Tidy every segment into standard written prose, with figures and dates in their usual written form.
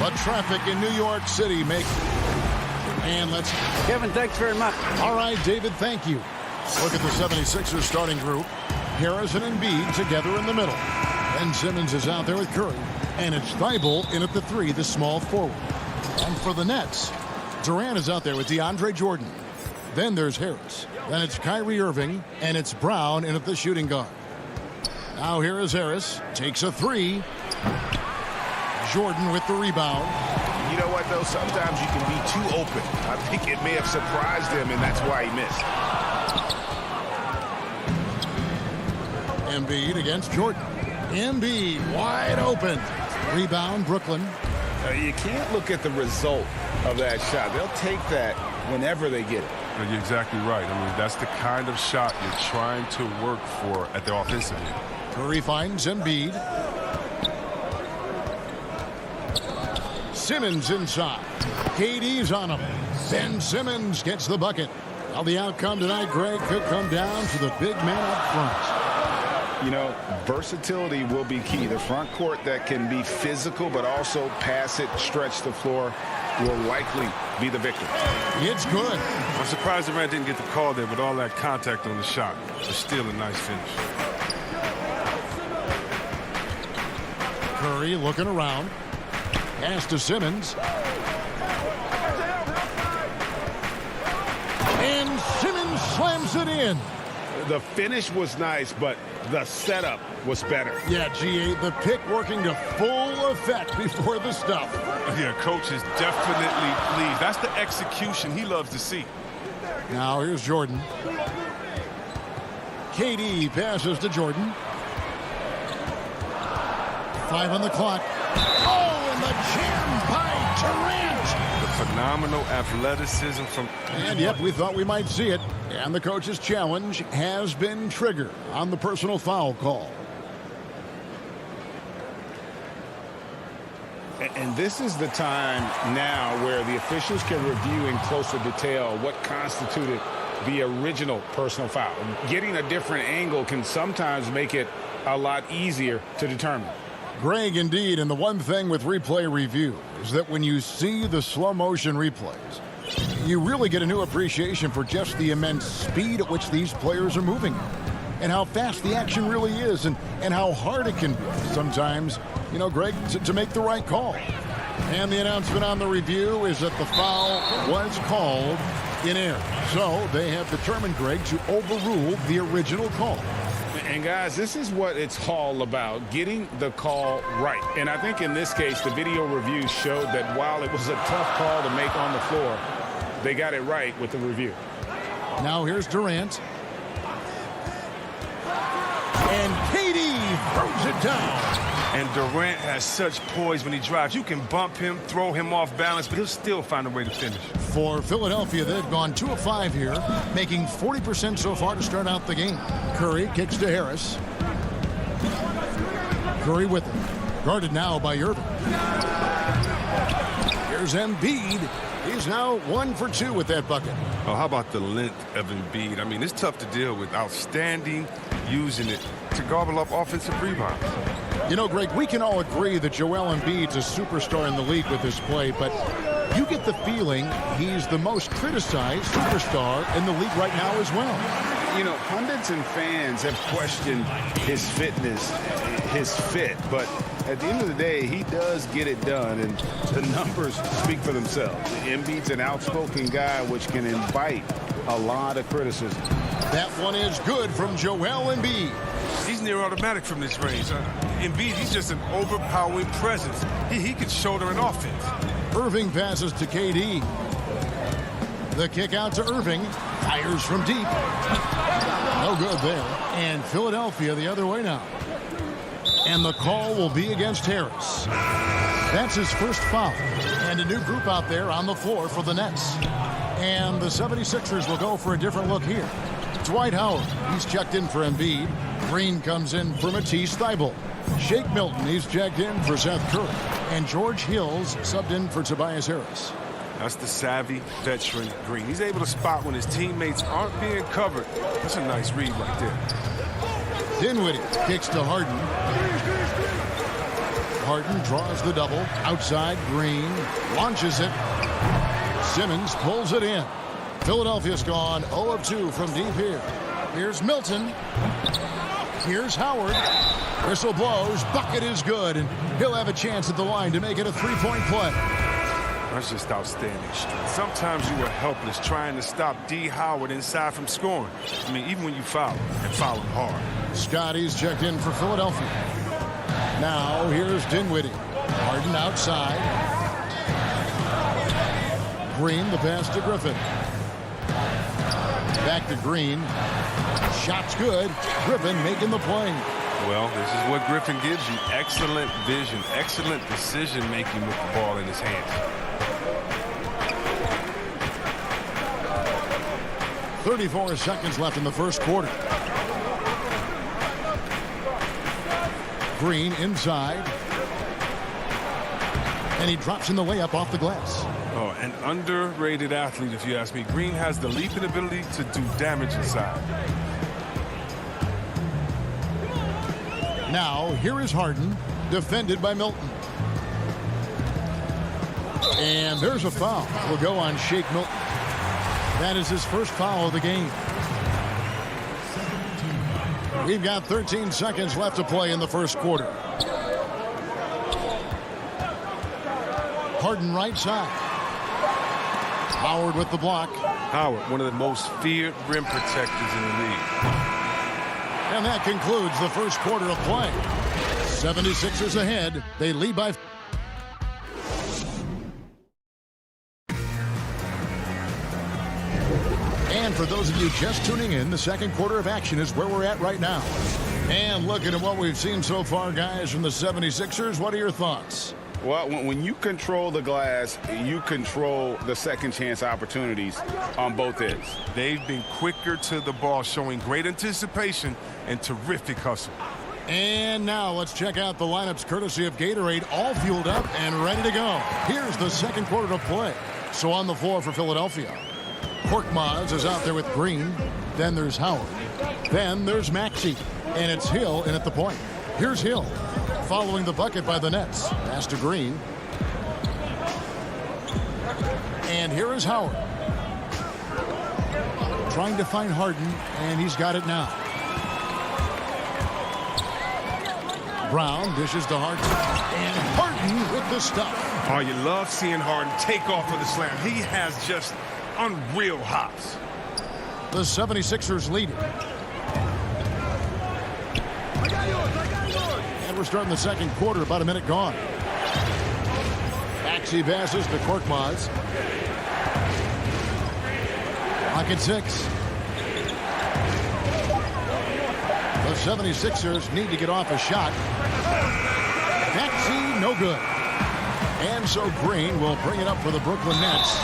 But traffic in New York City and let's... Kevin, thanks very much. All right, David, thank you. Look at the 76ers starting group. Harrison and Embiid together in the middle. Ben Simmons is out there with Curry. And it's Thibault in at the 3, the small forward. And for the Nets, Durant is out there with DeAndre Jordan. Then there's Harris. Then it's Kyrie Irving. And it's Brown in at the shooting guard. Now here is Harris. Takes a 3. Jordan with the rebound. You know what, though? Sometimes you can be too open. I think it may have surprised him, and that's why he missed. Embiid against Jordan. Embiid wide open. Rebound, Brooklyn. You can't look at the result of that shot. They'll take that whenever they get it. You're exactly right. I mean, that's the kind of shot you're trying to work for at the offensive end. Curry finds Embiid. Simmons inside. KD's on him. Ben Simmons gets the bucket. Well, the outcome tonight, Greg, could come down to the big man up front. You know, versatility will be key. The front court that can be physical but also pass it, stretch the floor, will likely be the victor. It's good. I'm surprised Durant didn't get the call there with all that contact on the shot. But still a nice finish. Curry looking around. Pass to Simmons. And Simmons slams it in. The finish was nice, but the setup was better. Yeah, GA, the pick working to full effect before the stuff. Yeah, coach is definitely pleased. That's the execution he loves to see. Now here's Jordan. KD passes to Jordan. 5 on the clock. Oh, and the jam by Durant. The phenomenal athleticism from... And yep, we thought we might see it. And the coach's challenge has been triggered on the personal foul call. And this is the time now where the officials can review in closer detail what constituted the original personal foul. Getting a different angle can sometimes make it a lot easier to determine. Greg, indeed, and the one thing with replay review is that when you see the slow motion replays, you really get a new appreciation for just the immense speed at which these players are moving. and how fast the action really is and how hard it can be sometimes, you know, Greg, to make the right call. And the announcement on the review is that the foul was called in error. So they have determined, Greg, to overrule the original call. And, guys, this is what it's all about, getting the call right. And I think in this case, the video review showed that while it was a tough call to make on the floor, they got it right with the review. Now here's Durant. And KD throws it down. And Durant has such poise when he drives. You can bump him, throw him off balance, but he'll still find a way to finish. For Philadelphia, they've gone 2 of 5 here, making 40% so far to start out the game. Curry kicks to Harris. Curry with it. Guarded now by Irving. Here's Embiid. He's now 1 for 2 with that bucket. Oh, how about the length of Embiid? I mean, it's tough to deal with. Outstanding, using it to gobble up offensive rebounds. You know, Greg, we can all agree that Joel Embiid's a superstar in the league with this play, but you get the feeling he's the most criticized superstar in the league right now as well. You know, pundits and fans have questioned his fitness, his fit, but at the end of the day, he does get it done, and the numbers speak for themselves. Embiid's an outspoken guy, which can invite a lot of criticism. That one is good from Joel Embiid. He's near automatic from this range. Embiid, he's just an overpowering presence. He could shoulder an offense. Irving passes to KD. The kick out to Irving. Fires from deep. No good there. And Philadelphia the other way now. And the call will be against Harris. That's his first foul. And a new group out there on the floor for the Nets. And the 76ers will go for a different look here. Dwight Howard, he's checked in for Embiid. Green comes in for Matisse Thybulle. Shake Milton, he's checked in for Seth Curry. And George Hill's subbed in for Tobias Harris. That's the savvy veteran Green. He's able to spot when his teammates aren't being covered. That's a nice read right there. Dinwiddie kicks to Harden. Harden draws the double. Outside, Green launches it. Simmons pulls it in. Philadelphia's gone 0 of 2 from deep here. Here's Milton. Here's Howard. Whistle blows. Bucket is good, and he'll have a chance at the line to make it a three-point play. That's just outstanding. Sometimes you are helpless trying to stop D. Howard inside from scoring. I mean, even when you foul and foul him hard. Scotty's checked in for Philadelphia. Now here's Dinwiddie. Harden outside. Green, the pass to Griffin. Back to Green. Shot's good. Griffin making the play. Well, this is what Griffin gives you. Excellent vision, excellent decision-making with the ball in his hands. 34 seconds left in the first quarter. Green inside. And he drops in the layup off the glass. Oh, an underrated athlete, if you ask me. Green has the leaping ability to do damage inside. Now, here is Harden, defended by Milton. And there's a foul. Will go on Shake Milton. That is his first foul of the game. We've got 13 seconds left to play in the first quarter. Harden right side. Howard with the block. Howard, one of the most feared rim protectors in the league. And that concludes the first quarter of play. 76ers ahead. They lead by... And for those of you just tuning in, the second quarter of action is where we're at right now. And looking at what we've seen so far, guys, from the 76ers, what are your thoughts? Well, when you control the glass, you control the second chance opportunities on both ends. They've been quicker to the ball, showing great anticipation and terrific hustle. And now let's check out the lineups courtesy of Gatorade, all fueled up and ready to go. Here's the second quarter of play. So on the floor for Philadelphia, Korkmaz is out there with Green. Then there's Howard. Then there's Maxey. And it's Hill in at the point. Here's Hill, following the bucket by the Nets. Pass to Green. And here is Howard. Trying to find Harden, and he's got it now. Brown dishes to Harden. And Harden with the stuff. Oh, you love seeing Harden take off of the slam. He has just unreal hops. The 76ers lead it. And we're starting the second quarter, about a minute gone. Maxey passes to Korkmaz. Clock at 6. The 76ers need to get off a shot. Maxey, no good. And so Green will bring it up for the Brooklyn Nets.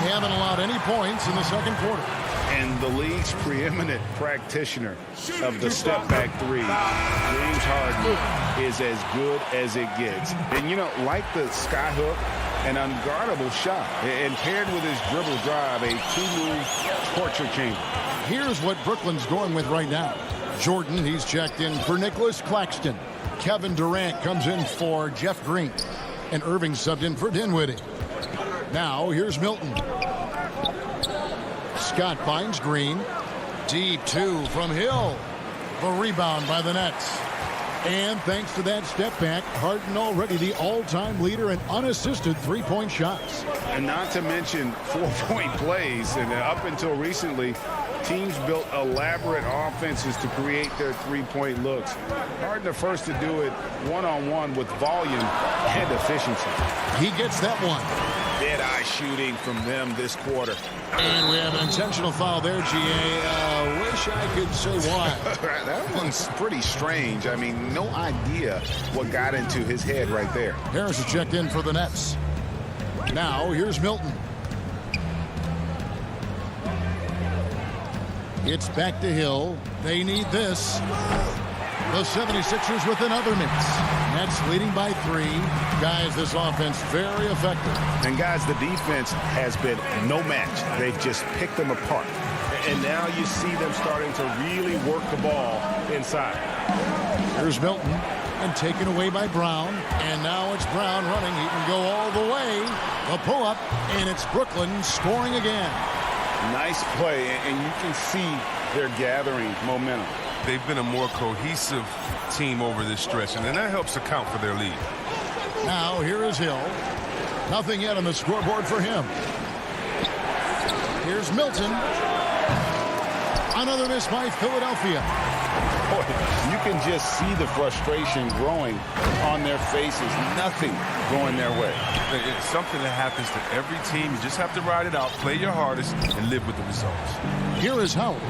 They haven't allowed any points in the second quarter. And the league's preeminent practitioner of the step-back three, James Harden, is as good as it gets. And, you know, like the skyhook, an unguardable shot. And paired with his dribble drive, a two-move torture chamber. Here's what Brooklyn's going with right now. Jordan, he's checked in for Nicholas Claxton. Kevin Durant comes in for Jeff Green. And Irving subbed in for Dinwiddie. Now, here's Milton. Scott finds Green. Deep two from Hill. The rebound by the Nets. And thanks to that step back, Harden already the all-time leader in unassisted three-point shots. And not to mention four-point plays. And up until recently, teams built elaborate offenses to create their three-point looks. Harden the first to do it one-on-one with volume and efficiency. He gets that one. Dead-eye shooting from them this quarter. And we have an intentional foul there, G.A. Wish I could say why. That one's pretty strange. I mean, no idea what got into his head right there. Harris is checked in for the Nets. Now, here's Milton. It's back to Hill. They need this. The 76ers with another miss. Nets leading by 3. Guys, this offense very effective. And guys, the defense has been no match. They've just picked them apart. And now you see them starting to really work the ball inside. Here's Milton. And taken away by Brown. And now it's Brown running. He can go all the way. The pull-up. And it's Brooklyn scoring again. Nice play. And you can see they're gathering momentum. They've been a more cohesive team over this stretch, and then that helps account for their lead. Now, here is Hill. Nothing yet on the scoreboard for him. Here's Milton. Another miss by Philadelphia. Boy, you can just see the frustration growing on their faces. Nothing going their way. It's something that happens to every team. You just have to ride it out, play your hardest, and live with the results. Here is Howard.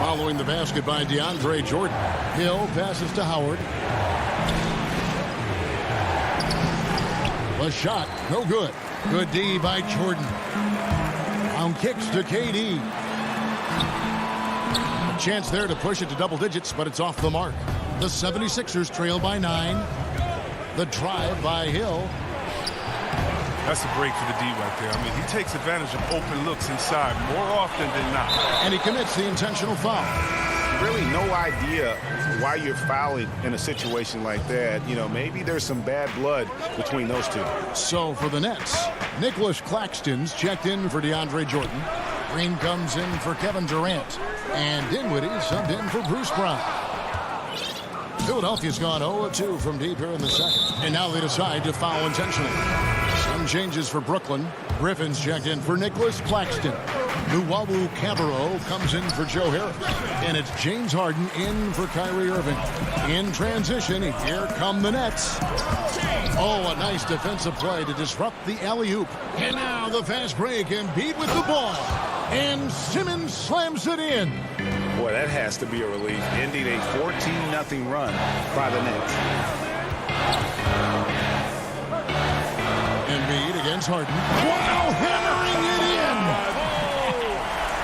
Following the basket by DeAndre Jordan. Hill passes to Howard. The shot, no good. Good D by Jordan. On kicks to KD. A chance there to push it to double digits, but it's off the mark. The 76ers trail by 9. The drive by Hill. That's a break for the D right there. I mean, he takes advantage of open looks inside more often than not. And he commits the intentional foul. Really no idea why you're fouling in a situation like that. You know, maybe there's some bad blood between those two. So for the Nets, Nicholas Claxton's checked in for DeAndre Jordan. Green comes in for Kevin Durant. And Dinwiddie subbed in for Bruce Brown. Philadelphia's gone 0-2 from deep here in the second. And now they decide to foul intentionally. Some changes for Brooklyn. Griffin's checked in for Nicholas Claxton. Nuwawu Cabarro comes in for Joe Harris. And it's James Harden in for Kyrie Irving. In transition, here come the Nets. Oh, a nice defensive play to disrupt the alley-oop. And now the fast break, Embiid with the ball. And Simmons slams it in. Boy, that has to be a relief. Ending a 14-0 run by the Nets. Embiid against Harden. Wow, hammering it in!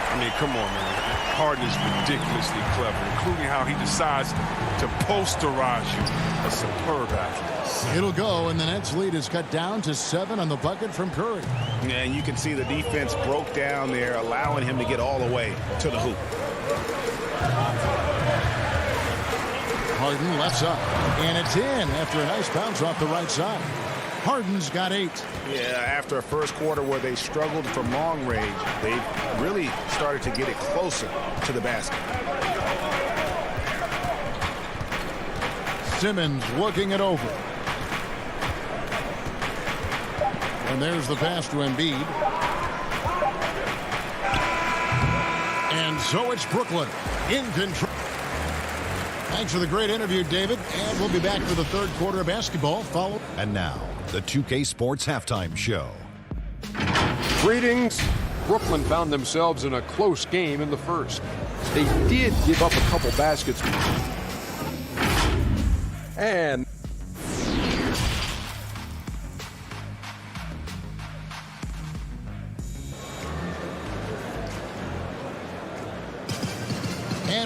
I mean, come on, man. Harden is ridiculously clever, including how he decides to posterize you. A superb athlete. It'll go, and the Nets lead is cut down to 7 on the bucket from Curry. And you can see the defense broke down there, allowing him to get all the way to the hoop. Harden lefts up, and it's in after a nice bounce off the right side. Harden's got 8. Yeah, after a first quarter where they struggled from long range, they really started to get it closer to the basket. Simmons looking it over. And there's the pass to Embiid. And so it's Brooklyn in control. Thanks for the great interview, David. And we'll be back for the third quarter of basketball. And now, the 2K Sports Halftime Show. Greetings. Brooklyn found themselves in a close game in the first. They did give up a couple baskets. And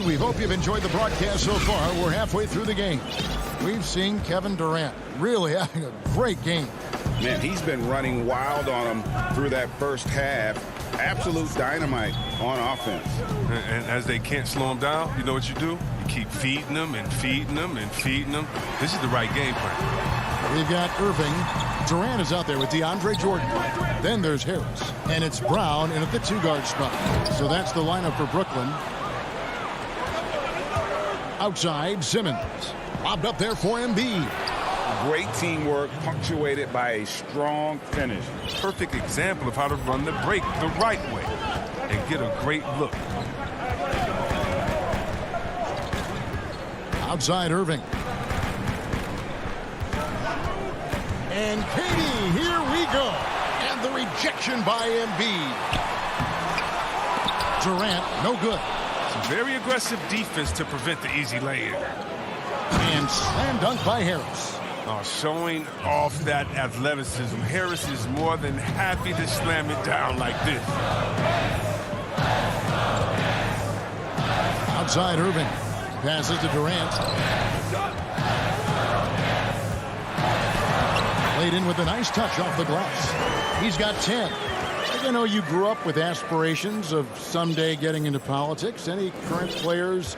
we hope you've enjoyed the broadcast so far. We're halfway through the game. We've seen Kevin Durant really having a great game. Man, he's been running wild on him through that first half. Absolute dynamite on offense. And as they can't slow him down, you know what you do? You keep feeding them and feeding them and feeding them. This is the right game plan. We've got Irving. Durant is out there with DeAndre Jordan. Then there's Harris. And it's Brown in at the two-guard spot. So that's the lineup for Brooklyn. Outside, Simmons. Lobbed up there for Embiid. Great teamwork punctuated by a strong finish. Perfect example of how to run the break the right way and get a great look. Outside Irving. And Katie, here we go. And the rejection by Embiid. Durant, no good. Some very aggressive defense to prevent the easy lay-in. And slam dunk by Harris. Showing off that athleticism. Harris is more than happy to slam it down like this. Outside Irving. Passes to Durant. Laid in with a nice touch off the glass. He's got 10. I know you grew up with aspirations of someday getting into politics. Any current players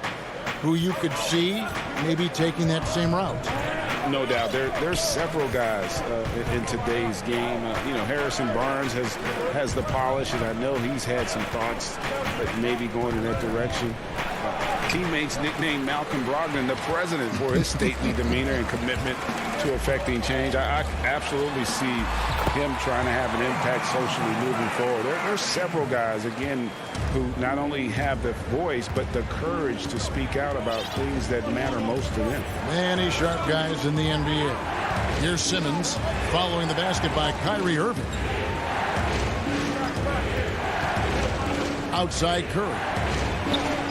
who you could see maybe taking that same route? No doubt. There's several guys in today's game. Harrison Barnes has the polish, and I know he's had some thoughts that maybe going in that direction. Teammates nicknamed Malcolm Brogdon the president for his stately demeanor and commitment to effecting change. I absolutely see him trying to have an impact socially moving forward. There's several guys, again, who not only have the voice, but the courage to speak out about things that matter most to them. Many sharp guys in the NBA. Here's Simmons following the basket by Kyrie Irving. Outside Curry.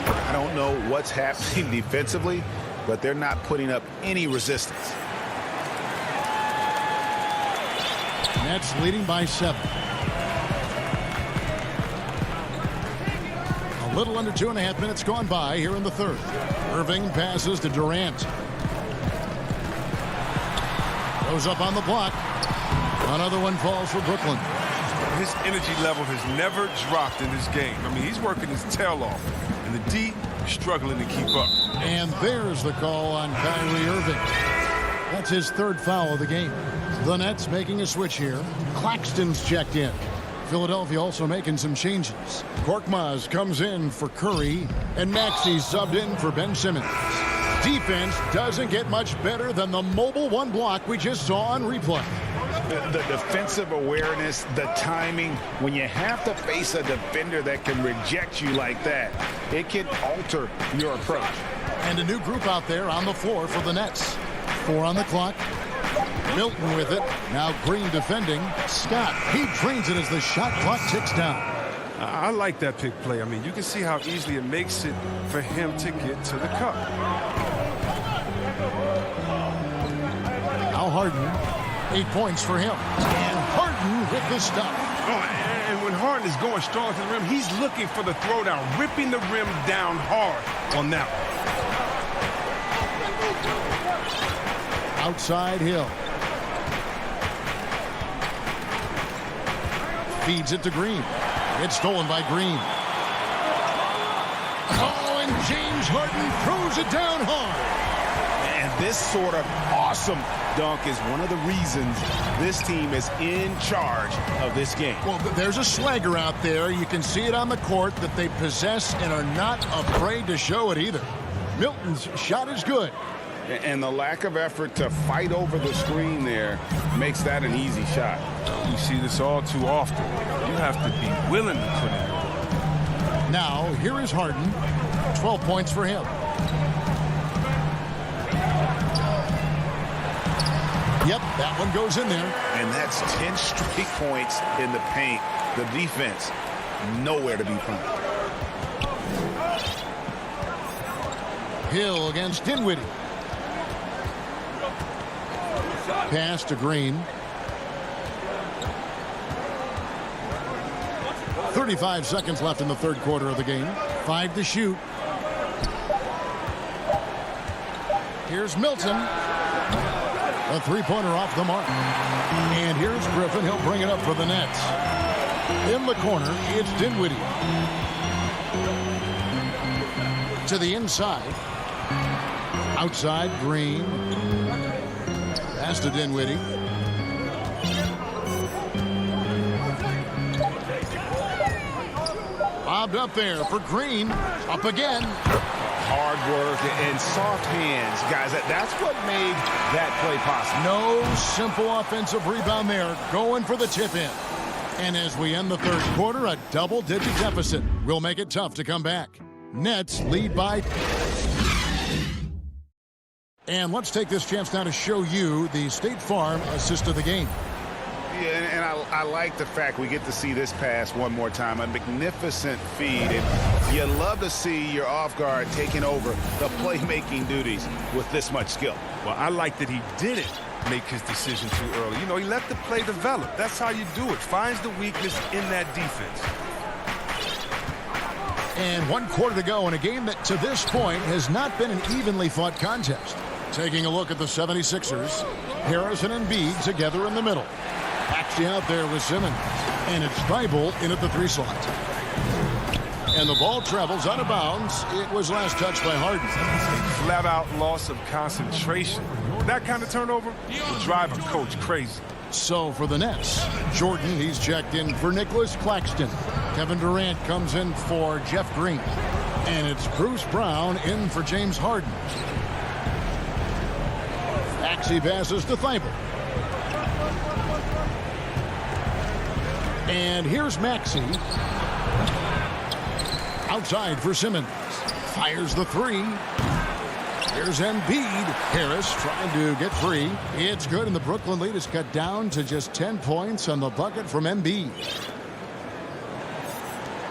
I don't know what's happening defensively, but they're not putting up any resistance. Nets leading by 7. A little under 2.5 minutes gone by here in the third. Irving passes to Durant. Goes up on the block. Another one falls for Brooklyn. His energy level has never dropped in this game. I mean, he's working his tail off. And the D struggling to keep up. And there's the call on Kyrie Irving. That's his third foul of the game. The Nets making a switch here. Claxton's checked in. Philadelphia also making some changes. Korkmaz comes in for Curry, and Maxey subbed in for Ben Simmons. Defense doesn't get much better than the mobile one block we just saw on replay. The defensive awareness, the timing, when you have to face a defender that can reject you like that, it can alter your approach. And a new group out there on the floor for the Nets. 4 on the clock. Milton with it. Now Green defending. Scott, he drains it as the shot clock ticks down. I like that pick play. I mean, you can see how easily it makes it for him to get to the cup. Now Harden. 8 points for him. And Harden with the stop. Oh, and when Harden is going strong to the rim, he's looking for the throwdown, ripping the rim down hard on that one. Outside Hill. Feeds it to Green. It's stolen by Green. Oh, and James Harden throws it down hard. And this sort of awesome dunk is one of the reasons this team is in charge of this game. Well, there's a swagger out there. You can see it on the court that they possess and are not afraid to show it either. Milton's shot is good. And the lack of effort to fight over the screen there makes that an easy shot. We see this all too often. You have to be willing to put in work. Now, here is Harden. 12 points for him. Yep, that one goes in there. And that's 10 straight points in the paint. The defense, nowhere to be found. Hill against Dinwiddie. Pass to Green. 35 seconds left in the third quarter of the game. 5 to shoot. Here's Milton. A three-pointer off the mark. And here's Griffin. He'll bring it up for the Nets. In the corner, it's Dinwiddie. To the inside. Outside, Green. Pass to Dinwiddie. Bobbed up there for Green. Up again. Hard work and soft hands, guys. That's what made that play possible. No simple offensive rebound there. Going for the tip-in. And as we end the third quarter, a double-digit deficit will make it tough to come back. Nets lead by... And let's take this chance now to show you the State Farm assist of the game. Yeah, and I like the fact we get to see this pass one more time. A magnificent feed. And you love to see your off guard taking over the playmaking duties with this much skill. Well, I like that he didn't make his decision too early. You know, he let the play develop. That's how you do it. Finds the weakness in that defense. And 1 quarter to go in a game that to this point has not been an evenly fought contest. Taking a look at the 76ers. Harrison and Embiid together in the middle. Actually out there with Simmons. And it's Thibault in at the 3 slot. And the ball travels out of bounds. It was last touched by Harden. Flat out loss of concentration. That kind of turnover will drive a coach crazy. So for the Nets, Jordan, he's checked in for Nicholas Claxton. Kevin Durant comes in for Jeff Green. And it's Bruce Brown in for James Harden. Maxey passes to Thibault. And here's Maxey. Outside for Simmons. Fires the 3. Here's Embiid. Harris trying to get free. It's good, and the Brooklyn lead is cut down to just 10 points on the bucket from Embiid.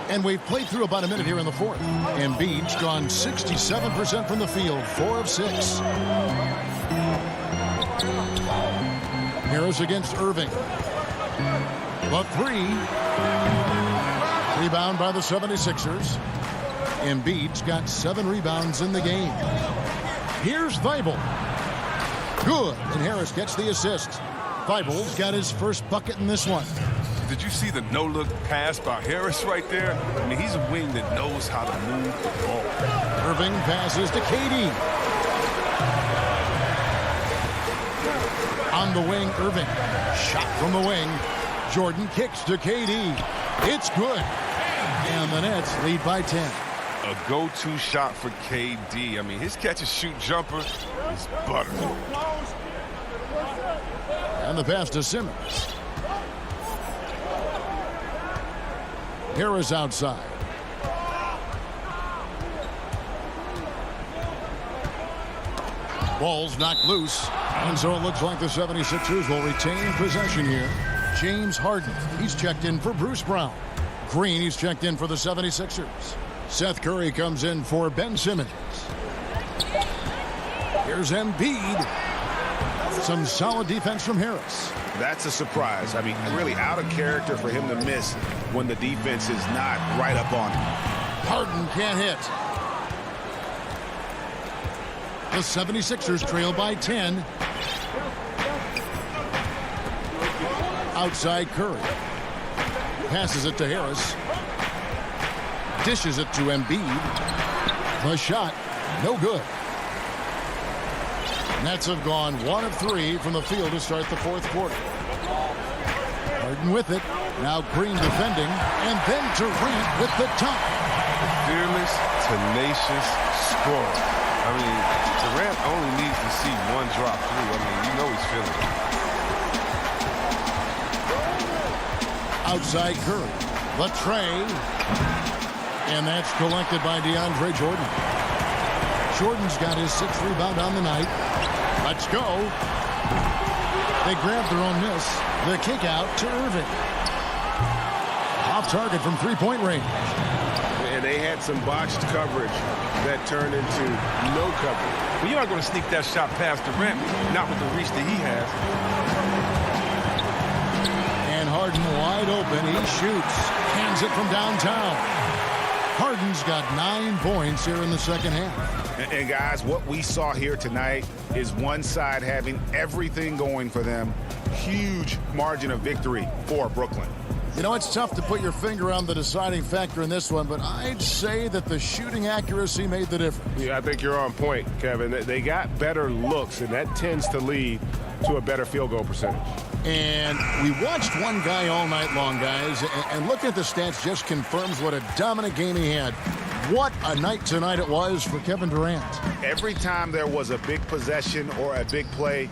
And we've played through about a minute here in the fourth. Embiid's gone 67% from the field, 4 of 6. Harris against Irving. The 3. Rebound by the 76ers. Embiid's got 7 rebounds in the game. Here's Thibault. Good. And Harris gets the assist. Thibault's got his first bucket in this one. Did you see the no-look pass by Harris right there? I mean, he's a wing that knows how to move the ball. Irving passes to KD. On the wing, Irving. Shot from the wing. Jordan kicks to KD. It's good. And the Nets lead by 10. A go-to shot for KD. I mean, his catch-and-shoot jumper is butter. And the pass to Simmons. Harris outside. Ball's knocked loose. And so it looks like the 76ers will retain possession here. James Harden, he's checked in for Bruce Brown. Green, he's checked in for the 76ers. Seth Curry comes in for Ben Simmons. Here's Embiid. Some solid defense from Harris. That's a surprise. I mean, really out of character for him to miss when the defense is not right up on him. Harden can't hit. The 76ers trail by 10. Outside Curry. Passes it to Harris. Dishes it to Embiid. The shot, no good. Nets have gone 1 of 3 from the field to start the fourth quarter. Harden with it. Now Green defending. And then Durant with the top. Fearless, tenacious scorer. I mean, Durant only needs to see one drop through. I mean, you know he's feeling it. Outside Curry. The tray. And that's collected by DeAndre Jordan. Jordan's got his 6th rebound on the night. Let's go. They grab their own miss. The kick out to Irving. Off target from three-point range. And they had some botched coverage that turned into no coverage. Well, you're not going to sneak that shot past Durant, not with the reach that he has. And Harden wide open. He shoots. Hands it from downtown. Harden's got 9 points here in the second half. And guys, what we saw here tonight is one side having everything going for them. Huge margin of victory for Brooklyn. You know, it's tough to put your finger on the deciding factor in this one, but I'd say that the shooting accuracy made the difference. Yeah, I think you're on point, Kevin. They got better looks, and that tends to lead to a better field goal percentage. And we watched one guy all night long, guys, and looking at the stats just confirms what a dominant game he had. What a night tonight it was for Kevin Durant. Every time there was a big possession or a big play,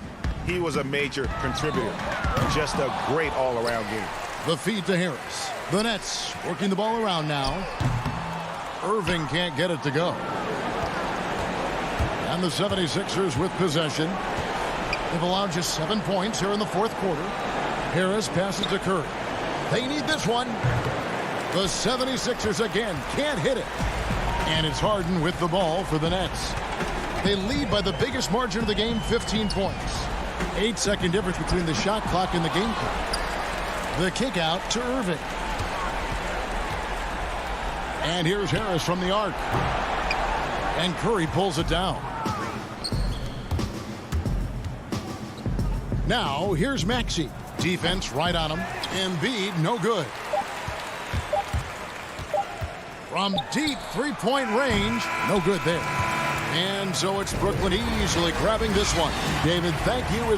he was a major contributor. Just a great all-around game. The feed to Harris. The Nets working the ball around now. Irving can't get it to go. And the 76ers with possession. They've allowed just 7 points here in the fourth quarter. Harris passes to Curry. They need this one. The 76ers again can't hit it. And it's Harden with the ball for the Nets. They lead by the biggest margin of the game, 15 points. 8-second difference between the shot clock and the game clock. The kick out to Irving. And here's Harris from the arc. And Curry pulls it down. Now, here's Maxey. Defense right on him. Embiid, no good. From deep three-point range, no good there. And so it's Brooklyn easily grabbing this one. David, thank you.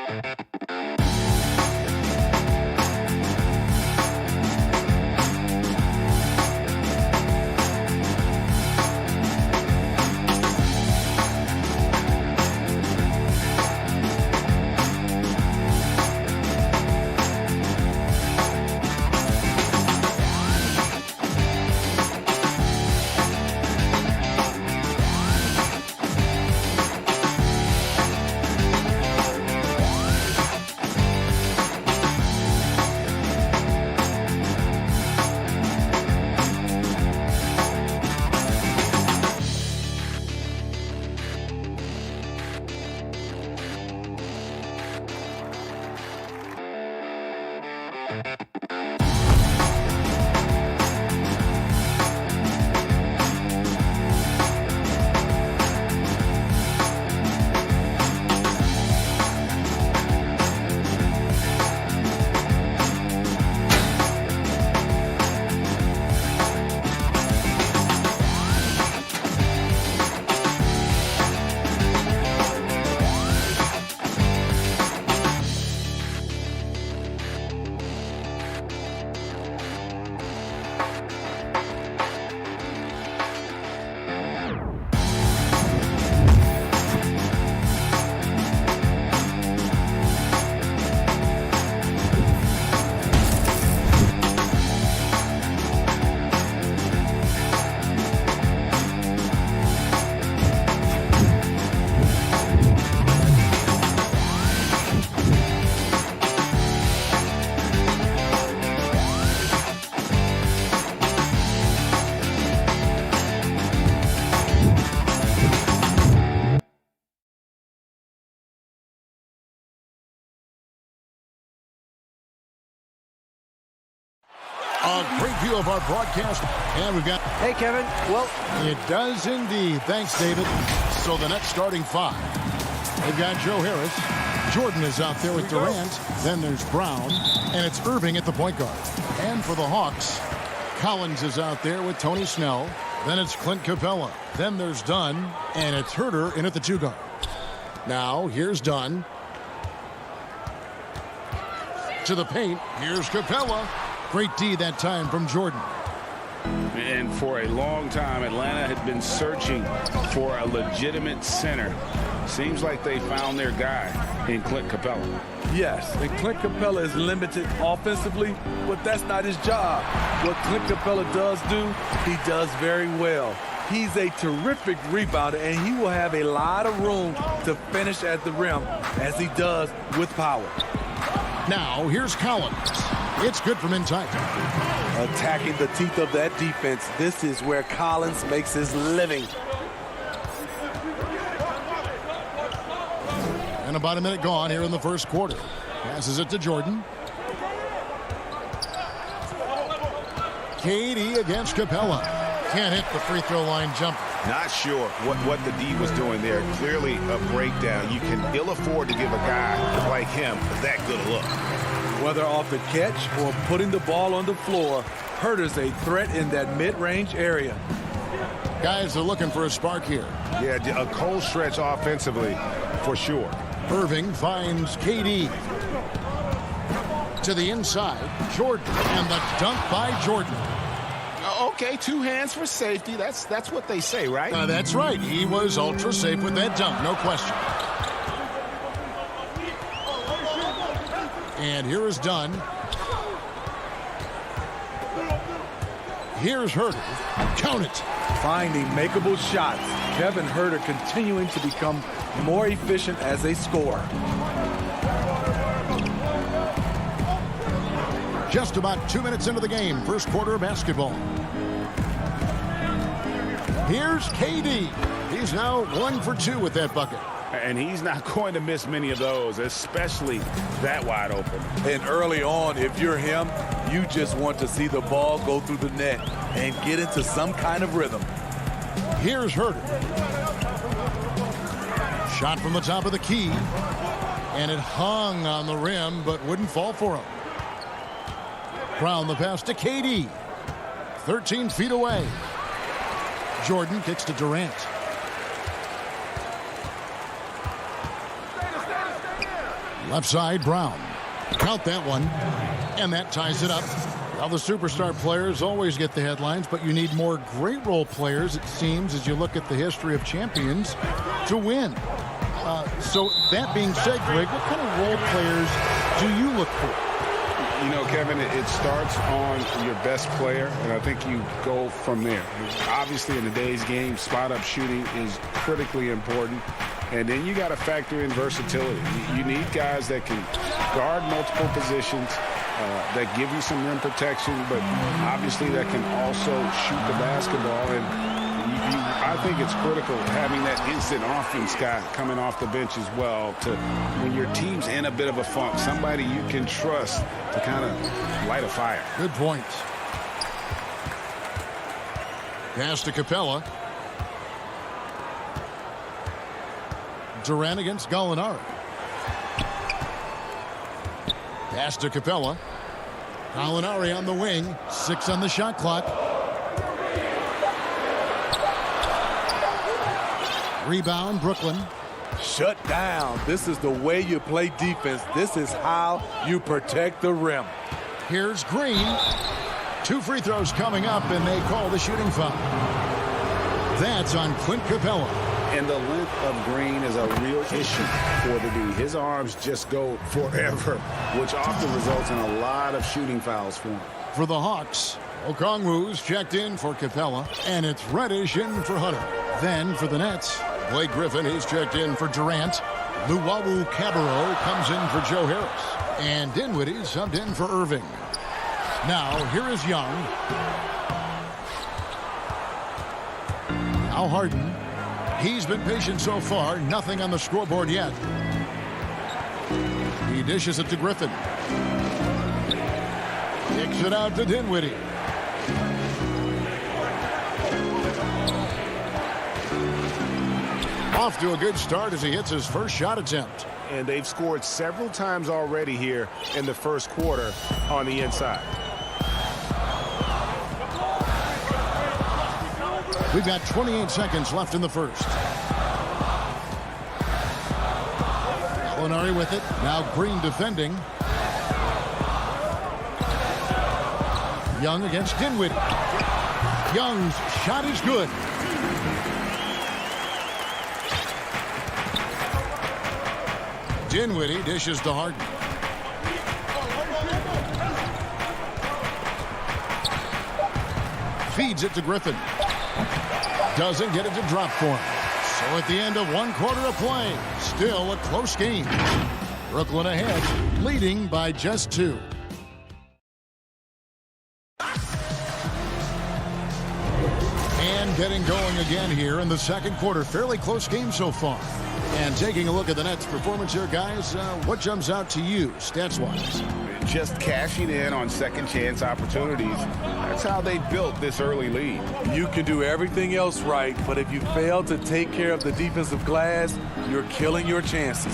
A great view of our broadcast, and we've got... Hey, Kevin. Well, It does indeed. Thanks, David. So the next starting five. They've got Joe Harris. Jordan is out there with Durant. Then there's Brown, and it's Irving at the point guard. And for the Hawks, Collins is out there with Tony Snell. Then it's Clint Capella. Then there's Dunn, and it's Herter in at the two guard. Now, here's Dunn. To the paint, here's Capella. Great D that time from Jordan. And for a long time, Atlanta had been searching for a legitimate center. Seems like they found their guy in Clint Capella. Yes, and Clint Capella is limited offensively, but that's not his job. What Clint Capella does do, he does very well. He's a terrific rebounder, and he will have a lot of room to finish at the rim, as he does with power. Now, here's Collins. It's good from inside. Attacking the teeth of that defense, this is where Collins makes his living. And about a minute gone here in the first quarter. Passes it to Jordan. KD against Capella. Can't hit the free throw line jumper. Not sure what the D was doing there. Clearly a breakdown. You can ill afford to give a guy like him that good a look. Whether off the catch or putting the ball on the floor, Herter's a threat in that mid-range area. Guys are looking for a spark here. Yeah, a cold stretch offensively for sure. Irving finds KD. To the inside, Jordan. And the dunk by Jordan. Okay, two hands for safety. That's what they say, right? That's right. He was ultra safe with that dunk, no question. And here is Dunn. Here's Herter. Count it. Finding makeable shots. Kevin Herter continuing to become more efficient as a scorer. Just about 2 minutes into the game, first quarter of basketball. Here's KD. He's now 1 for 2 with that bucket. And he's not going to miss many of those, especially that wide open. And early on, if you're him, you just want to see the ball go through the net and get into some kind of rhythm. Here's Herter. Shot from the top of the key. And it hung on the rim, but wouldn't fall for him. Brown the pass to KD. 13 feet away. Jordan kicks to Durant. Left side, Brown. Count that one. And that ties it up. Well, the superstar players always get the headlines, but you need more great role players, it seems, as you look at the history of champions, to win. So that being said, Greg, what kind of role players do you look for? You know, Kevin, it starts on your best player, and I think you go from there. Obviously, in today's game, spot-up shooting is critically important. And then you got to factor in versatility. You need guys that can guard multiple positions, that give you some rim protection, but obviously that can also shoot the basketball. And I think it's critical having that instant offense guy coming off the bench as well to when your team's in a bit of a funk, somebody you can trust to kind of light a fire. Good point. Pass to Capella. Durant against Gallinari. Pass to Capella. Gallinari on the wing. 6 on the shot clock. Rebound, Brooklyn. Shut down. This is the way you play defense. This is how you protect the rim. Here's Green. 2 free throws coming up, and they call the shooting foul. That's on Clint Capella. And the length of Green is a real issue for the D. His arms just go forever, which often results in a lot of shooting fouls for him. For the Hawks, Okongwu's checked in for Capella, and it's Reddish in for Hunter. Then for the Nets, Blake Griffin, he's checked in for Durant. Luwawu Cabarro comes in for Joe Harris. And Dinwiddie subbed in for Irving. Now, here is Young. Now Harden. He's been patient so far. Nothing on the scoreboard yet. He dishes it to Griffin. Kicks it out to Dinwiddie. Off to a good start as he hits his first shot attempt. And they've scored several times already here in the first quarter on the inside. We've got 28 seconds left in the first. Gallinari with it. Now Green defending. Young against Dinwiddie. Young's shot is good. Dinwiddie dishes to Harden. Feeds it to Griffin. Doesn't get it to drop for him. So at the end of 1 quarter of play, still a close game. Brooklyn ahead, leading by just 2. And getting going again here in the second quarter. Fairly close game so far. And taking a look at the Nets' performance here, guys, what jumps out to you, stats-wise? Just cashing in on second-chance opportunities. That's how they built this early lead. You can do everything else right, but if you fail to take care of the defensive glass, you're killing your chances.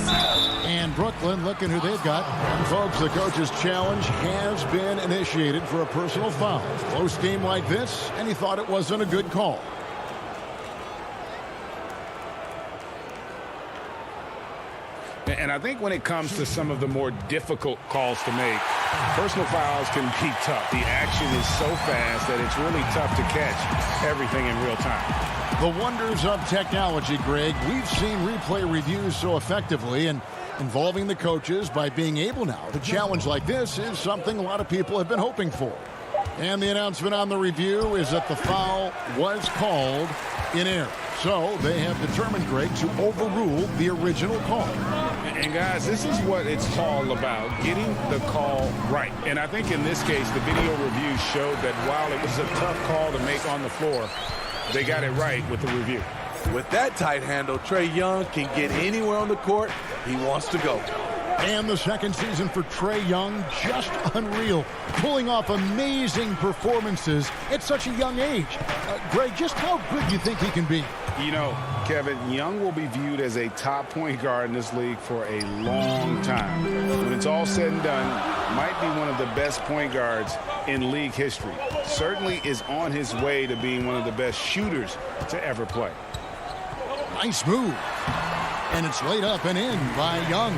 And Brooklyn, looking who they've got. And folks, the coach's challenge has been initiated for a personal foul. Close game like this, and he thought it wasn't a good call. And I think when it comes to some of the more difficult calls to make, personal fouls can be tough. The action is so fast that it's really tough to catch everything in real time. The wonders of technology, Greg. We've seen replay reviews so effectively, and involving the coaches by being able now to challenge like this is something a lot of people have been hoping for. And the announcement on the review is that the foul was called in error. So they have determined, Greg, to overrule the original call. And guys, this is what it's all about, getting the call right. And I think in this case, the video review showed that while it was a tough call to make on the floor, they got it right with the review. With that tight handle, Trae Young can get anywhere on the court he wants to go. And the second season for Trae Young, just unreal. Pulling off amazing performances at such a young age. Greg, just how good do you think he can be? You know, Kevin, Young will be viewed as a top point guard in this league for a long time. When it's all said and done, might be one of the best point guards in league history. Certainly is on his way to being one of the best shooters to ever play. Nice move. And it's laid up and in by Young.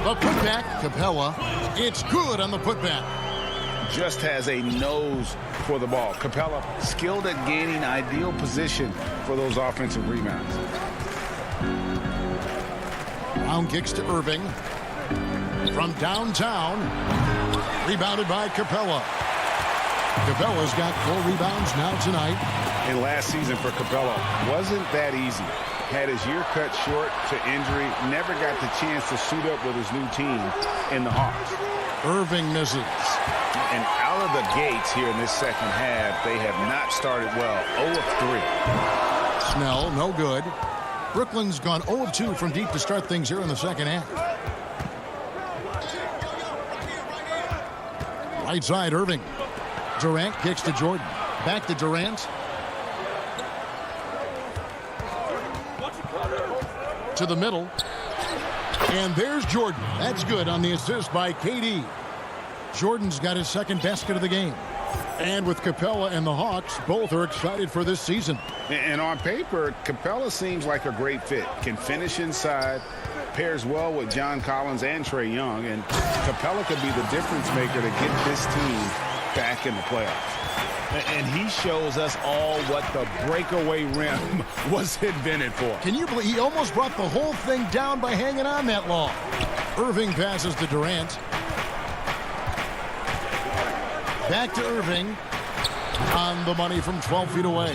The putback, Capella. It's good on the putback. Just has a nose for the ball. Capella skilled at gaining ideal position for those offensive rebounds. Brown kicks to Irving. From downtown. Rebounded by Capella. Capella's got 4 rebounds now tonight. And last season for Capella wasn't that easy. Had his year cut short to injury. Never got the chance to suit up with his new team in the Hawks. Irving misses. And out of the gates here in this second half, they have not started well. 0 of 3. Snell, no good. Brooklyn's gone 0 of 2 from deep to start things here in the second half. Right side, Irving. Durant kicks to Jordan. Back to Durant. To the middle. And there's Jordan. That's good on the assist by KD. Jordan's got his second basket of the game. And with Capella and the Hawks, both are excited for this season. And on paper, Capella seems like a great fit. Can finish inside, pairs well with John Collins and Trae Young. And Capella could be the difference maker to get this team back in the playoffs. And he shows us all what the breakaway rim was invented for. Can you believe he almost brought the whole thing down by hanging on that long? Irving passes to Durant. Back to Irving. On the money from 12 feet away.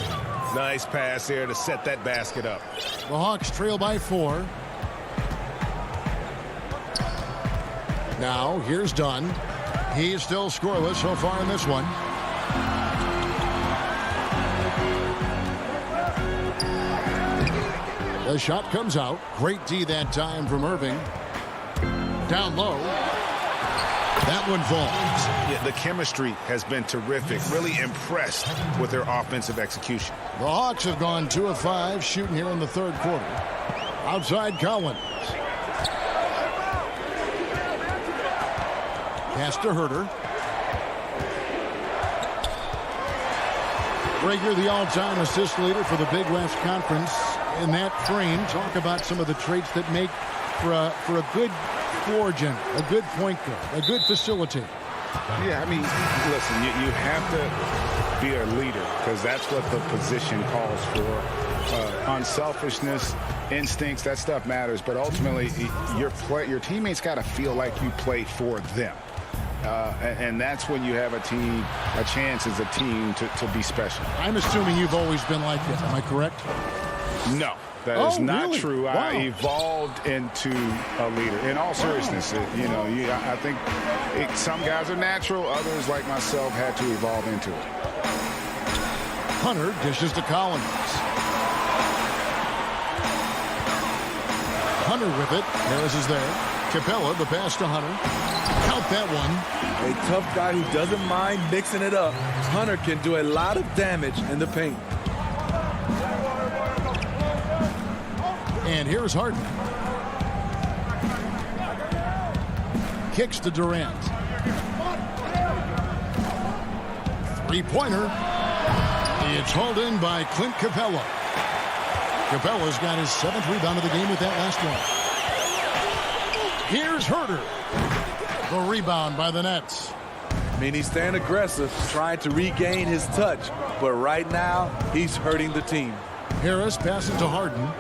Nice pass there to set that basket up. The Hawks trail by 4. Now, here's Dunn. He's still scoreless so far in this one. The shot comes out. Great D that time from Irving. Down low. That one falls. Yeah, the chemistry has been terrific. Really impressed with their offensive execution. The Hawks have gone 2 of 5 shooting here in the third quarter. Outside Collins. Pass to Herter. Rager, the all-time assist leader for the Big West Conference. In that frame, talk about some of the traits that make for a good floor general, a good point guard, a good facilitator. Yeah, I mean, listen, you have to be a leader because that's what the position calls for. Unselfishness, instincts, that stuff matters. But ultimately, your teammates got to feel like you play for them. And that's when you have a chance as a team to be special. I'm assuming you've always been like that. Am I correct? No, that is not really? true. Wow. I evolved into a leader. In all seriousness, I think some guys are natural. Others, like myself, had to evolve into it. Hunter dishes to Collins. Hunter with it. Harris is there. Capella, the pass to Hunter. Count that one. A tough guy who doesn't mind mixing it up. Hunter can do a lot of damage in the paint. And here's Harden. Kicks to Durant. Three-pointer. It's hauled in by Clint Capella. Capella's got his 7th rebound of the game with that last one. Here's Herter. The rebound by the Nets. I mean, he's staying aggressive, trying to regain his touch. But right now, he's hurting the team. Harris passing to Harden.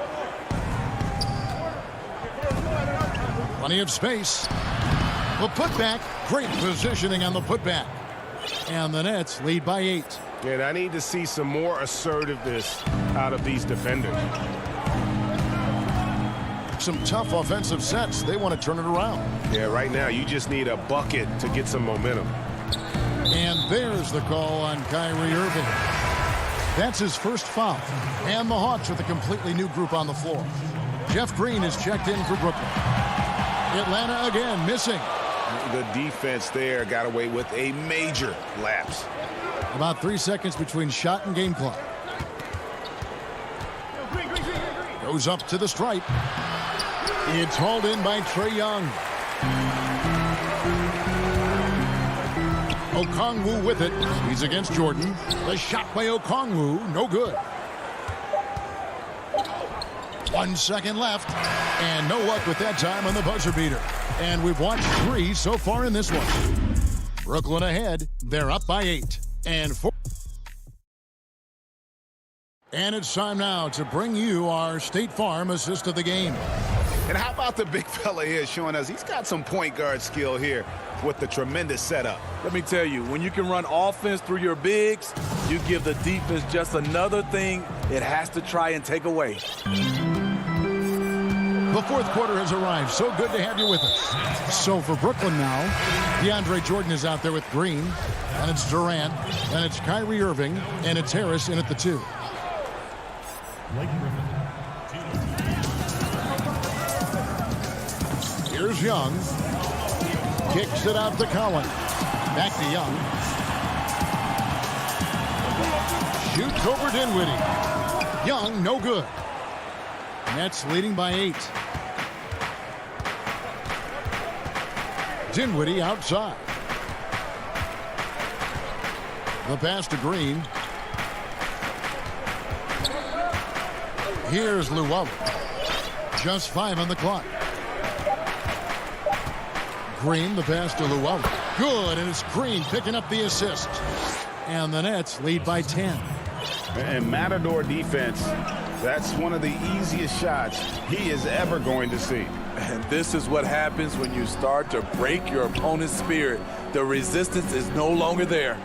Plenty of space. The putback. Great positioning on the putback. And the Nets lead by 8. And I need to see some more assertiveness out of these defenders. Some tough offensive sets. They want to turn it around. Yeah, right now you just need a bucket to get some momentum. And there's the call on Kyrie Irving. That's his first foul. And the Hawks with a completely new group on the floor. Jeff Green is checked in for Brooklyn. Atlanta again missing. The defense there got away with a major lapse. About 3 seconds between shot and game clock. Goes up to the stripe. It's hauled in by Trae Young. Okongwu with it. He's against Jordan. The shot by Okongwu, no good. 1 second left. And no luck with that time on the buzzer beater. And we've watched 3 so far in this one. Brooklyn ahead. They're up by 8. And 4. And it's time now to bring you our State Farm assist of the game. And how about the big fella here showing us he's got some point guard skill here with the tremendous setup. Let me tell you, when you can run offense through your bigs, you give the defense just another thing it has to try and take away. The fourth quarter has arrived. So good to have you with us. So for Brooklyn now, DeAndre Jordan is out there with Green. And it's Durant. And it's Kyrie Irving. And it's Harris in at the 2. Here's Young. Kicks it out to Collins. Back to Young. Shoots over Dinwiddie. Young, no good. Nets leading by 8. Dinwiddie outside. The pass to Green. Here's Luwawu. Just 5 on the clock. Green, the pass to Luwawu. Good, and it's Green picking up the assist. And the Nets lead by 10. And Matador defense, that's one of the easiest shots he is ever going to see. And this is what happens when you start to break your opponent's spirit. The resistance is no longer there.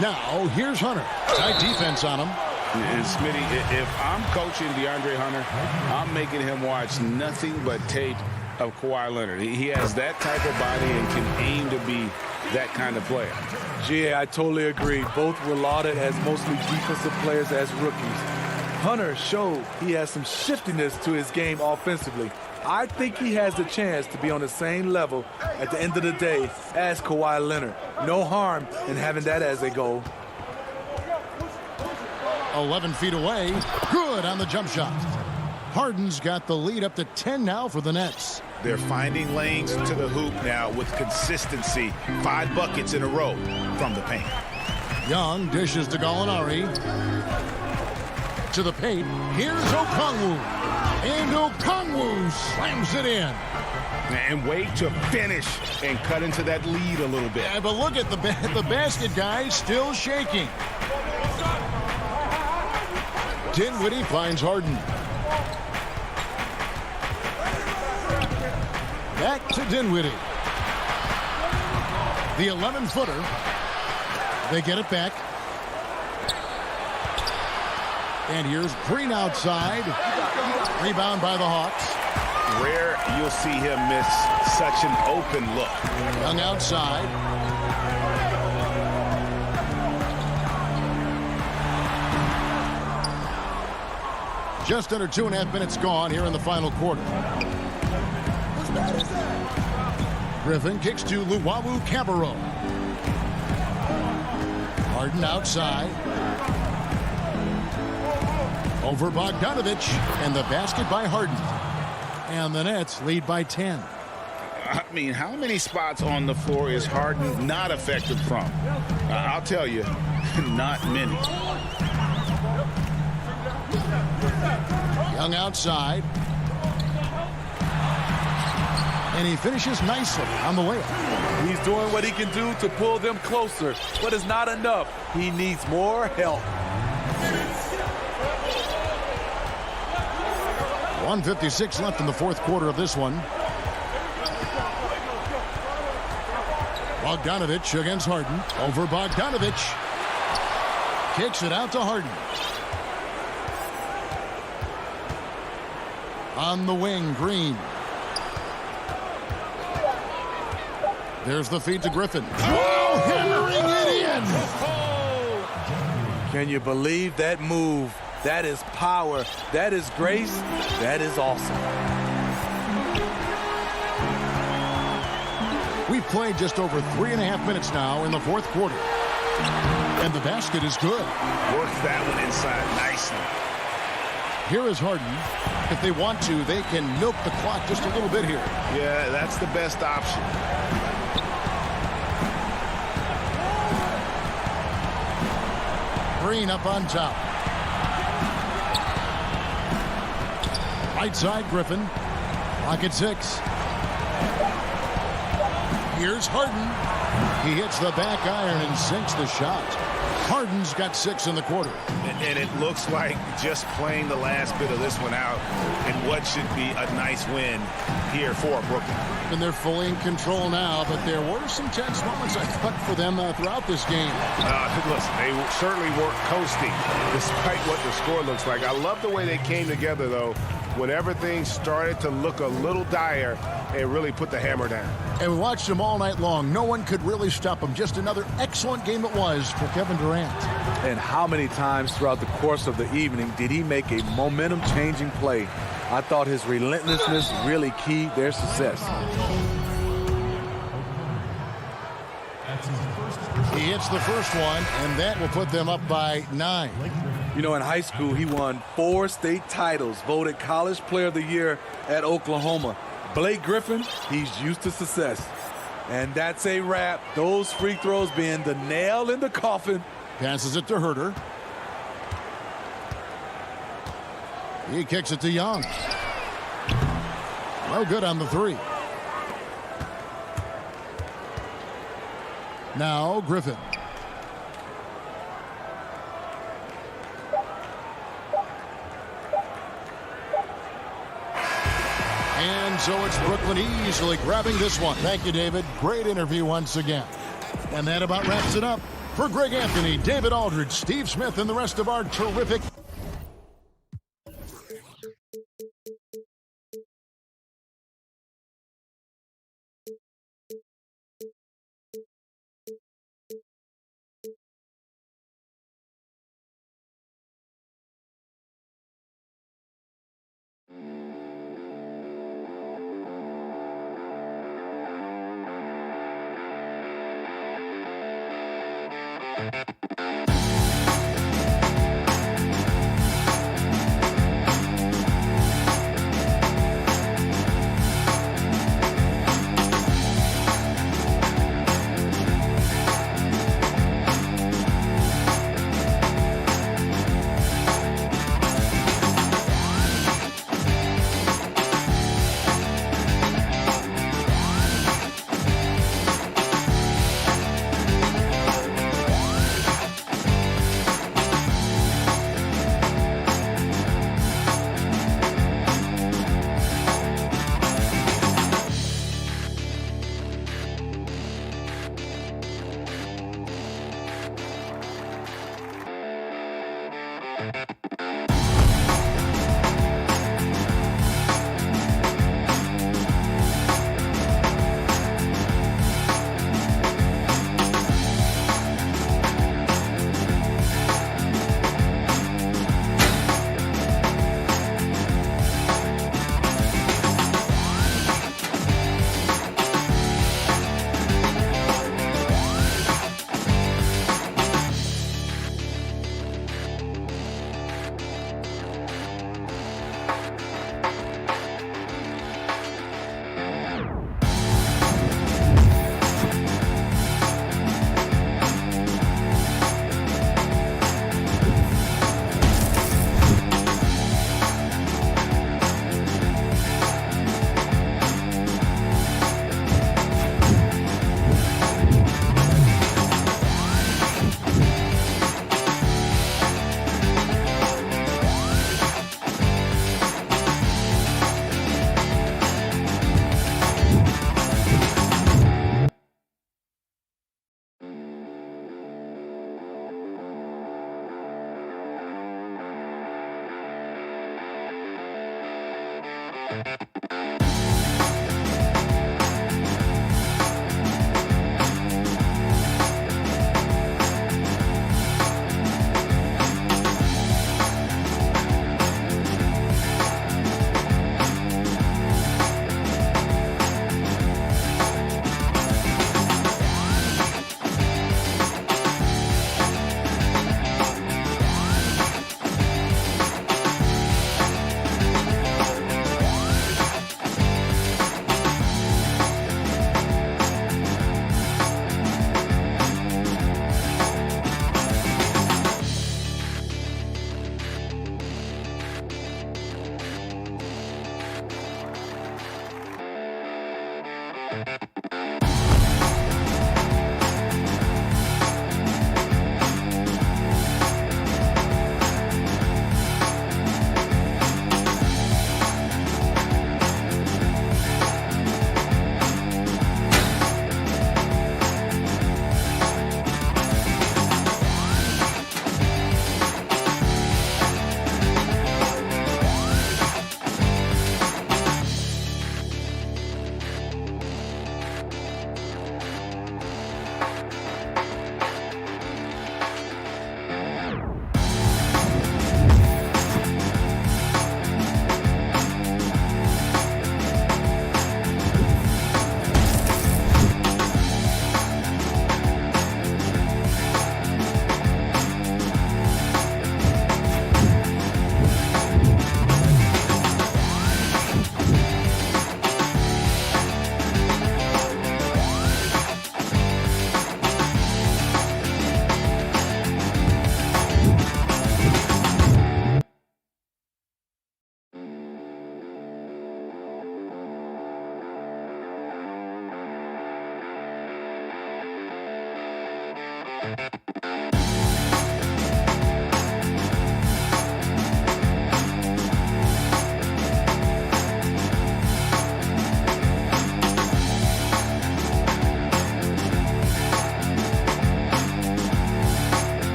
Now, here's Hunter. Tight defense on him. And Smitty, if I'm coaching DeAndre Hunter, I'm making him watch nothing but tape of Kawhi Leonard. He has that type of body and can aim to be that kind of player. GA, I totally agree. Both were lauded as mostly defensive players as rookies. Hunter showed he has some shiftiness to his game offensively. I think he has the chance to be on the same level at the end of the day as Kawhi Leonard. No harm in having that as a goal. 11 feet away. Good on the jump shot. Harden's got the lead up to 10 now for the Nets. They're finding lanes to the hoop now with consistency. 5 buckets in a row from the paint. Young dishes to Gallinari. To the paint. Here's Okongwu. And Okongwu slams it in. And wait to finish and cut into that lead a little bit. Yeah, but look at the basket guy still shaking. Dinwiddie finds Harden. Back to Dinwiddie. The 11-footer. They get it back. And here's Green outside. Rebound by the Hawks. Rare you'll see him miss such an open look. Young outside. Just under 2.5 minutes gone here in the final quarter. Griffin kicks to Luwawu-Cabarrot. Harden outside. Over Bogdanovich, and the basket by Harden. And the Nets lead by 10. I mean, how many spots on the floor is Harden not effective from? I'll tell you, not many. Young outside. And he finishes nicely on the layup. He's doing what he can do to pull them closer, but it's not enough. He needs more help. 1:56 left in the fourth quarter of this one. Bogdanovich against Harden. Over Bogdanovich. Kicks it out to Harden. On the wing, Green. There's the feed to Griffin. Oh, hammering it in! Can you believe that move? That is power. That is grace. That is awesome. We've played just over 3.5 minutes now in the fourth quarter. And the basket is good. Works that one inside nicely. Here is Harden. If they want to, they can milk the clock just a little bit here. Yeah, that's the best option. Green up on top. Right side, Griffin. Clock at 6. Here's Harden. He hits the back iron and sinks the shot. Harden's got 6 in the quarter. And it looks like just playing the last bit of this one out in what should be a nice win here for Brooklyn. And they're fully in control now, but there were some tense moments, I thought, for them throughout this game. Listen, they certainly weren't coasting despite what the score looks like. I love the way they came together, though, when everything started to look a little dire and really put the hammer down. And we watched them all night long. No one could really stop them. Just another excellent game it was for Kevin Durant. And how many times throughout the course of the evening did he make a momentum-changing play? I thought his relentlessness really keyed their success. He hits the first one, and that will put them up by 9. You know, in high school, he won 4 state titles, voted College Player of the Year at Oklahoma. Blake Griffin, he's used to success. And that's a wrap. Those free throws being the nail in the coffin. Passes it to Herter. He kicks it to Young. No good on the 3. Now Griffin. And so it's Brooklyn easily grabbing this one. Thank you, David. Great interview once again. And that about wraps it up. For Greg Anthony, David Aldridge, Steve Smith, and the rest of our terrific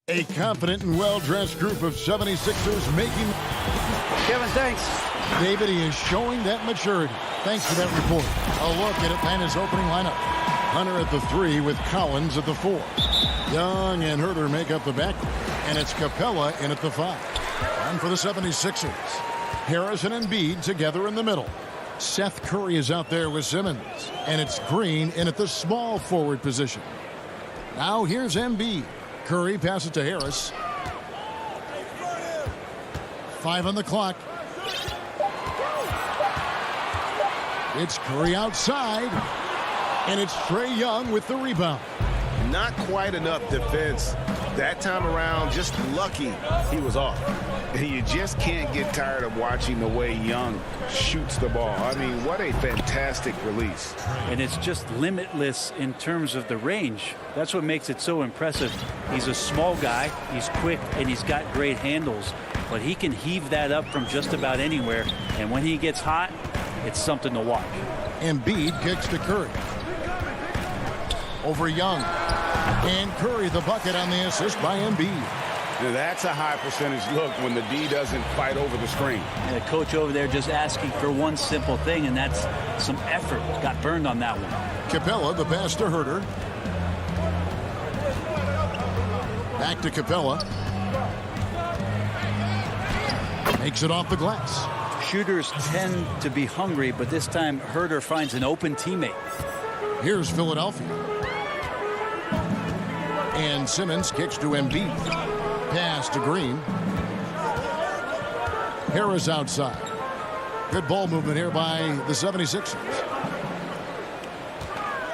A confident and well-dressed group of 76ers making... Kevin, thanks. David, he is showing that maturity. Thanks for that report. A look at Atlanta's opening lineup. Hunter at the 3 with Collins at the 4. Young and Herter make up the backcourt. And it's Capella in at the 5. And for the 76ers, Harrison and Embiid together in the middle. Seth Curry is out there with Simmons. And it's Green in at the small forward position. Now here's Embiid. Curry passes to Harris. 5 on the clock. It's Curry outside. And it's Trae Young with the rebound. Not quite enough defense that time around. Just lucky he was off. And you just can't get tired of watching the way Young shoots the ball. I mean, what a fantastic release. And it's just limitless in terms of the range. That's what makes it so impressive. He's a small guy, he's quick, and he's got great handles. But he can heave that up from just about anywhere. And when he gets hot, it's something to watch. Embiid kicks to Curry. Over Young. And Curry the bucket on the assist by Embiid. Now that's a high percentage look when the D doesn't fight over the screen. The coach over there just asking for one simple thing, and that's some effort. Got burned on that one. Capella, the pass to Herter. Back to Capella. Makes it off the glass. Shooters tend to be hungry, but this time Herter finds an open teammate. Here's Philadelphia. And Simmons kicks to Embiid. Pass to Green. Harris outside. Good ball movement here by the 76ers.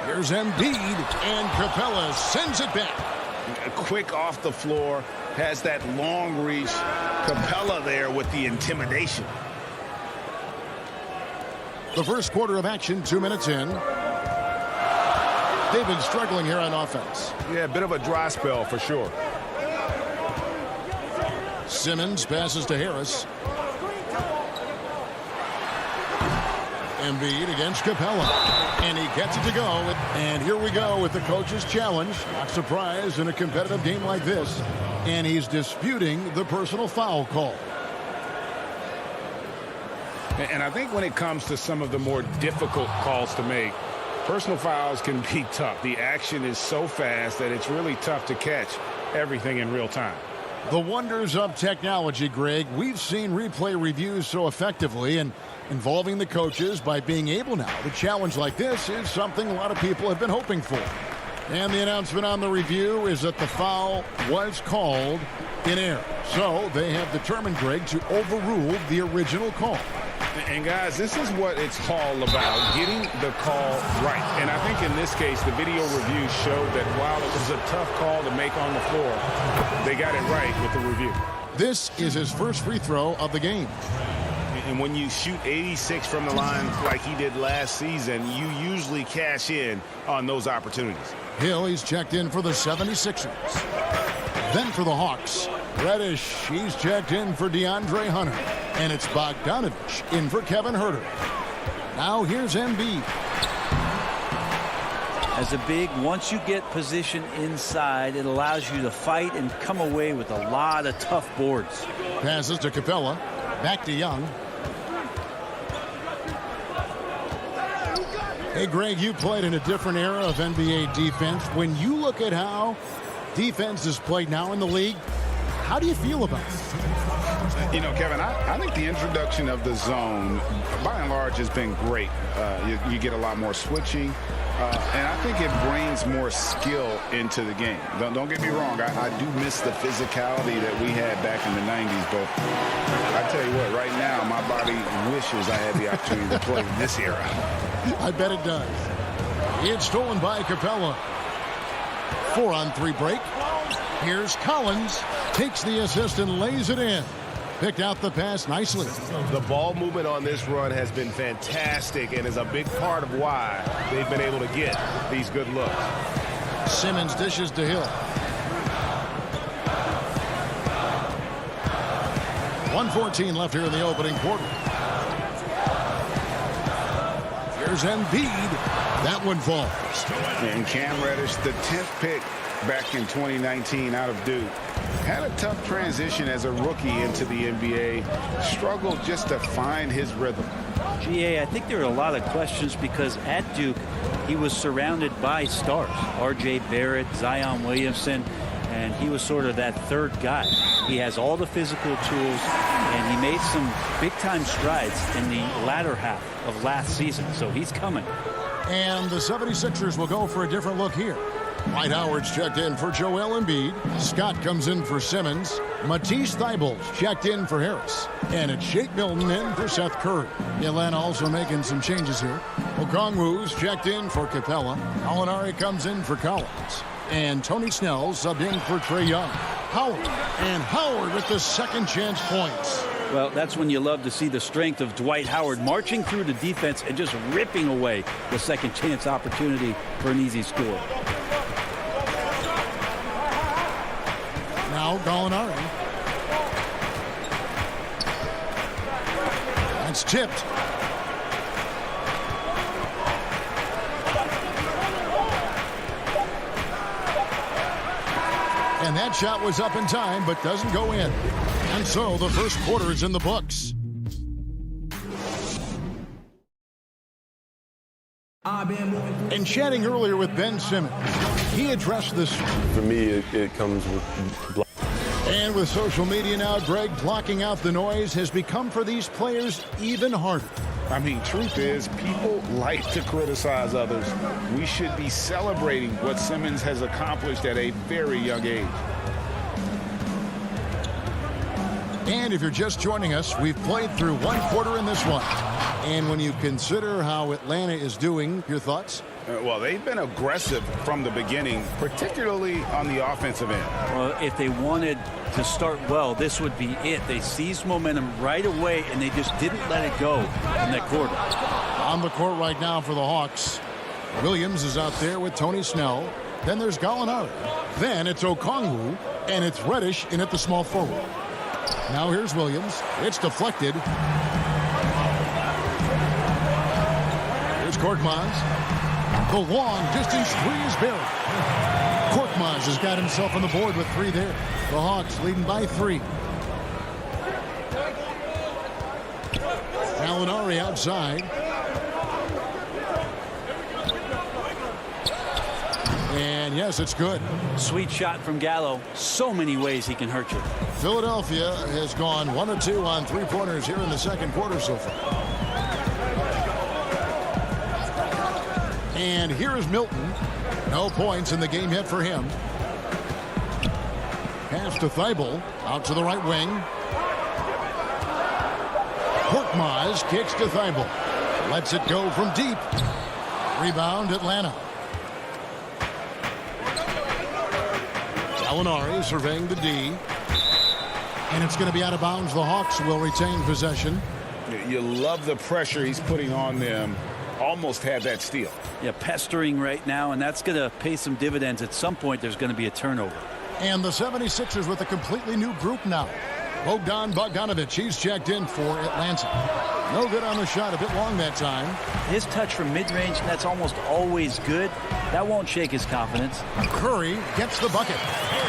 Here's Embiid, and Capella sends it back. Quick off the floor, has that long reach. Capella there with the intimidation. The first quarter of action, 2 minutes in. They've been struggling here on offense. Yeah, a bit of a dry spell for sure. Simmons passes to Harris. Embiid against Capella. And he gets it to go. And here we go with the coach's challenge. Not surprised in a competitive game like this. And he's disputing the personal foul call. And I think when it comes to some of the more difficult calls to make, personal fouls can be tough. The action is so fast that it's really tough to catch everything in real time. The wonders of technology, Greg. We've seen replay reviews so effectively, and involving the coaches by being able now to challenge like this is something a lot of people have been hoping for. And the announcement on the review is that the foul was called in error. So they have determined, Greg, to overrule the original call. And guys, this is what it's all about, getting the call right. And I think in this case, the video review showed that while it was a tough call to make on the floor, they got it right with the review. This is his first free throw of the game. And when you shoot 86 from the line like he did last season, you usually cash in on those opportunities. Hill, he's checked in for the 76ers. Then for the Hawks, Reddish, he's checked in for DeAndre Hunter. And it's Bogdanovich in for Kevin Huerter. Now here's Embiid. As a big, once you get position inside, it allows you to fight and come away with a lot of tough boards. Passes to Capella. Back to Young. Hey, Greg, you played in a different era of NBA defense. When you look at how defense is played now in the league, how do you feel about it? You know, Kevin, I think the introduction of the zone, by and large, has been great. You get a lot more switching, and I think it brings more skill into the game. Don't get me wrong. I do miss the physicality that we had back in the 90s, but I tell you what, right now, my body wishes I had the opportunity to play in this era. I bet it does. It's stolen by Capella. 4-on-3 break. Here's Collins. Takes the assist and lays it in. Picked out the pass nicely. The ball movement on this run has been fantastic and is a big part of why they've been able to get these good looks. Simmons dishes to Hill. 1:14 left here in the opening quarter. Here's Embiid. That one falls. And Cam Reddish, the 10th pick back in 2019 out of Duke, had a tough transition as a rookie into the NBA. Struggled just to find his rhythm. GA, I think there are a lot of questions because at Duke, he was surrounded by stars. R.J. Barrett, Zion Williamson, and he was sort of that third guy. He has all the physical tools, and he made some big-time strides in the latter half of last season, so he's coming. And the 76ers will go for a different look here. Dwight Howard's checked in for Joel Embiid. Scott comes in for Simmons. Matisse Thybulle's checked in for Harris. And it's Shake Milton in for Seth Curry. Atlanta also making some changes here. Okongwu's checked in for Capella. Alinari comes in for Collins. And Tony Snell subbed in for Trae Young. Howard. And Howard with the second chance points. Well, that's when you love to see the strength of Dwight Howard marching through the defense and just ripping away the second chance opportunity for an easy score. Now Gallinari. That's tipped. And that shot was up in time, but doesn't go in. And so the first quarter is in the books. And chatting earlier with Ben Simmons, he addressed this. For me, it comes with. And with social media now, Greg, blocking out the noise has become for these players even harder. I mean, truth is, people like to criticize others. We should be celebrating what Simmons has accomplished at a very young age. And if you're just joining us, we've played through one quarter in this one. And when you consider how Atlanta is doing, your thoughts? Well, they've been aggressive from the beginning, particularly on the offensive end. Well, if they wanted to start well, this would be it. They seized momentum right away, and they just didn't let it go in that quarter. On the court right now for the Hawks, Williams is out there with Tony Snell. Then there's Gallinari. Then it's Okongwu, and it's Reddish in at the small forward. Now here's Williams. It's deflected. Korkmaz. The long distance three is buried. Korkmaz has got himself on the board with 3 there. The Hawks leading by 3. Gallinari outside. And yes, it's good. Sweet shot from Gallo. So many ways he can hurt you. Philadelphia has gone 1 of 2 on 3-pointers here in the second quarter so far. And here is Milton. No points in the game yet for him. Pass to Thibault. Out to the right wing. Korkmaz kicks to Thibault. Lets it go from deep. Rebound Atlanta. Gallinari surveying the D. And it's going to be out of bounds. The Hawks will retain possession. You love the pressure he's putting on them. Almost had that steal. Yeah, pestering right now, and that's going to pay some dividends. At some point, there's going to be a turnover. And the 76ers with a completely new group now. Bogdanovich, he's checked in for Atlanta. No good on the shot, a bit long that time. His touch from mid-range, that's almost always good. That won't shake his confidence. Curry gets the bucket.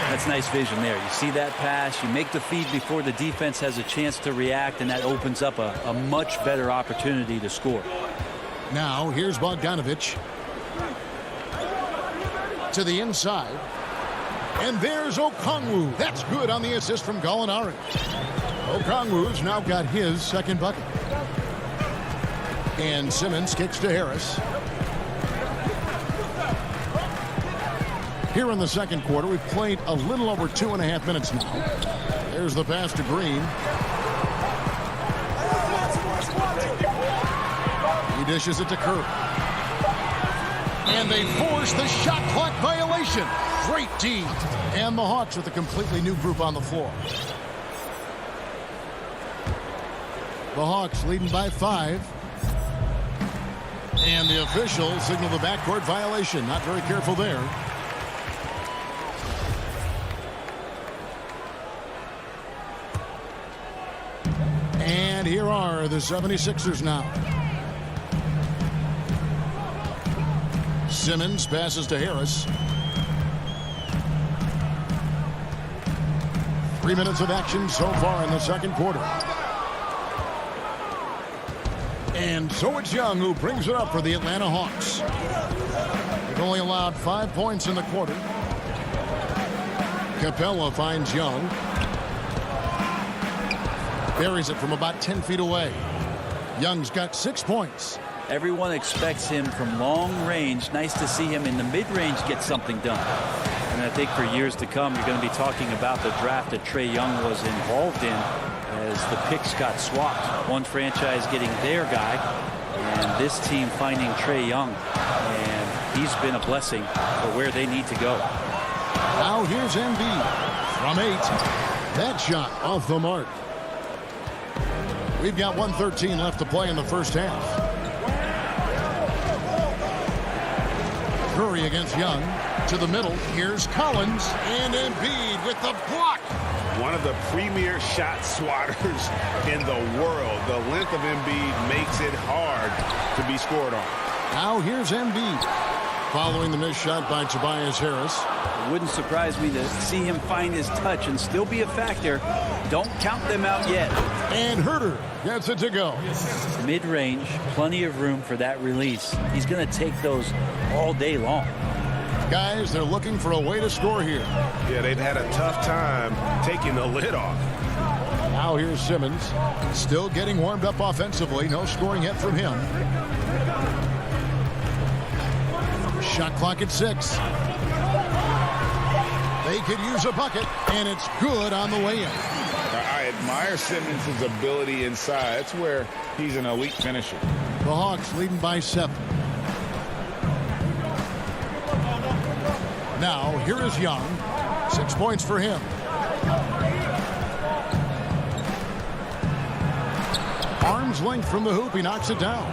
That's nice vision there. You see that pass, you make the feed before the defense has a chance to react, and that opens up a much better opportunity to score. Now, here's Bogdanovich. To the inside. And there's Okongwu. That's good on the assist from Gallinari. Okongwu's now got his second bucket. And Simmons kicks to Harris. Here in the second quarter, we've played a little over 2.5 minutes now. There's the pass to Green. He dishes it to Kerr. And they force the shot clock violation. Great team. And the Hawks with a completely new group on the floor. The Hawks leading by 5. And the officials signal the backcourt violation. Not very careful there. And here are the 76ers now. Simmons passes to Harris. 3 minutes of action so far in the second quarter. And so it's Young who brings it up for the Atlanta Hawks. They've only allowed 5 points in the quarter. Capella finds Young. Buries it from about 10 feet away. Young's got 6 points. Everyone expects him from long range. Nice to see him in the mid-range get something done. And I think for years to come, you're going to be talking about the draft that Trae Young was involved in as the picks got swapped. One franchise getting their guy, and this team finding Trae Young. And he's been a blessing for where they need to go. Now here's Embiid from 8. That shot off the mark. We've got 1:13 left to play in the first half. Curry against Young. To the middle. Here's Collins. And Embiid with the block. One of the premier shot swatters in the world. The length of Embiid makes it hard to be scored on. Now here's Embiid. Following the missed shot by Tobias Harris. It wouldn't surprise me to see him find his touch and still be a factor. Don't count them out yet. And Herter gets it to go. Mid-range, plenty of room for that release. He's going to take those all day long. Guys, they're looking for a way to score here. Yeah, they've had a tough time taking the lid off. Now here's Simmons. Still getting warmed up offensively. No scoring yet from him. Shot clock at 6. They could use a bucket, and it's good on the way in. I admire Simmons' ability inside. That's where he's an elite finisher. The Hawks leading by 7. Now, here is Young. 6 points for him. Arm's length from the hoop. He knocks it down.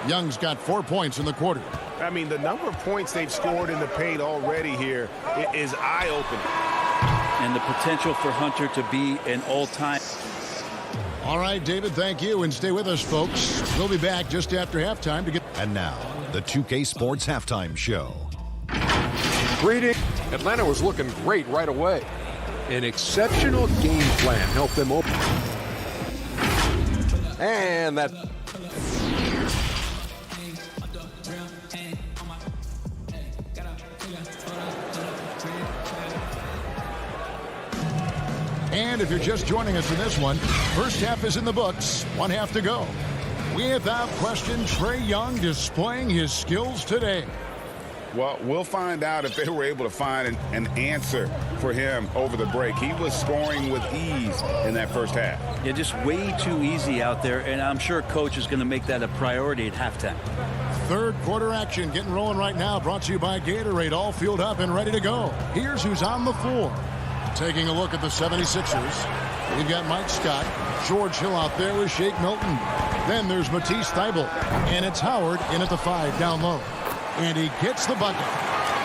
Young's got 4 points in the quarter. I mean, the number of points they've scored in the paint already here is eye-opening. And the potential for Hunter to be an all-time. All right, David, thank you. And stay with us, folks. We'll be back just after halftime to get... And now, the 2K Sports Halftime Show. Greetings. Atlanta was looking great right away. An exceptional game plan helped them open. And that... And if you're just joining us in this one, first half is in the books, one half to go. Without question, Trae Young displaying his skills today. Well, we'll find out if they were able to find an answer for him over the break. He was scoring with ease in that first half. Yeah, just way too easy out there, and I'm sure coach is going to make that a priority at halftime. Third quarter action getting rolling right now, brought to you by Gatorade, all fueled up and ready to go. Here's who's on the floor. Taking a look at the 76ers, we've got Mike Scott, George Hill out there with Shake Milton. Then there's Matisse Thybulle, and it's Howard in at the 5 down low. And he gets the bucket.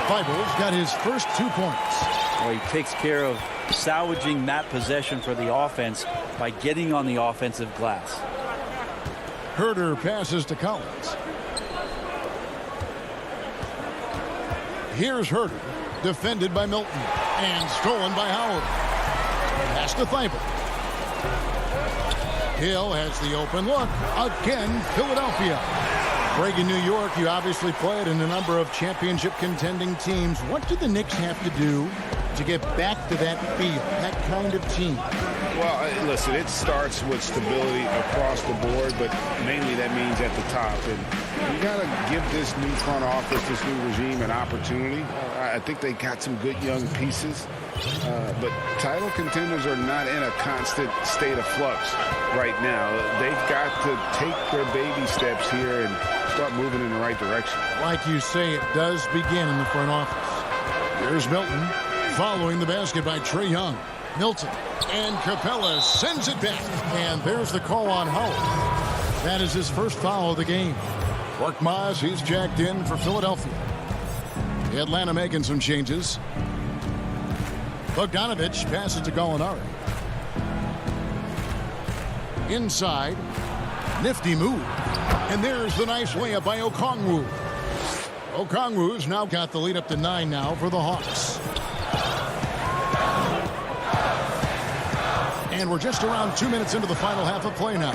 Thybulle's got his first 2 points. Well, he takes care of salvaging that possession for the offense by getting on the offensive glass. Herder passes to Collins. Here's Herder, defended by Milton, and stolen by Howard. Pass to Thybulle. Hill has the open look. Again, Philadelphia. Greg, in New York, you obviously played in a number of championship contending teams. What do the Knicks have to do to get back to that field, that kind of team? Well, listen, it starts with stability across the board, but mainly that means at the top. And you got to give this new front office, this new regime, an opportunity. I think they got some good young pieces, but title contenders are not in a constant state of flux right now. They've got to take their baby steps here and start moving in the right direction. Like you say, it does begin in the front office. Here's Milton following the basket by Trae Young. Milton and Capella sends it back. And there's the call on Howard. That is his first foul of the game. Korkmaz, he's jacked in for Philadelphia. Atlanta making some changes. Bogdanovich passes to Gallinari. Inside. Nifty move. And there's the nice layup by Okongwu. Okongwu's now got the lead up to 9 now for the Hawks. And we're just around 2 minutes into the final half of play now.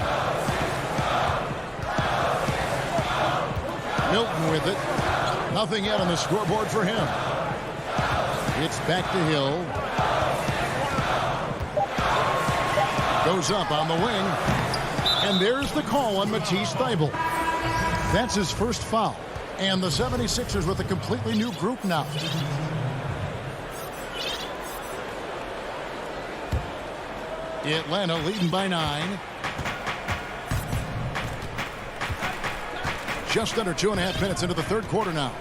Milton with it. Nothing yet on the scoreboard for him. It's back to Hill. Goes up on the wing. And there's the call on Matisse Thybulle. That's his first foul. And the 76ers with a completely new group now. Atlanta leading by 9. Just under 2.5 minutes into the third quarter now.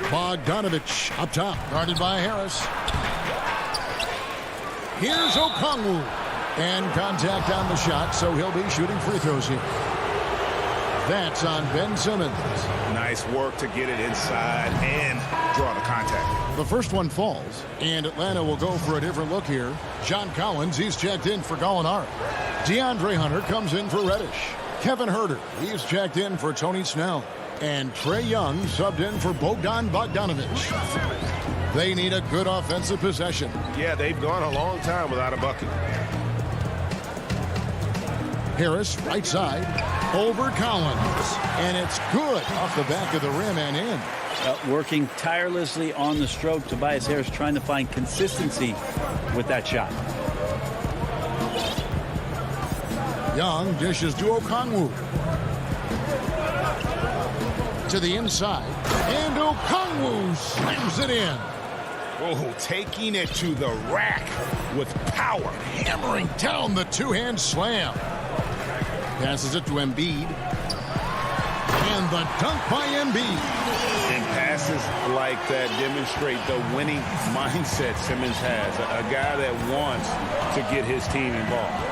Bogdanovich up top, guarded by Harris. Here's Okongwu. And contact on the shot, so he'll be shooting free throws here. That's on Ben Simmons. Nice work to get it inside and draw the contact. The first one falls, and Atlanta will go for a different look here. John Collins, he's checked in for Gallinari. DeAndre Hunter comes in for Reddish. Kevin Herter, he's checked in for Tony Snell. And Trae Young subbed in for Bogdanovich. They need a good offensive possession. Yeah, they've gone a long time without a bucket. Harris, right side, over Collins. And it's good off the back of the rim and in. Working tirelessly on the stroke, Tobias Harris trying to find consistency with that shot. Young dishes to Okongwu. To the inside. And Okongwu slams it in. Oh, taking it to the rack with power. Hammering down the two-hand slam. Passes it to Embiid. And the dunk by Embiid. And passes like that demonstrate the winning mindset Simmons has. A guy that wants to get his team involved.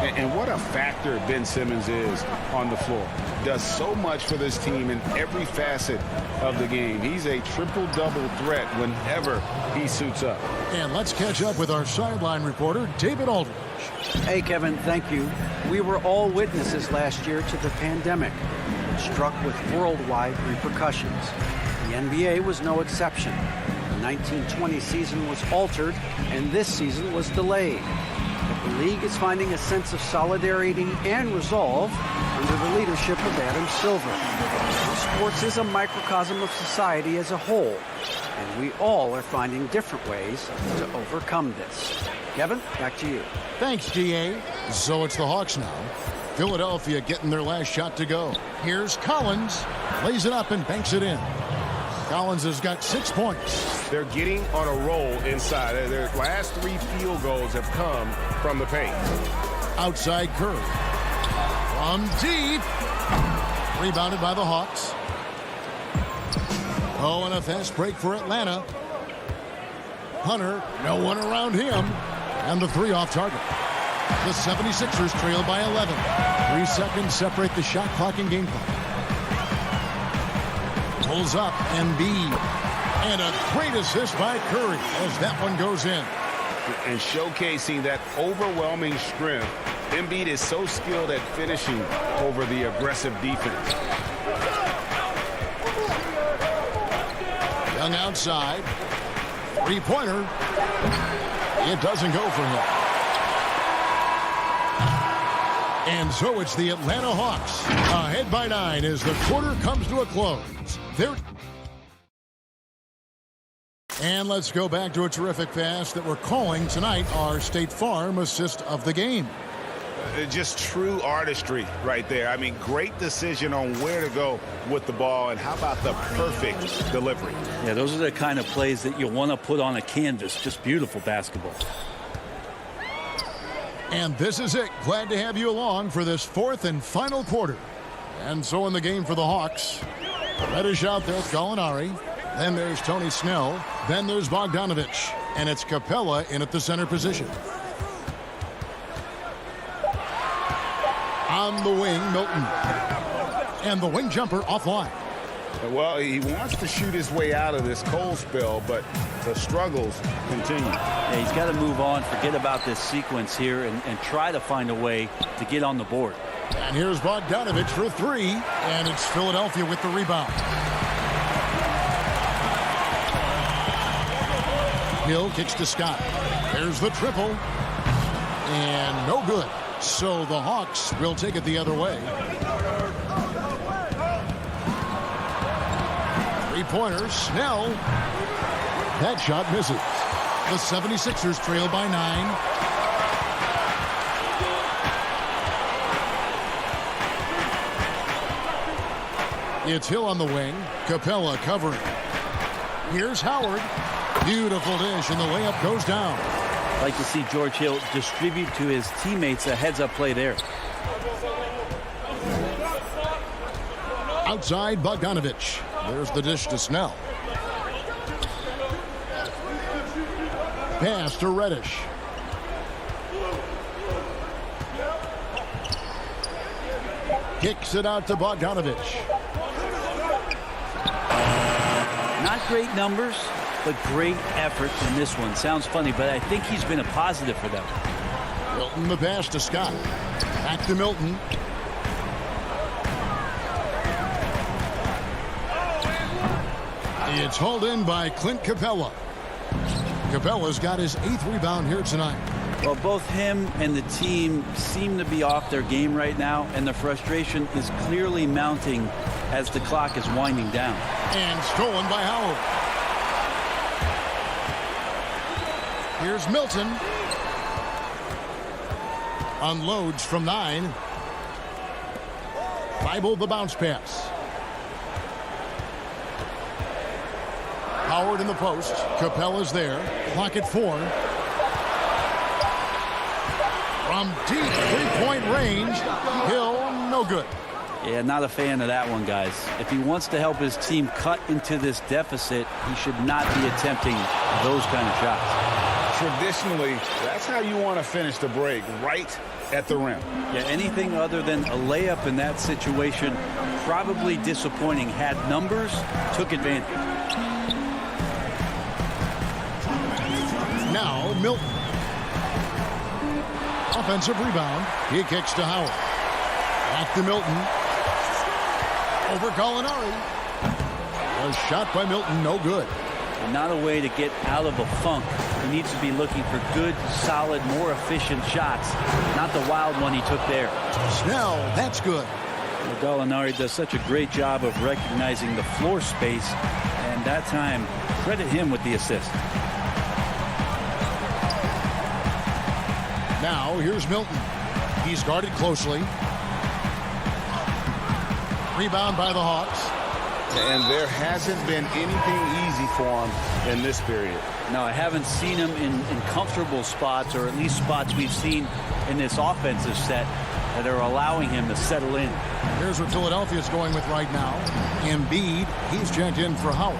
And what a factor Ben Simmons is on the floor. Does so much for this team in every facet of the game. He's a triple-double threat whenever he suits up. And let's catch up with our sideline reporter, David Aldridge. Hey, Kevin, thank you. We were all witnesses last year to the pandemic, struck with worldwide repercussions. The NBA was no exception. The 1920 season was altered, and this season was delayed. But the league is finding a sense of solidarity and resolve under the leadership of Adam Silver. Sports is a microcosm of society as a whole, and we all are finding different ways to overcome this. Kevin, back to you. Thanks, DA. So it's the Hawks now. Philadelphia getting their last shot to go. Here's Collins. Lays it up and banks it in. Collins has got 6 points. They're getting on a roll inside. Their last 3 field goals have come from the paint. Outside Curry. From deep. Rebounded by the Hawks. Oh, and a fast break for Atlanta. Hunter, no one around him. And the 3 off target. The 76ers trail by 11. 3 seconds separate the shot clock and game clock. Pulls up Embiid. And a great assist by Curry as that one goes in. And showcasing that overwhelming strength. Embiid is so skilled at finishing over the aggressive defense. Young outside. 3-pointer. It doesn't go for him. And so it's the Atlanta Hawks ahead by 9 as the quarter comes to a close. And let's go back to a terrific pass that we're calling tonight our State Farm assist of the game. Just true artistry right there. I mean, great decision on where to go with the ball, and how about the perfect delivery? Yeah, those are the kind of plays that you want to put on a canvas. Just beautiful basketball. And this is it. Glad to have you along for this 4th and final quarter. And so in the game for the Hawks, Reddish out there with Gallinari. Then there's Tony Snell. Then there's Bogdanovich. And it's Capella in at the center position. On the wing, Milton. And the wing jumper offline. Well, he wants to shoot his way out of this cold spell, but the struggles continue. Yeah, he's got to move on, forget about this sequence here, and try to find a way to get on the board. And here's Bogdanovich for 3, and it's Philadelphia with the rebound. Hill kicks to Scott. There's the triple. And no good. So the Hawks will take it the other way. 3-pointer, Snell. That shot misses. The 76ers trail by 9. It's Hill on the wing. Capella covering. Here's Howard. Beautiful dish, and the layup goes down. I'd like to see George Hill distribute to his teammates a heads-up play there. Outside Bogdanovich. There's the dish to Snell. Pass to Reddish. Kicks it out to Bogdanovich. Not great numbers, but great effort in this one. Sounds funny, but I think he's been a positive for them. Milton the pass to Scott. Back to Milton. It's hauled in by Clint Capella. Capella's got his 8th rebound here tonight. Well, both him and the team seem to be off their game right now, and the frustration is clearly mounting as the clock is winding down. And stolen by Howard. Here's Milton. Unloads from 9. Bible the bounce pass. Howard in the post. Capella's there. Clock at 4. From deep 3-point range. Hill, no good. Yeah, not a fan of that one, guys. If he wants to help his team cut into this deficit, he should not be attempting those kind of shots. traditionally, that's how you want to finish the break, right at the rim. Yeah, anything other than a layup in that situation, probably disappointing. Had numbers, took advantage. Now Milton. Offensive rebound. He kicks to Howard. Back to Milton. Over Gallinari. A shot by Milton, no good. Not a way to get out of a funk. He needs to be looking for good, solid, more efficient shots. Not the wild one he took there. Snell, that's good. Well, Gallinari does such a great job of recognizing the floor space. And that time, credit him with the assist. Now here's Milton. He's guarded closely. Rebound by the Hawks. And there hasn't been anything easy for him in this period. No, I haven't seen him in comfortable spots, or at least spots we've seen in this offensive set that are allowing him to settle in. Here's what Philadelphia's going with right now. Embiid, he's checked in for Howard.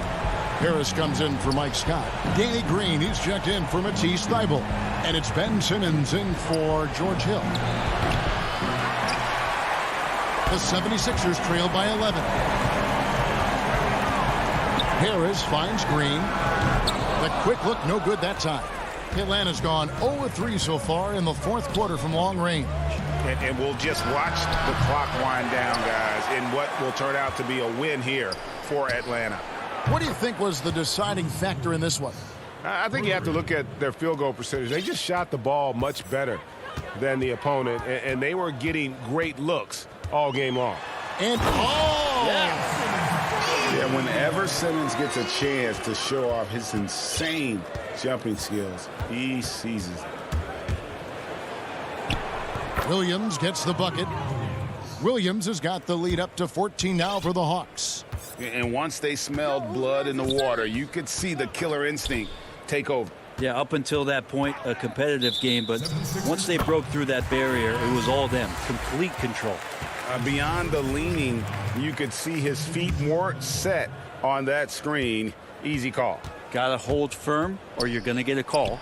Harris comes in for Mike Scott. Danny Green, he's checked in for Matisse Thybulle. And it's Ben Simmons in for George Hill. The 76ers trail by 11. Harris finds Green. The quick look, no good that time. Atlanta's gone 0-3 so far in the fourth quarter from long range. And we'll just watch the clock wind down, guys, in what will turn out to be a win here for Atlanta. What do you think was the deciding factor in this one? I think you have to look at their field goal percentage. They just shot the ball much better than the opponent, and they were getting great looks all game long. And Yeah, whenever Simmons gets a chance to show off his insane jumping skills, he seizes it. Williams gets the bucket. Williams has got the lead up to 14 now for the Hawks. And once they smelled blood in the water, you could see the killer instinct take over. Yeah, up until that point, a competitive game, but once they broke through that barrier, it was all them. Complete control. Beyond the leaning, you could see his feet more set on that screen. Easy call. Got to hold firm or you're going to get a call.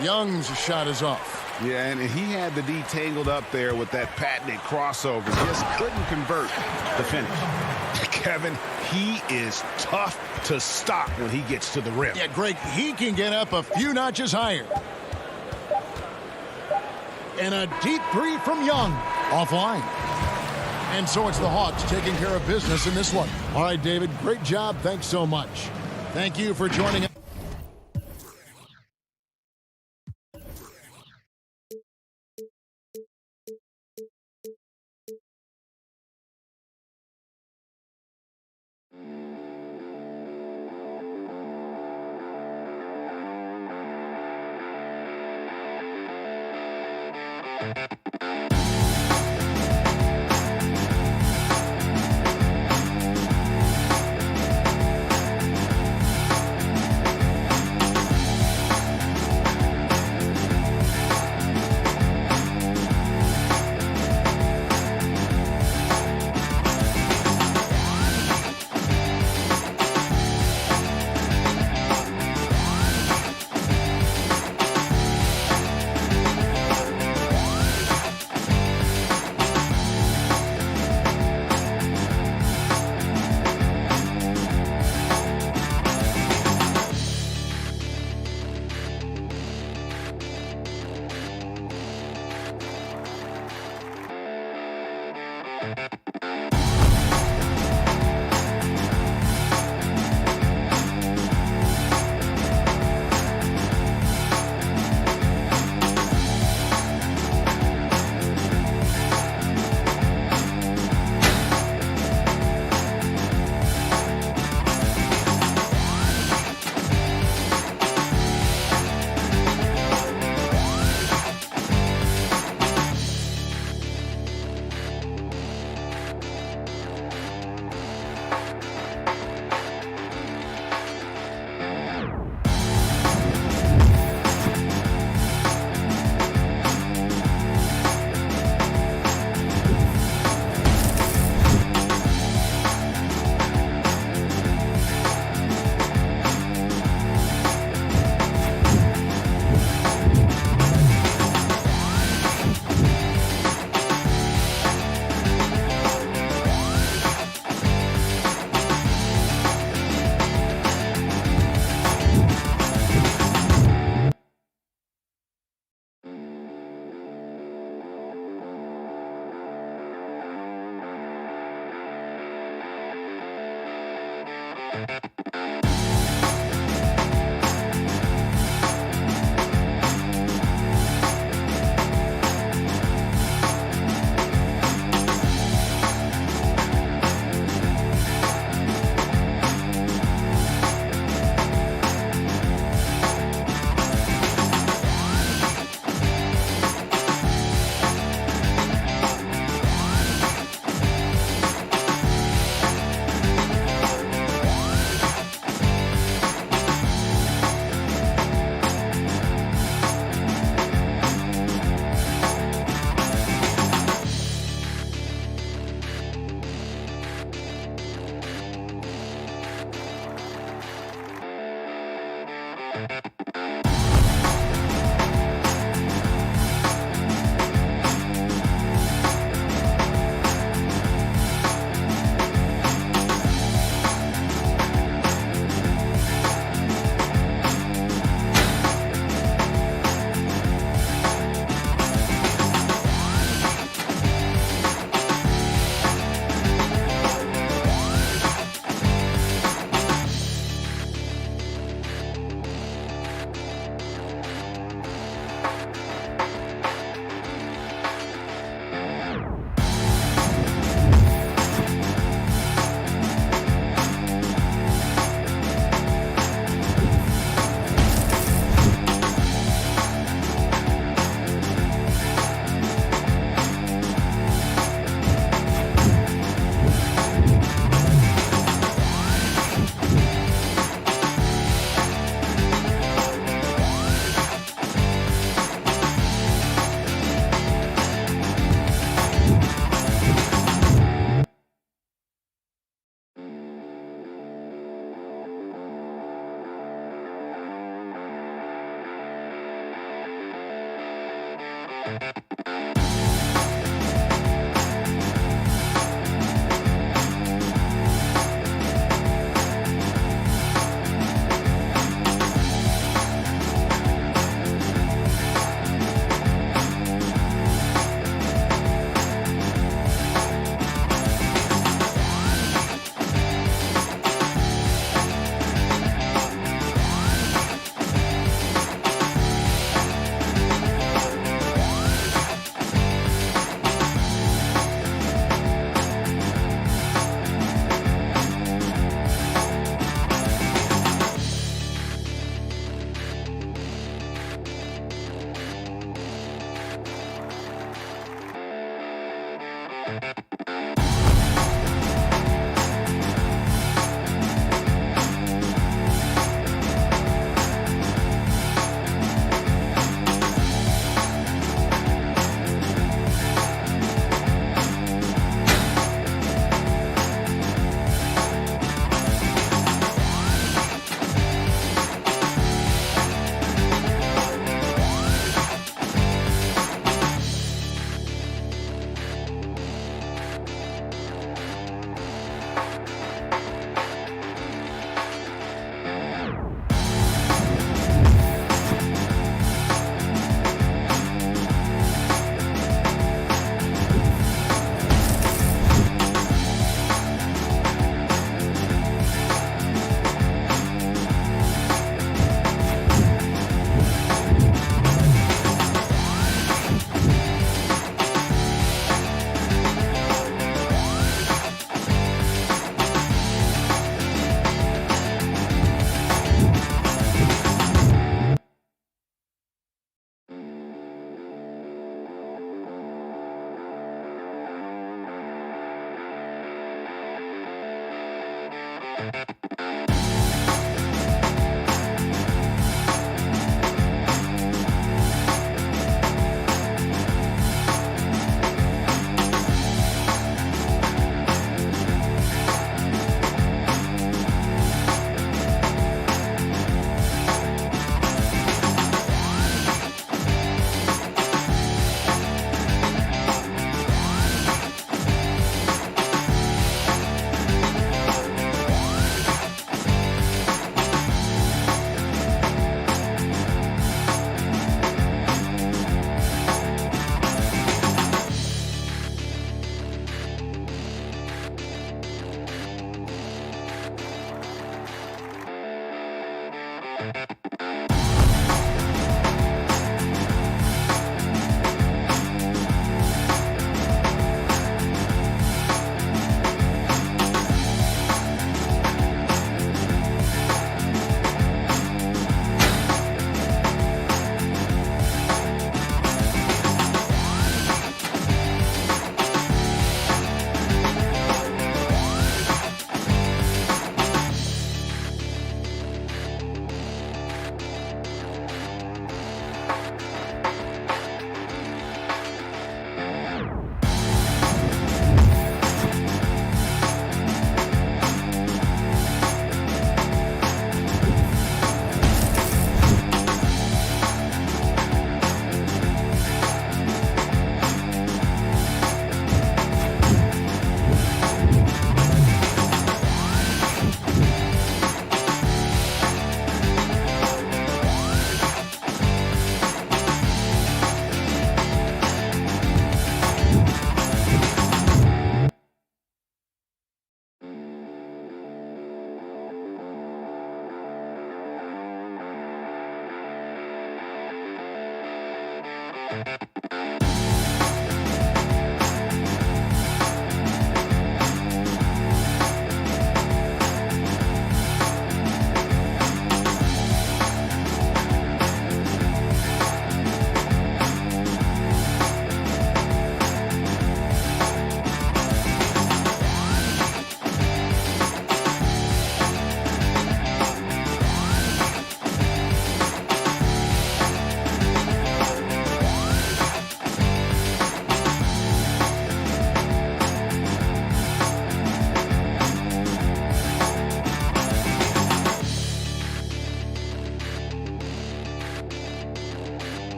Young's shot is off. Yeah, and he had the D tangled up there with that patented crossover. Just couldn't convert the finish. Kevin, he is tough to stop when he gets to the rim. Yeah, Greg, he can get up a few notches higher. And a deep three from Young. Offline. And so it's the Hawks taking care of business in this one. All right, David, great job. Thanks so much. Thank you for joining us.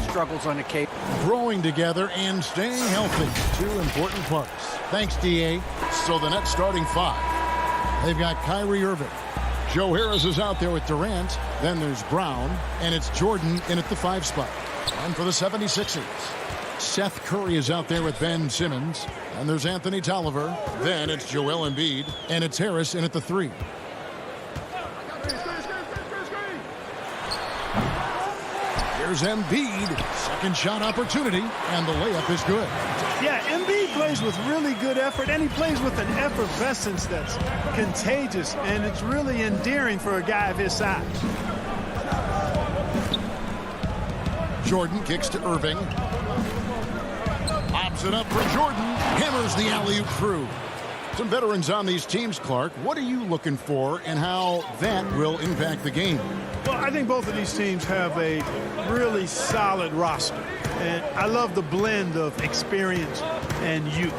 Struggles on occasion. Growing together and staying healthy. Two important parts. Thanks, D.A. So the Nets starting five. They've got Kyrie Irving. Joe Harris is out there with Durant. Then there's Brown. And it's Jordan in at the 5 spot. And for the 76ers, Seth Curry is out there with Ben Simmons. And there's Anthony Tolliver. Then it's Joel Embiid. And it's Harris in at the 3. Here's Embiid. Second shot opportunity. And the layup is good. Yeah, Embiid plays with really good effort, and he plays with an effervescence that's contagious, and it's really endearing for a guy of his size. Jordan kicks to Irving. Lobs it up for Jordan. Hammers the alley-oop through. Some veterans on these teams, Clark. What are you looking for and how that will impact the game? Well, I think both of these teams have a really solid roster. And I love the blend of experience and youth.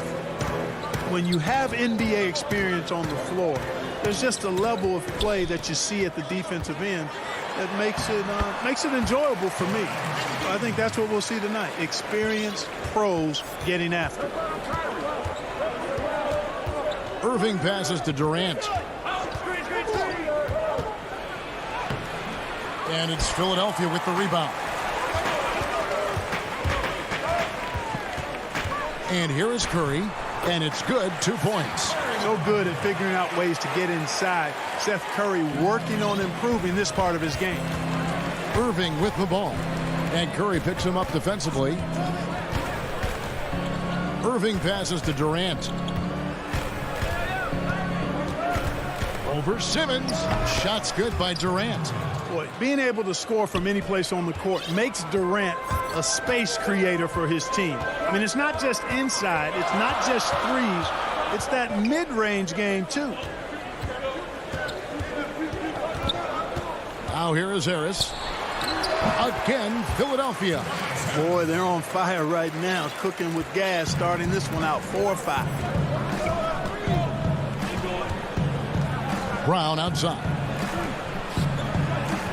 When you have NBA experience on the floor, there's just a level of play that you see at the defensive end that makes it enjoyable for me. I think that's what we'll see tonight. Experienced pros getting after it. Irving passes to Durant. And it's Philadelphia with the rebound. And here is Curry, and it's good, 2 points. So good at figuring out ways to get inside. Seth Curry working on improving this part of his game. Irving with the ball, and Curry picks him up defensively. Irving passes to Durant. Over Simmons. Shot's good by Durant. Boy, being able to score from any place on the court makes Durant a space creator for his team. I mean, it's not just inside. It's not just threes. It's that mid-range game, too. Now here is Harris. Again, Philadelphia. Boy, they're on fire right now, cooking with gas, starting this one out 4-5. Brown outside.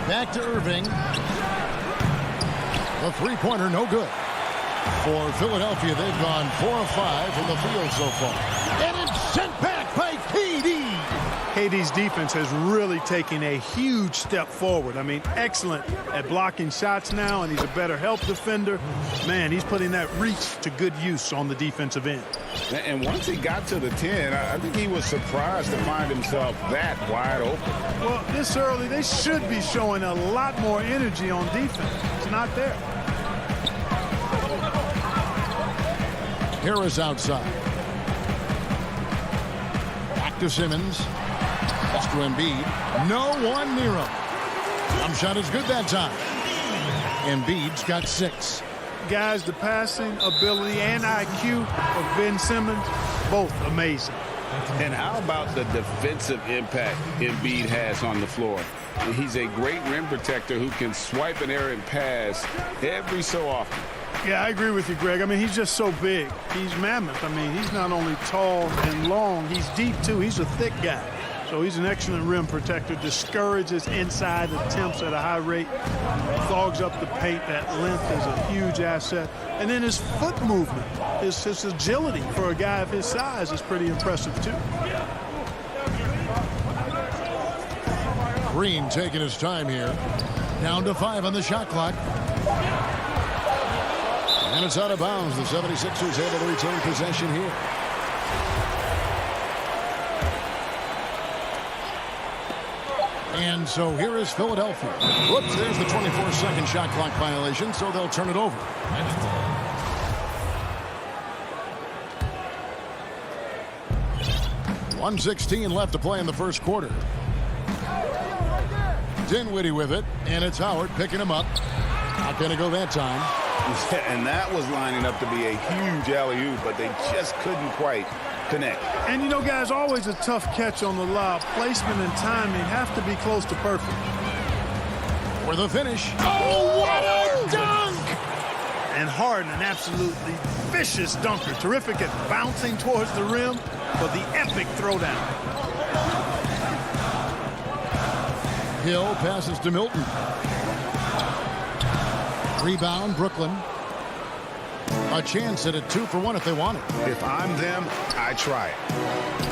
Back to Irving. The three-pointer, no good. For Philadelphia, they've gone 4 of 5 from the field so far. And it's sent back by KD. KD's defense has really taken a huge step forward. I mean, excellent at blocking shots now, and he's a better help defender. Man, he's putting that reach to good use on the defensive end. And once he got to the 10, I think he was surprised to find himself that wide open. Well, this early, they should be showing a lot more energy on defense. It's not there. Harris outside. Back to Simmons. Pass to Embiid. No one near him. Jump shot is good that time. Embiid's got 6. Guys, the passing ability and IQ of Ben Simmons, both amazing. And how about the defensive impact Embiid has on the floor? He's a great rim protector who can swipe an errant pass every so often. Yeah, I agree with you, Greg. I mean, he's just so big. He's mammoth. I mean, he's not only tall and long, he's deep, too. He's a thick guy. So he's an excellent rim protector, discourages inside attempts at a high rate, clogs up the paint. That length is a huge asset. And then his foot movement, his agility for a guy of his size is pretty impressive, too. Green taking his time here. Down to 5 on the shot clock. And it's out of bounds. The 76ers able to retain possession here. And so here is Philadelphia. Whoops, there's the 24-second shot clock violation, so they'll turn it over. .116 left to play in the first quarter. Dinwiddie with it, and it's Howard picking him up. Not going to go that time. And that was lining up to be a huge alley-oop, but they just couldn't quite connect. And, you know, guys, always a tough catch on the lob. Placement and timing have to be close to perfect. For the finish. Oh, what a dunk! And Harden, an absolutely vicious dunker. Terrific at bouncing towards the rim, but the epic throwdown. Hill passes to Milton. Rebound, Brooklyn. A chance at a 2-for-1 if they want it. If I'm them, I try it.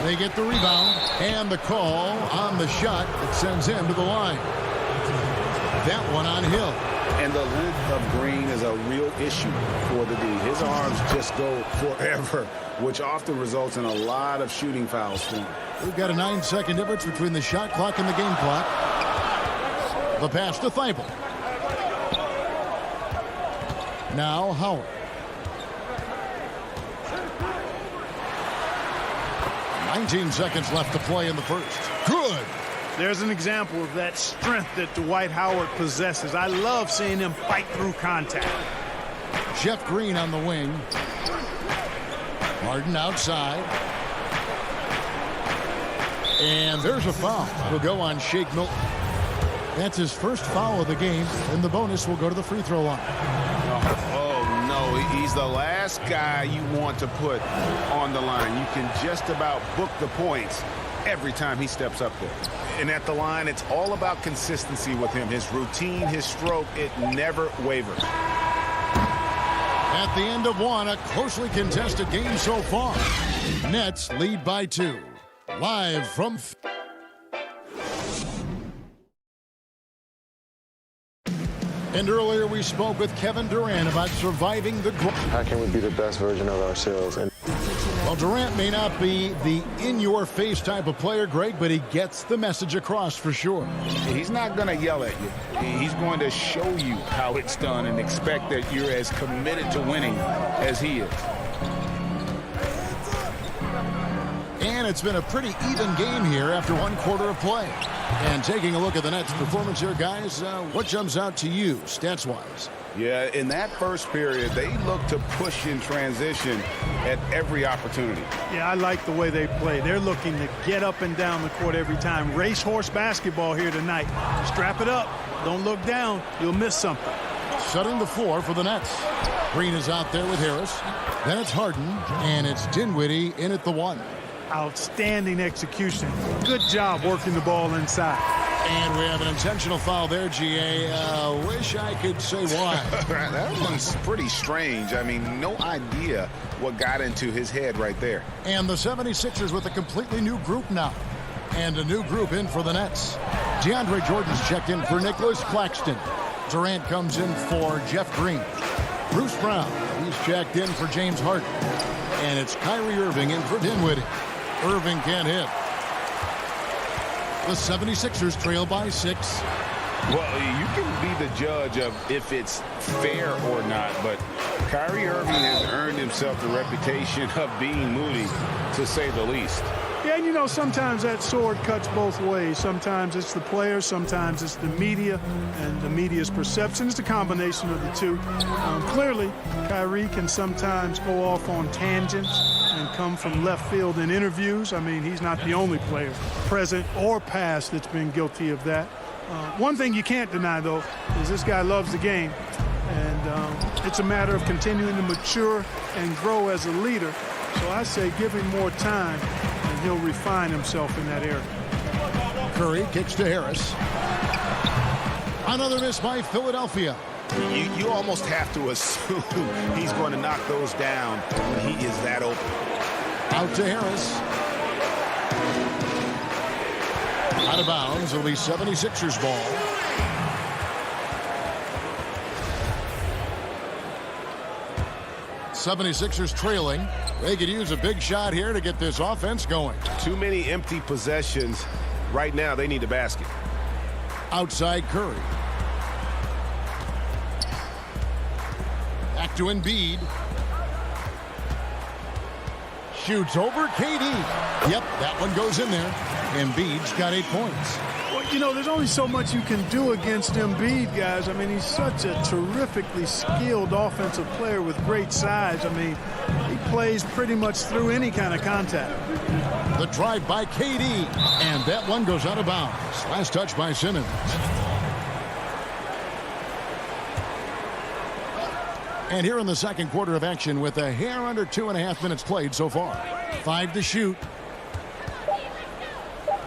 They get the rebound and the call on the shot that sends him to the line. That one on Hill. And the length of Green is a real issue for the D. His arms just go forever, which often results in a lot of shooting fouls for him. We've got a 9-second difference between the shot clock and the game clock. The pass to Thibault. Now Howard. 19 seconds left to play in the first. Good. There's an example of that strength that Dwight Howard possesses. I love seeing him fight through contact. Jeff Green on the wing. Harden outside. And there's a foul. Will go on Shake Milton. That's his first foul of the game, and the bonus will go to the free throw line. Oh, no, he's the last guy you want to put on the line. You can just about book the points every time he steps up there. And at the line, it's all about consistency with him. His routine, his stroke, it never wavers. At the end of one, a closely contested game so far. Nets lead by 2. Live from... And earlier we spoke with Kevin Durant about surviving the grind. How can we be the best version of ourselves? And well, Durant may not be the in-your-face type of player, Greg, but he gets the message across for sure. He's not going to yell at you. He's going to show you how it's done and expect that you're as committed to winning as he is. And it's been a pretty even game here after one quarter of play. And taking a look at the Nets' performance here, guys, what jumps out to you, stats-wise? Yeah, in that first period, they looked to push in transition at every opportunity. Yeah, I like the way they play. They're looking to get up and down the court every time. Racehorse basketball here tonight. Strap it up. Don't look down. You'll miss something. Shutting the floor for the Nets. Green is out there with Harris. Then it's Harden, and it's Dinwiddie in at the 1. Outstanding execution. Good job working the ball inside. And we have an intentional foul there, GA. Wish I could say why. That one's pretty strange. I mean, no idea what got into his head right there. And the 76ers with a completely new group now. And a new group in for the Nets. DeAndre Jordan's checked in for Nicholas Claxton. Durant comes in for Jeff Green. Bruce Brown, he's checked in for James Harden. And it's Kyrie Irving in for Dinwiddie. Irving can't hit. The 76ers trail by 6. Well, you can be the judge of if it's fair or not, but Kyrie Irving has earned himself the reputation of being moody, to say the least. Yeah, and you know, sometimes that sword cuts both ways. Sometimes it's the players, sometimes it's the media, and the media's perception. It's a combination of the two. Clearly, Kyrie can sometimes go off on tangents and come from left field in interviews. I mean, he's not the only player, present or past, that's been guilty of that. One thing you can't deny, though, is this guy loves the game. And it's a matter of continuing to mature and grow as a leader. So I say give him more time, and he'll refine himself in that area. Curry kicks to Harris. Another miss by Philadelphia. You almost have to assume he's going to knock those down when he is that open. Out to Harris. Out of bounds. It'll be 76ers ball. '76ers trailing. They could use a big shot here to get this offense going. too many empty possessions. Right now, they need a basket. Outside Curry. Back to Embiid. Shoots over KD. Yep, that one goes in there. Embiid's got 8 points. Well, you know, there's only so much you can do against Embiid, guys. I mean, he's such a terrifically skilled offensive player with great size. I mean, he plays pretty much through any kind of contact. The drive by KD, and that one goes out of bounds. Last touch by Simmons. And here in the second quarter of action with a hair under 2.5 minutes played so far. 5 to shoot.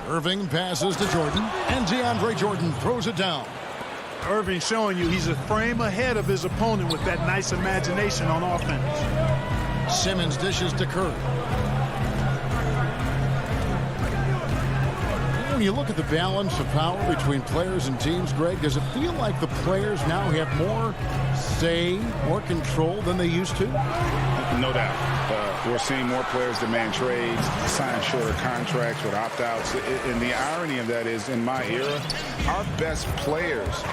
Irving passes to Jordan, and DeAndre Jordan throws it down. Irving showing you he's a frame ahead of his opponent with that nice imagination on offense. Simmons dishes to Curry. When you look at the balance of power between players and teams, Greg, does it feel like the players now have more say, more control than they used to? No doubt. We're seeing more players demand trades, sign shorter contracts with opt-outs. And the irony of that is, in my era, our best players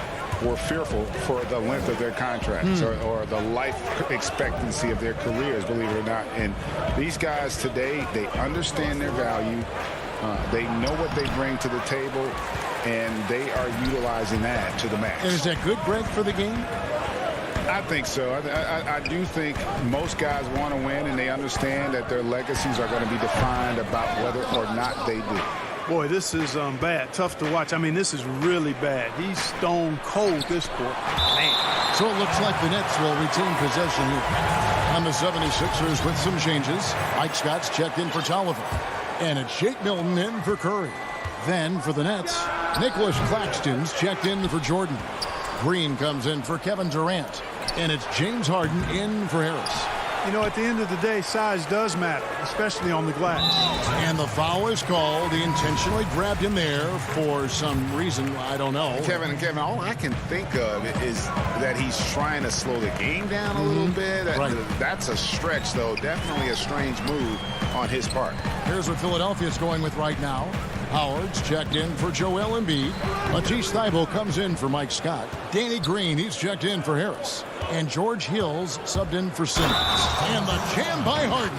were fearful for the length of their contracts or the life expectancy of their careers, believe it or not. And these guys today, they understand their value. They know what they bring to the table, and they are utilizing that to the max. And is that good, Greg, for the game? I think so. I do think most guys want to win, and they understand that their legacies are going to be defined about whether or not they do. Boy, this is bad. Tough to watch. I mean, this is really bad. He's stone cold this quarter. Man. So it looks like the Nets will retain possession here. On the 76ers with some changes. Mike Scott's checked in for Tolliver. And it's Shake Milton in for Curry. Then for the Nets, Nicholas Claxton's checked in for Jordan. Green comes in for Kevin Durant. And it's James Harden in for Harris. You know, at the end of the day, size does matter, especially on the glass. And the foul is called. He intentionally grabbed him there for some reason. I don't know. Kevin, all I can think of is that he's trying to slow the game down a little bit. Right. That's a stretch, though. Definitely a strange move on his part. Here's what Philadelphia's going with right now. Howard's checked in for Joel Embiid. Matisse Thybulle comes in for Mike Scott. Danny Green, he's checked in for Harris. And George Hill's subbed in for Simmons. And the jam by Harden.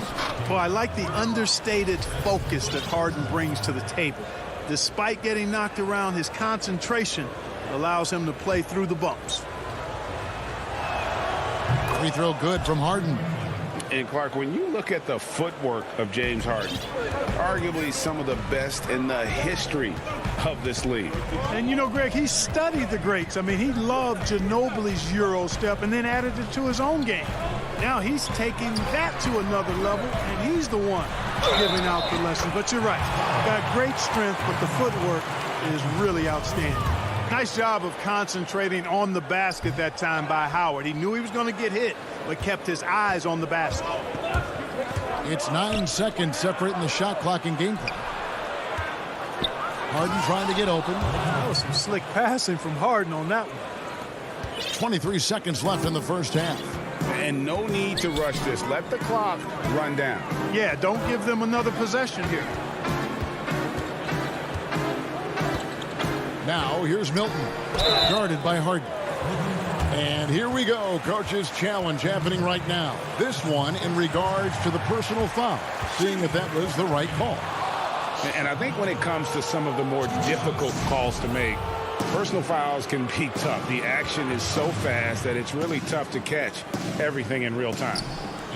Well, I like the understated focus that Harden brings to the table. Despite getting knocked around, his concentration allows him to play through the bumps. Free throw good from Harden. And Clark, when you look at the footwork of James Harden, arguably some of the best in the history of this league. And you know, Greg, he studied the greats. I mean, he loved Ginobili's Euro step and then added it to his own game. Now he's taking that to another level, and he's the one giving out the lesson. But you're right, got great strength, but the footwork is really outstanding. Nice job of concentrating on the basket that time by Howard. He knew he was going to get hit, but kept his eyes on the basket. It's 9 seconds separating the shot clock and game clock. Harden trying to get open. That was some slick passing from Harden on that one. 23 seconds left in the first half. And no need to rush this. Let the clock run down. Yeah, don't give them another possession here. Now, here's Milton, guarded by Harden. And here we go, coach's challenge happening right now. This one in regards to the personal foul, seeing if that was the right call. And I think when it comes to some of the more difficult calls to make, personal fouls can be tough. The action is so fast that it's really tough to catch everything in real time.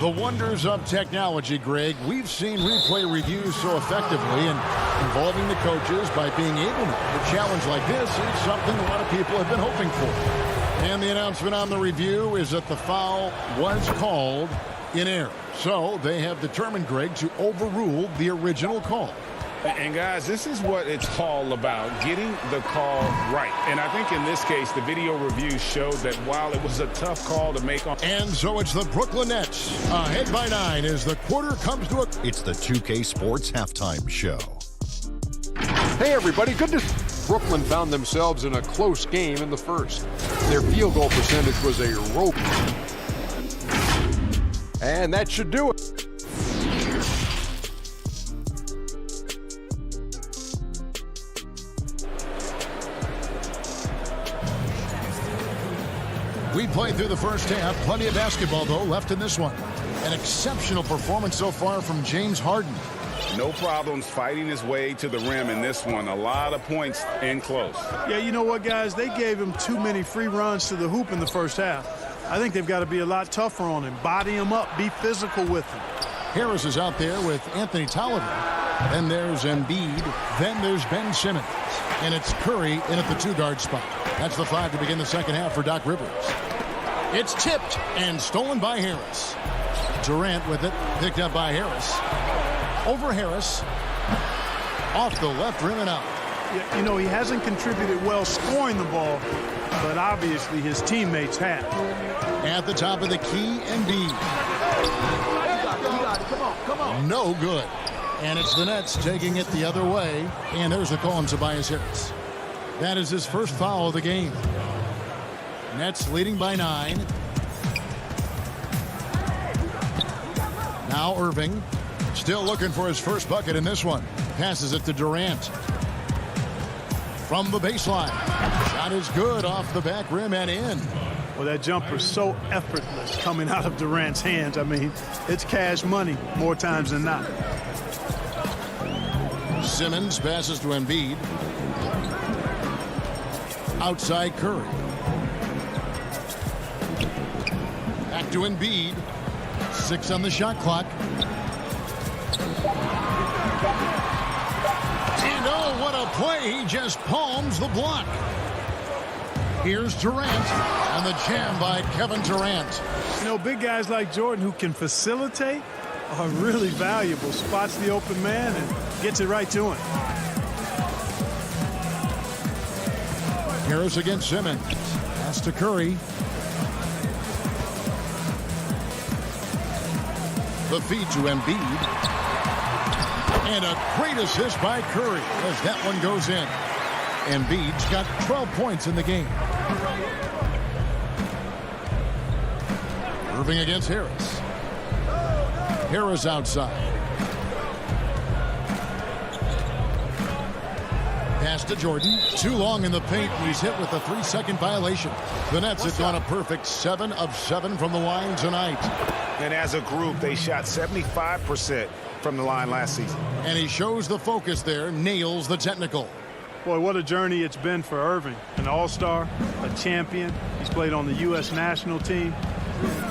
The wonders of technology, Greg. We've seen replay reviews so effectively and involving the coaches by being able to. A challenge like this is something a lot of people have been hoping for. And the announcement on the review is that the foul was called in error. So they have determined, Greg, to overrule the original call. And guys, this is what it's all about, getting the call right. And I think in this case, the video review showed that while it was a tough call to make on. And so it's the Brooklyn Nets ahead by 9 as the quarter comes to a. It's the 2K Sports Halftime Show. Hey, everybody. Good to see. Brooklyn found themselves in a close game in the first. Their field goal percentage was a rope. And that should do it. We played through the first half. Plenty of basketball, though, left in this one. An exceptional performance so far from James Harden. No problems fighting his way to the rim in this one. A lot of points in close. Yeah, you know what, guys? They gave him too many free runs to the hoop in the first half. I think they've got to be a lot tougher on him. Body him up. Be physical with him. Harris is out there with Anthony Tolliver. Then there's Embiid. Then there's Ben Simmons. And it's Curry in at the 2-guard spot. That's the 5 to begin the second half for Doc Rivers. It's tipped and stolen by Harris. Durant with it, picked up by Harris. Over Harris. Off the left rim and out. Yeah, you know, he hasn't contributed well scoring the ball, but obviously his teammates have. At the top of the key, Embiid. Come on. No good. And it's the Nets taking it the other way. And there's the call on Tobias Harris. That is his first foul of the game. Nets leading by 9. Now Irving. Still looking for his first bucket in this one. Passes it to Durant. From the baseline. Shot is good off the back rim and in. Well, that jumper's so effortless coming out of Durant's hands. I mean, it's cash money more times than not. Simmons passes to Embiid. Outside Curry. Back to Embiid. 6 on the shot clock. And oh, what a play. He just palms the block. Here's Durant on the jam by Kevin Durant. You know, big guys like Jordan who can facilitate are really valuable. Spots the open man and gets it right to him. Harris against Simmons. Pass to Curry. The feed to Embiid. And a great assist by Curry as that one goes in. Embiid's got 12 points in the game. Irving against Harris. Harris outside. Pass to Jordan. Too long in the paint, and he's hit with a 3-second violation. The Nets have gone a perfect 7 of 7 from the line tonight. And as a group, they shot 75% from the line last season. And he shows the focus there, nails the technical. Boy, what a journey it's been for Irving. An all-star, a champion. He's played on the U.S. national team.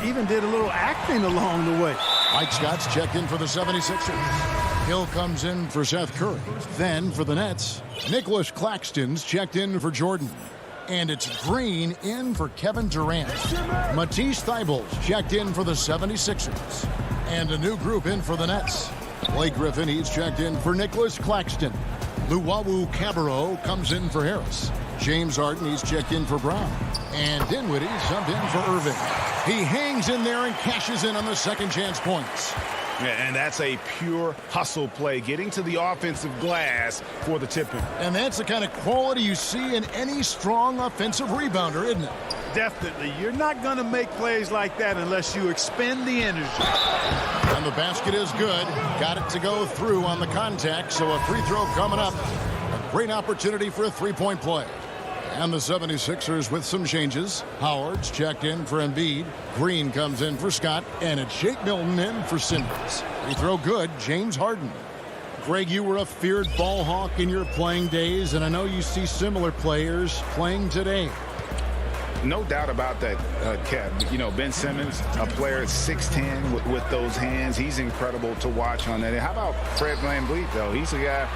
Even did a little acting along the way. Mike Scott's checked in for the 76ers. Hill comes in for Seth Curry. Then for the Nets, Nicholas Claxton's checked in for Jordan. And it's Green in for Kevin Durant. Matisse Thybulle's checked in for the 76ers. And a new group in for the Nets. Blake Griffin, he's checked in for Nicholas Claxton. Luwawu Cabarrot comes in for Harris. James Harden, he's checked in for Brown. And Dinwiddie subbed in for Irving. He hangs in there and cashes in on the second chance points. And that's a pure hustle play, getting to the offensive glass for the tip-in. And that's the kind of quality you see in any strong offensive rebounder, isn't it? Definitely. You're not going to make plays like that unless you expend the energy. And the basket is good. Got it to go through on the contact, so a free throw coming up. A great opportunity for a three-point play. And the 76ers with some changes. Howard's checked in for Embiid. Green comes in for Scott. And it's Shake Milton in for Simmons. Free throw good, James Harden. Greg, you were a feared ball hawk in your playing days, and I know you see similar players playing today. No doubt about that, Kev. You know, Ben Simmons, a player at 6'10", with those hands. He's incredible to watch on that. And how about Fred VanVleet, though? He's a guy,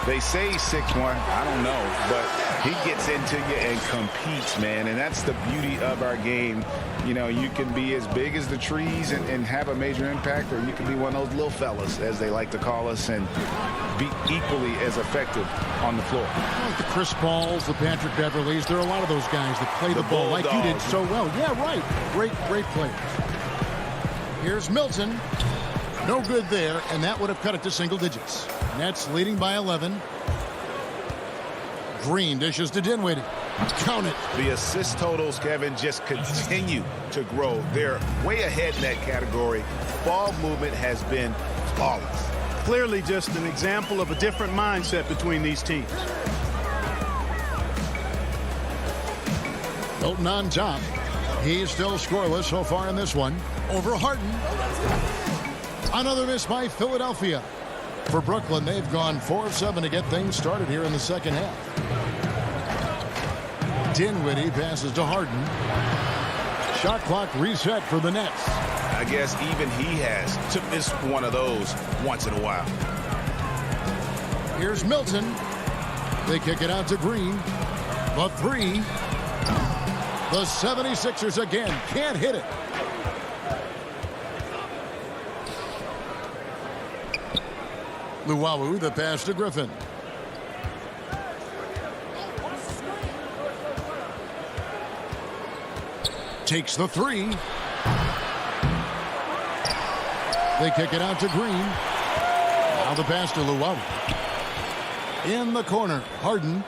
they say he's 6'1". I don't know. But he gets into you and competes, man. And that's the beauty of our game. You know, you can be as big as the trees and have a major impact, or you can be one of those little fellas, as they like to call us, and be equally as effective on the floor. Like the Chris Pauls, the Patrick Beverleys, there are a lot of those guys that play the ball like you did so well. Yeah, right. Great players. Here's Milton. No good there, and that would have cut it to single digits. Nets leading by 11. Green dishes to Dinwiddie. Count it. The assist totals, Kevin, just continue to grow. They're way ahead in that category. Ball movement has been flawless. Clearly just an example of a different mindset between these teams. Milton on top. He's still scoreless so far in this one. Over Harden. Another miss by Philadelphia. For Brooklyn, they've gone 4 of 7 to get things started here in the second half. Dinwiddie passes to Harden. Shot clock reset for the Nets. I guess even he has to miss one of those once in a while. Here's Milton. They kick it out to Green. The three. The 76ers again can't hit it. Luwawu, the pass to Griffin. Takes the three. They kick it out to Green. Now the pass to Luwawu. In the corner, Harden.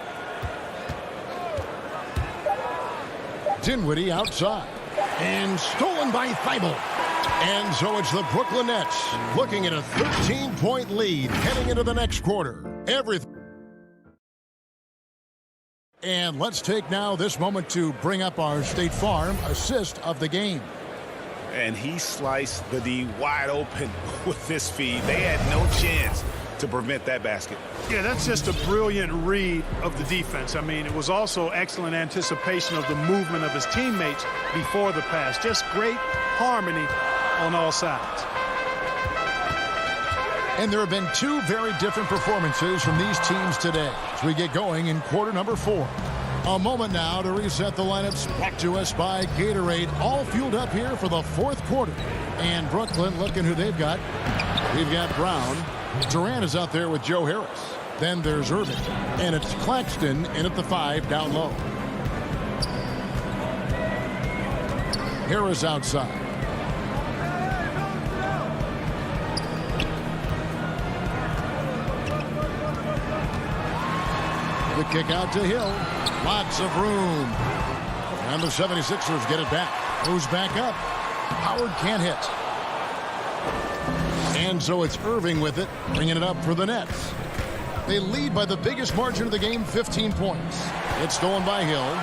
Dinwiddie outside. And stolen by Thibault. And so it's the Brooklyn Nets looking at a 13-point lead heading into the next quarter. And let's take now this moment to bring up our State Farm assist of the game. And he sliced the D wide open with this feed. They had no chance to prevent that basket. Yeah, that's just a brilliant read of the defense. I mean, it was also excellent anticipation of the movement of his teammates before the pass. Just great harmony on all sides. And there have been 2 very different performances from these teams today as we get going in quarter number 4. A moment now to reset the lineups brought to us by Gatorade, all fueled up here for the 4th quarter. And Brooklyn looking who they've got. We've got Brown. Durant is out there with Joe Harris. Then there's Irving. And it's Claxton in at the 5 down low. Harris outside. The kick out to Hill. Lots of room. And the 76ers get it back. Moves back up. Howard can't hit. And so it's Irving with it, bringing it up for the Nets. They lead by the biggest margin of the game, 15 points. It's stolen by Hill.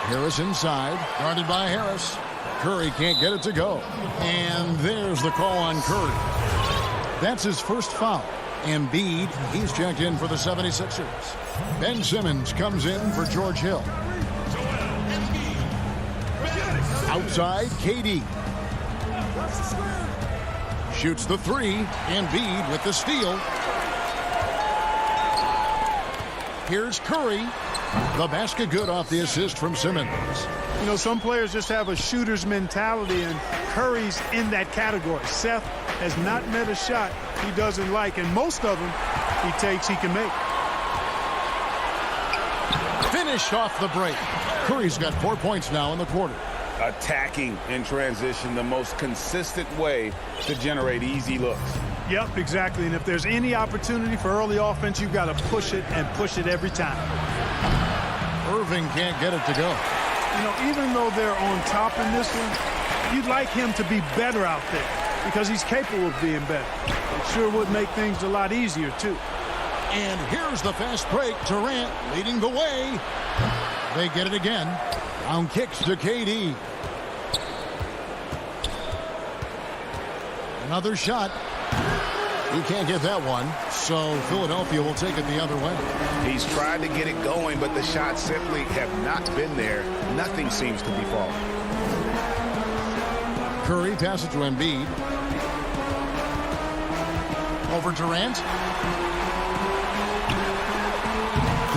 Harris inside, guarded by Harris. Curry can't get it to go. And there's the call on Curry. That's his first foul. Embiid, he's checked in for the 76ers. Ben Simmons comes in for George Hill. Outside, KD. Shoots the three. Embiid with the steal. Here's Curry. The basket good off the assist from Simmons. You know, some players just have a shooter's mentality, and Curry's in that category. Seth has not met a shot he doesn't like, and most of them he takes he can make. Finished off the break. Curry's got 4 points now in the quarter. Attacking in transition, the most consistent way to generate easy looks. Yep, exactly. And if there's any opportunity for early offense, you've got to push it and push it every time. Irving can't get it to go. You know, even though they're on top in this one, you'd like him to be better out there because he's capable of being better. It sure would make things a lot easier, too. And here's the fast break. Durant leading the way. They get it again. Round kicks to KD. Another shot. He can't get that one, so Philadelphia will take it the other way. He's tried to get it going, but the shots simply have not been there. Nothing seems to be falling. Curry passes to Embiid. Over Durant.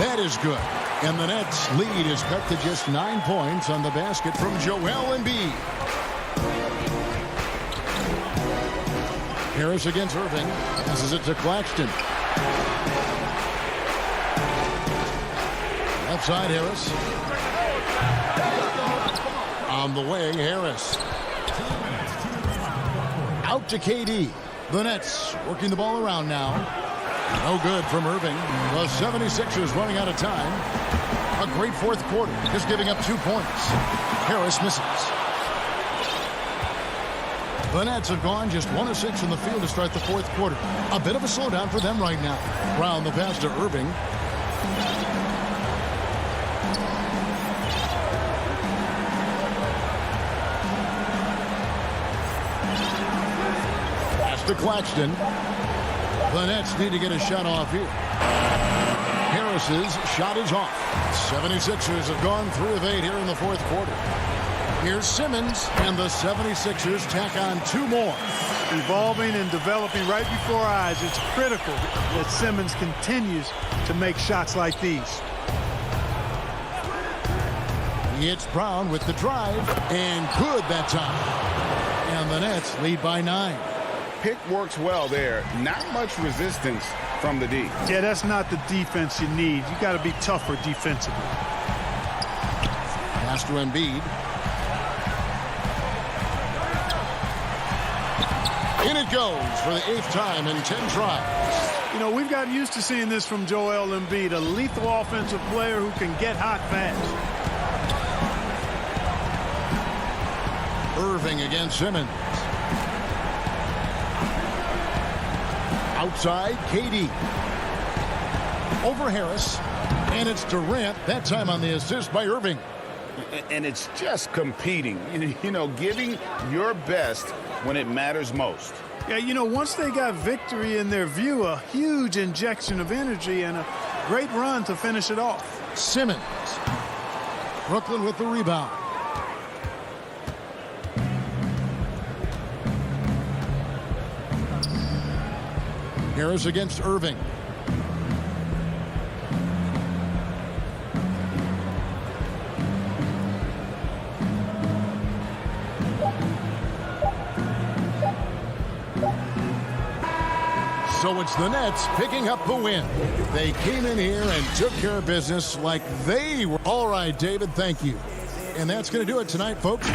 That is good. And the Nets' lead is cut to just 9 points on the basket from Joel Embiid. Harris against Irving. Passes it to Claxton. Left side, Harris. On the wing, Harris. Out to KD. The Nets working the ball around now. No good from Irving. The 76ers running out of time. A great fourth quarter, just giving up 2 points. Harris misses. The Nets have gone just 1 of 6 in the field to start the fourth quarter. A bit of a slowdown for them right now. Brown the pass to Irving. Pass to Claxton. The Nets need to get a shot off here. Harris's shot is off. 76ers have gone 3 of 8 here in the fourth quarter. Here's Simmons, and the 76ers tack on 2 more. Evolving and developing right before our eyes. It's critical that Simmons continues to make shots like these. It's Brown with the drive, and good that time. And the Nets lead by 9. Pick works well there. Not much resistance from the D. Yeah, that's not the defense you need. You got to be tougher defensively. Pass to Embiid. In it goes for the 8th time in 10 tries. You know, we've gotten used to seeing this from Joel Embiid, a lethal offensive player who can get hot fast. Irving against Simmons. Outside, KD. Over Harris. And it's Durant, that time on the assist by Irving. And it's just competing, you know, giving your best when it matters most. Yeah, you know, once they got victory in their view, a huge injection of energy and a great run to finish it off. Simmons. Brooklyn with the rebound. Harris against Irving. So it's the Nets picking up the win. They came in here and took care of business like they were. All right, David, thank you. And that's going to do it tonight, folks.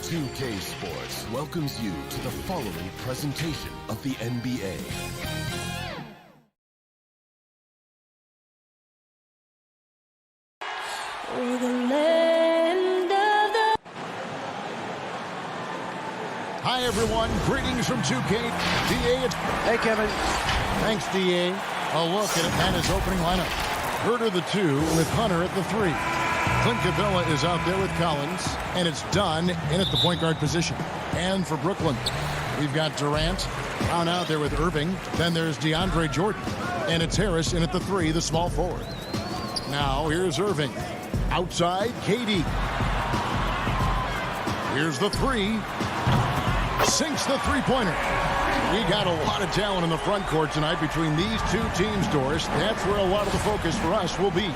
2K Sports welcomes you to the following presentation of the NBA. Hi, everyone. Greetings from 2K. DA. Hey, Kevin. Thanks, DA. A look at Atlanta's opening lineup. Herter the 2 with Hunter at the 3. Clint Capella is out there with Collins, and it's Dunn in at the point guard position. And for Brooklyn, we've got Durant, Brown out there with Irving. Then there's DeAndre Jordan, and it's Harris in at the 3, the small forward. Now here's Irving. Outside, KD. Here's the 3. Sinks the three-pointer. We got a lot of talent in the front court tonight between these two teams, Doris. That's where a lot of the focus for us will be.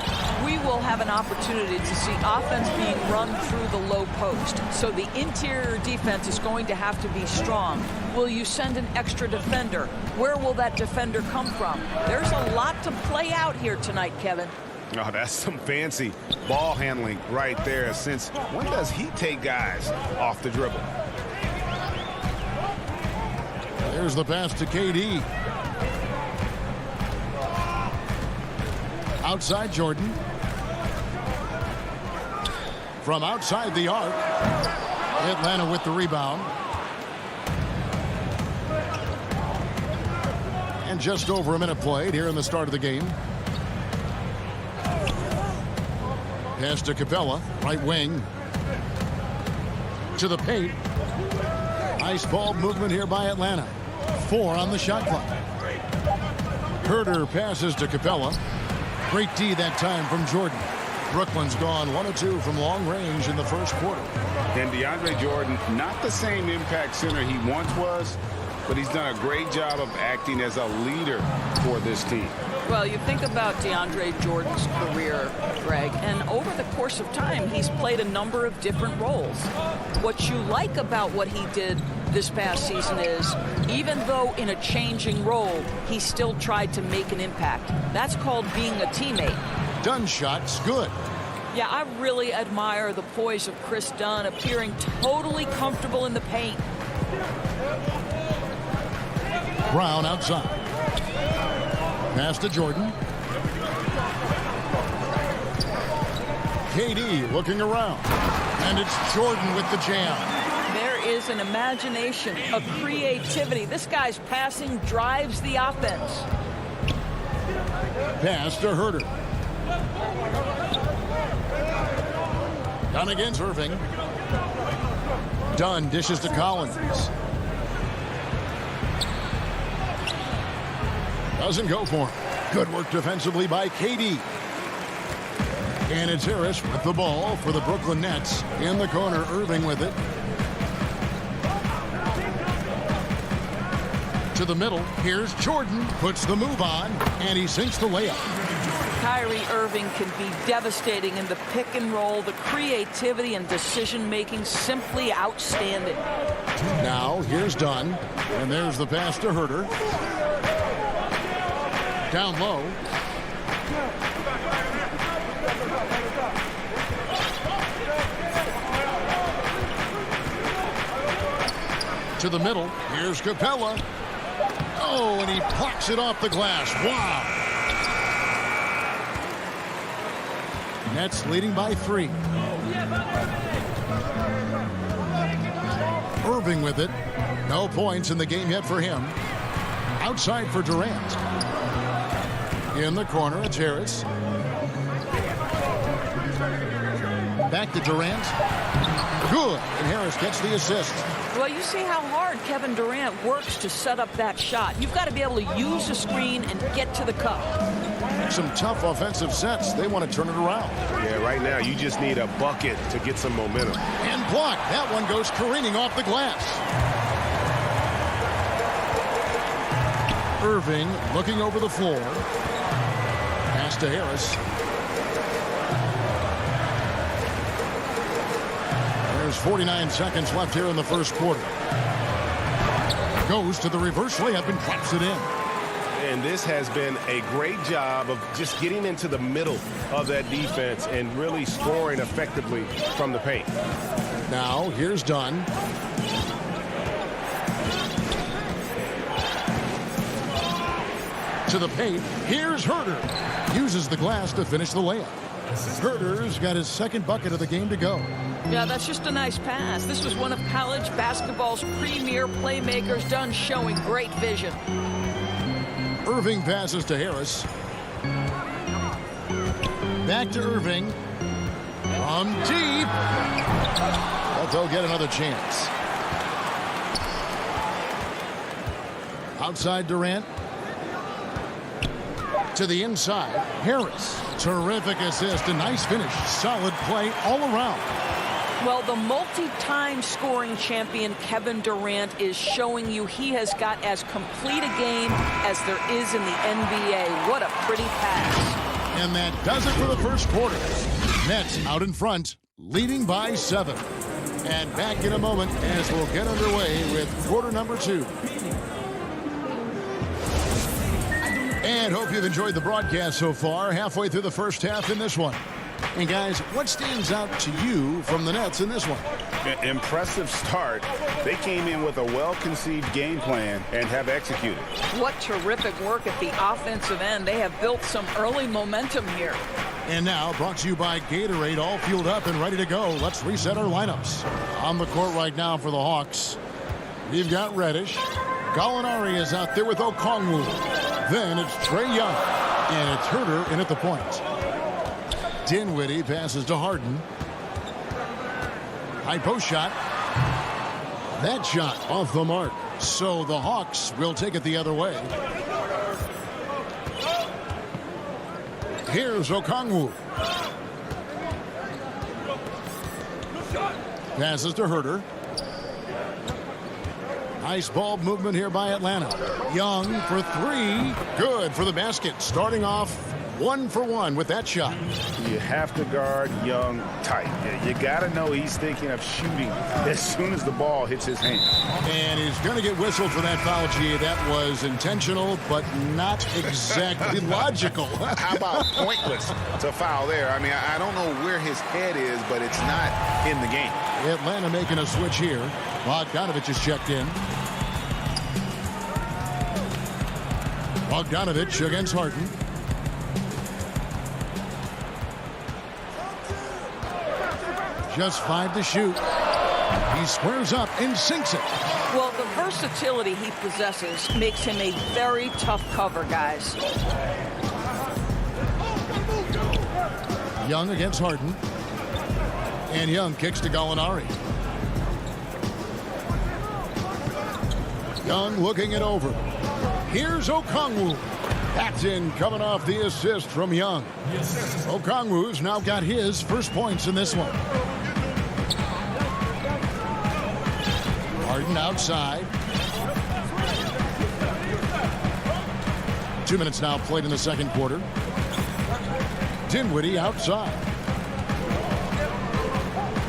We will have an opportunity to see offense being run through the low post. So the interior defense is going to have to be strong. Will you send an extra defender? Where will that defender come from? There's a lot to play out here tonight, Kevin. Oh, that's some fancy ball handling right there. Since when does he take guys off the dribble? There's the pass to KD. Outside Jordan. From outside the arc. Atlanta with the rebound. And just over a minute played here in the start of the game. Pass to Capella, right wing. To the paint. Nice ball movement here by Atlanta. 4 on the shot clock. Herter passes to Capella. Great D that time from Jordan. Brooklyn's gone 1 of 2 from long range in the first quarter. And DeAndre Jordan, not the same impact center he once was, but he's done a great job of acting as a leader for this team. Well, you think about DeAndre Jordan's career, Greg, and over the course of time, he's played a number of different roles. What you like about what he did this past season is, even though in a changing role, he still tried to make an impact. That's called being a teammate. Dunn shot's good. Yeah, I really admire the poise of Chris Dunn, appearing totally comfortable in the paint. Brown outside. Pass to Jordan. KD looking around. And it's Jordan with the jam. There is an imagination, a creativity. This guy's passing drives the offense. Pass to Herter. Dunn against Irving. Dunn dishes to Collins. Doesn't go for him. Good work defensively by KD. And it's Harris with the ball for the Brooklyn Nets. In the corner, Irving with it. To the middle. Here's Jordan. Puts the move on. And he sinks the layup. Kyrie Irving can be devastating in the pick and roll. The creativity and decision-making simply outstanding. Now, here's Dunn. And there's the pass to Herter. Down low. To the middle. Here's Capella. Oh, and he plucks it off the glass. Wow. Nets leading by 3. Irving with it. No points in the game yet for him. Outside for Durant. In the corner, it's Harris. Back to Durant. Good. And Harris gets the assist. Well, you see how hard Kevin Durant works to set up that shot. You've got to be able to use the screen and get to the cup. Some tough offensive sets. They want to turn it around. Yeah, right now you just need a bucket to get some momentum. And blocked. That one goes careening off the glass. Irving looking over the floor. Pass to Harris. There's 49 seconds left here in the first quarter. Goes to the reverse layup and claps it in. And this has been a great job of just getting into the middle of that defense and really scoring effectively from the paint. Now, here's Dunn. To the paint. Here's Herter. Uses the glass to finish the layup. Herter's got his second bucket of the game to go. Yeah, that's just a nice pass. This was one of college basketball's premier playmakers. Dunn showing great vision. Irving passes to Harris. Back to Irving. From deep. But they'll get another chance. Outside Durant. To the inside. Harris. Terrific assist. A nice finish. Solid play all around. Well, the multi-time scoring champion Kevin Durant is showing you he has got as complete a game as there is in the NBA. What a pretty pass. And that does it for the first quarter. Nets out in front, leading by 7. And back in a moment as we'll get underway with quarter number 2. And hope you've enjoyed the broadcast so far. Halfway through the first half in this one. And guys, what stands out to you from the Nets in this one? Impressive start. They came in with a well-conceived game plan and have executed. What terrific work at the offensive end. They have built some early momentum here. And now, brought to you by Gatorade, all fueled up and ready to go. Let's reset our lineups. On the court right now for the Hawks, we've got Reddish. Gallinari is out there with Okongwu. Then it's Trae Young. And it's Herter in at the point. Dinwiddie passes to Harden. High post shot. That shot off the mark. So the Hawks will take it the other way. Here's Okongwu. Passes to Herter. Nice ball movement here by Atlanta. Young for three. Good for the basket. Starting off 1 for 1 with that shot. You have to guard Young tight. You got to know he's thinking of shooting as soon as the ball hits his hand. And he's going to get whistled for that foul, G. That was intentional, but not exactly logical. How about pointless to foul there? I mean, I don't know where his head is, but it's not in the game. Atlanta making a switch here. Bogdanovich is checked in. Bogdanovich against Harden. Just 5 to shoot. He squares up and sinks it. Well, the versatility he possesses makes him a very tough cover, guys. Young against Harden. And Young kicks to Gallinari. Young looking it over. Here's Okongwu. That's in, coming off the assist from Young. Okongwu's now got his first points in this one. Harden outside. 2 minutes now played in the second quarter. Dinwiddie outside.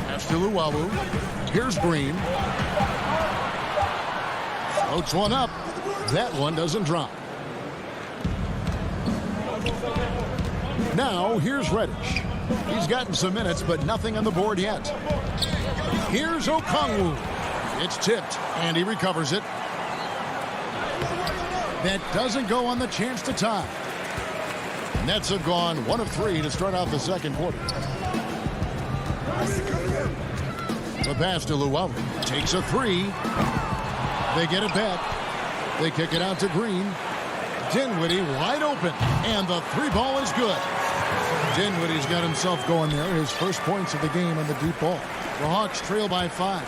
Pass to Luwawu. Here's Green. Floats one up. That one doesn't drop. Now, here's Reddish. He's gotten some minutes, but nothing on the board yet. Here's Okongwu. It's tipped, and he recovers it. That doesn't go on the chance to tie. Nets have gone 1 of 3 to start out the second quarter. The pass to Luwawu. Takes a 3. They get it back. They kick it out to Green. Dinwiddie wide open, and the 3 ball is good. Dinwiddie's got himself going there. His first points of the game on the deep ball. The Hawks trail by 5.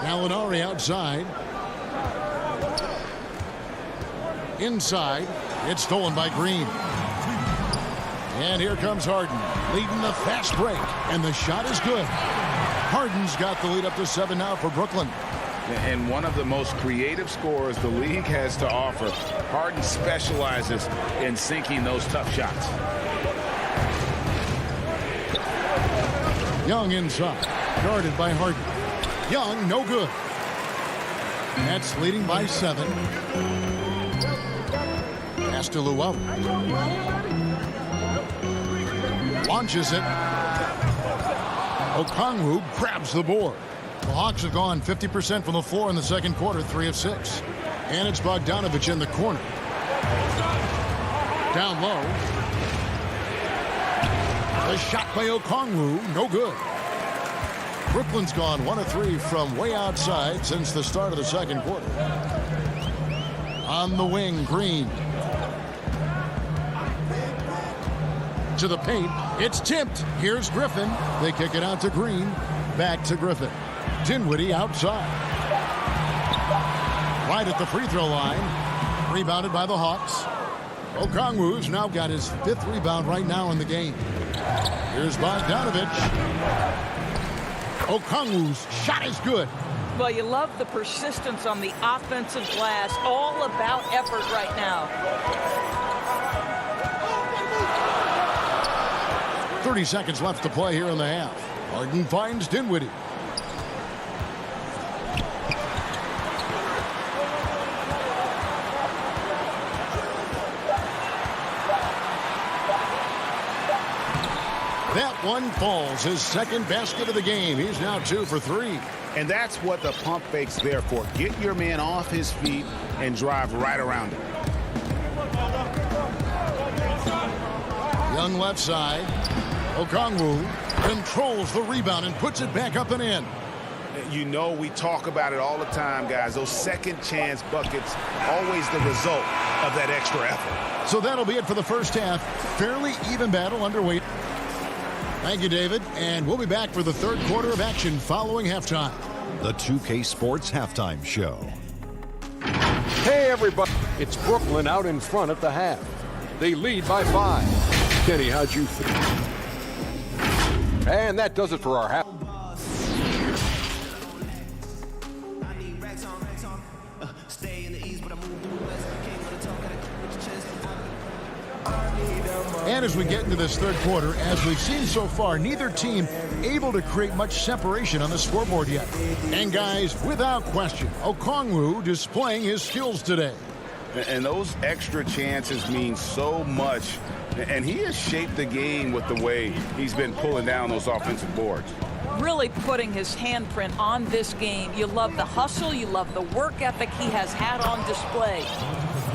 Gallinari outside. Inside. It's stolen by Green. And here comes Harden, leading the fast break, and the shot is good. Harden's got the lead up to 7 now for Brooklyn. And one of the most creative scorers the league has to offer. Harden specializes in sinking those tough shots. Young inside, guarded by Harden. Young, no good. Nets leading by 7. Pass to Luwawu. Launches it. Okongwu grabs the board. The Hawks have gone 50% from the floor in the second quarter, 3 of 6. And it's Bogdanovich in the corner. Down low. The shot by Okongwu, no good. Brooklyn's gone 1 of 3 from way outside since the start of the second quarter. On the wing, Green. To the paint. It's tipped. Here's Griffin. They kick it out to Green. Back to Griffin. Dinwiddie outside. Right at the free throw line. Rebounded by the Hawks. Okongwu's now got his 5th rebound right now in the game. Here's Bogdanovich. Okongwu's shot is good. Well, you love the persistence on the offensive glass. All about effort right now. 30 seconds left to play here in the half. Harden finds Dinwiddie. That one falls, his second basket of the game. He's now 2 for 3. And that's what the pump fake's there for. Get your man off his feet and drive right around him. Young left side. Okongwu controls the rebound and puts it back up and in. You know, we talk about it all the time, guys. Those second chance buckets, always the result of that extra effort. So that'll be it for the first half. Fairly even battle underway. Thank you, David. And we'll be back for the third quarter of action following halftime. The 2K Sports Halftime Show. Hey, everybody. It's Brooklyn out in front at the half. They lead by 5. Kenny, how'd you feel? And that does it for our half. And as we get into this third quarter, as we've seen so far, neither team able to create much separation on the scoreboard yet. And guys, without question, Okongwu displaying his skills today. And those extra chances mean so much. And he has shaped the game with the way he's been pulling down those offensive boards. Really putting his handprint on this game. You love the hustle. You love the work ethic he has had on display.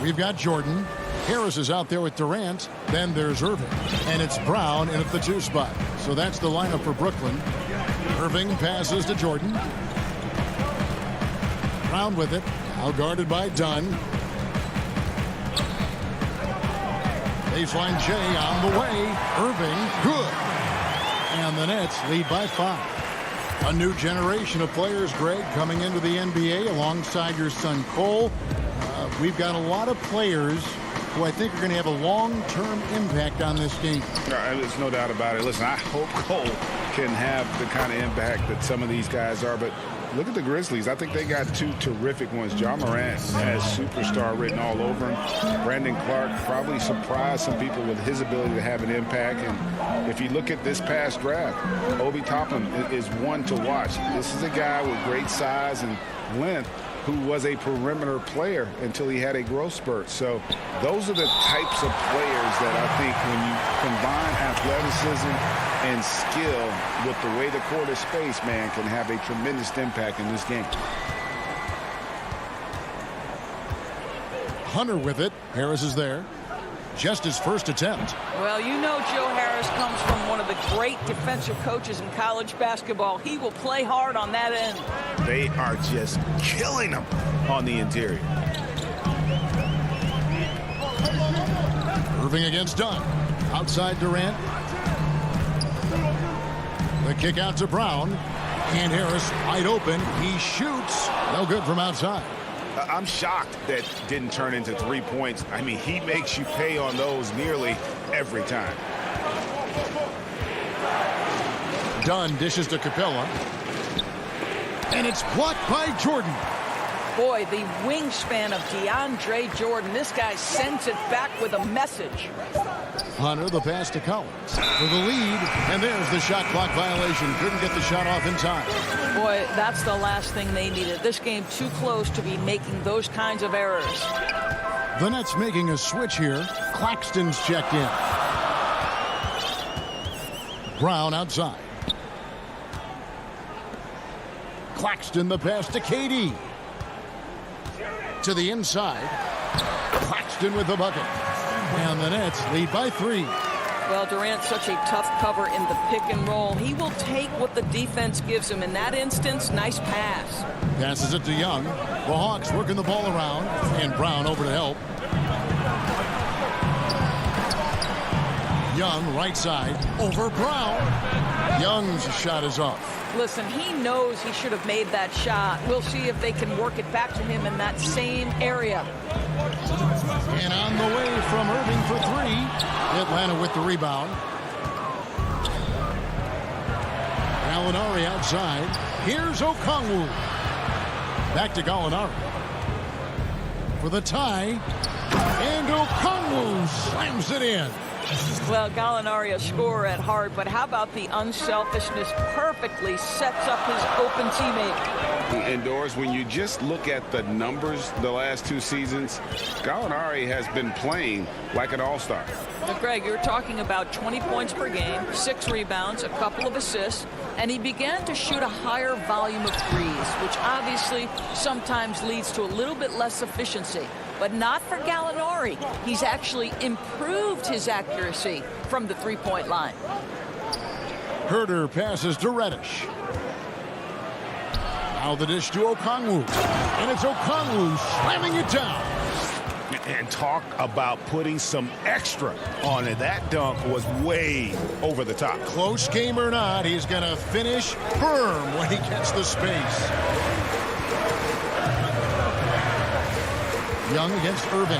We've got Jordan. Harris is out there with Durant. Then there's Irving. And it's Brown in at the 2 spot. So that's the lineup for Brooklyn. Irving passes to Jordan. Brown with it. Now guarded by Dunn. Baseline J on the way. Irving, good. And the Nets lead by 5. A new generation of players, Greg, coming into the NBA alongside your son Cole. We've got a lot of players who I think are going to have a long-term impact on this game. There's no doubt about it. Listen, I hope Cole can have the kind of impact that some of these guys are, but look at the Grizzlies. I think they got 2 terrific ones. John Morant has superstar written all over him. Brandon Clark probably surprised some people with his ability to have an impact. And if you look at this past draft, Obi Toppin is one to watch. This is a guy with great size and length who was a perimeter player until he had a growth spurt. So those are the types of players that I think when you combine athleticism and skill with the way the court is spaced, man, can have a tremendous impact in this game. Hunter with it. Harris is there. Just his first attempt. Well, you know Joe Harris comes from one of the great defensive coaches in college basketball. He will play hard on that end. They are just killing them on the interior. Irving against Dunn. Outside Durant. The kick out to Brown. And Harris wide open. He shoots. No good from outside. I'm shocked that didn't turn into 3 points. I mean, he makes you pay on those nearly every time. Dunn dishes to Capella. And it's blocked by Jordan. Boy, the wingspan of DeAndre Jordan. This guy sends it back with a message. Hunter, the pass to Collins for the lead. And there's the shot clock violation. Couldn't get the shot off in time. Boy, that's the last thing they needed. This game too close to be making those kinds of errors. The Nets making a switch here. Claxton's checked in. Brown outside. Claxton the pass to KD. To the inside. Claxton with the bucket. And the Nets lead by 3. Well, Durant's such a tough cover in the pick and roll. He will take what the defense gives him. In that instance, nice pass. Passes it to Young. The Hawks working the ball around. And Brown over to help. Young, right side, over Brown. Young's shot is off. Listen, he knows he should have made that shot. We'll see if they can work it back to him in that same area. And on the way from Irving for 3. Atlanta with the rebound. Gallinari outside. Here's Okongwu. Back to Gallinari. For the tie. And Okongwu slams it in. Well, Gallinari a scorer at heart, but how about the unselfishness? Perfectly sets up his open teammate. Indoors, when you just look at the numbers the last 2 seasons, Gallinari has been playing like an all-star. Now, Greg, you're talking about 20 points per game, 6 rebounds, a couple of assists, and he began to shoot a higher volume of threes, which obviously sometimes leads to a little bit less efficiency. But not for Gallinari. He's actually improved his accuracy from the three-point line. Herter passes to Reddish. Now the dish to Okongwu. And it's Okongwu slamming it down. And talk about putting some extra on it. That dunk was way over the top. Close game or not, he's going to finish firm when he gets the space. Young against Irving.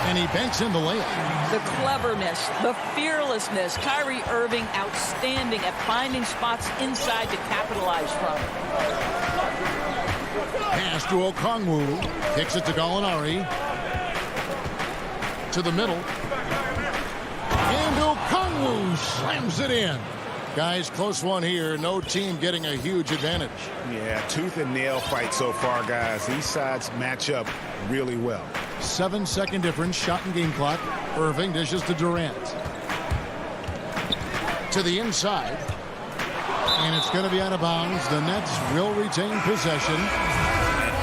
And he banks in the layup. The cleverness, the fearlessness. Kyrie Irving outstanding at finding spots inside to capitalize from. Pass to Okongwu. Kicks it to Gallinari. To the middle. Kongwu slams it in. Guys, close one here. No team getting a huge advantage. Yeah, tooth and nail fight so far, guys. These sides match up really well. 7-second difference, shot and game clock. Irving dishes to Durant. To the inside. And it's going to be out of bounds. The Nets will retain possession.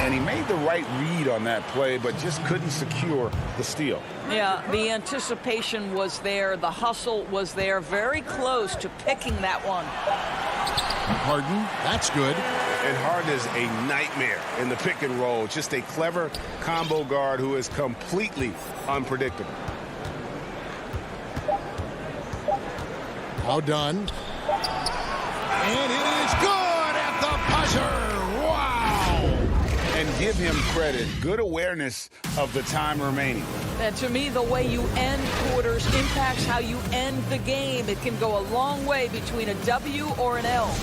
And he made the right read on that play, but just couldn't secure the steal. Yeah, the anticipation was there. The hustle was there. Very close to picking that one. Harden, that's good. And Harden is a nightmare in the pick and roll. Just a clever combo guard who is completely unpredictable. Now done. And it is good at the buzzer. Wow! And give him credit. Good awareness of the time remaining. And to me, the way you end quarters impacts how you end the game. It can go a long way between a W or an L.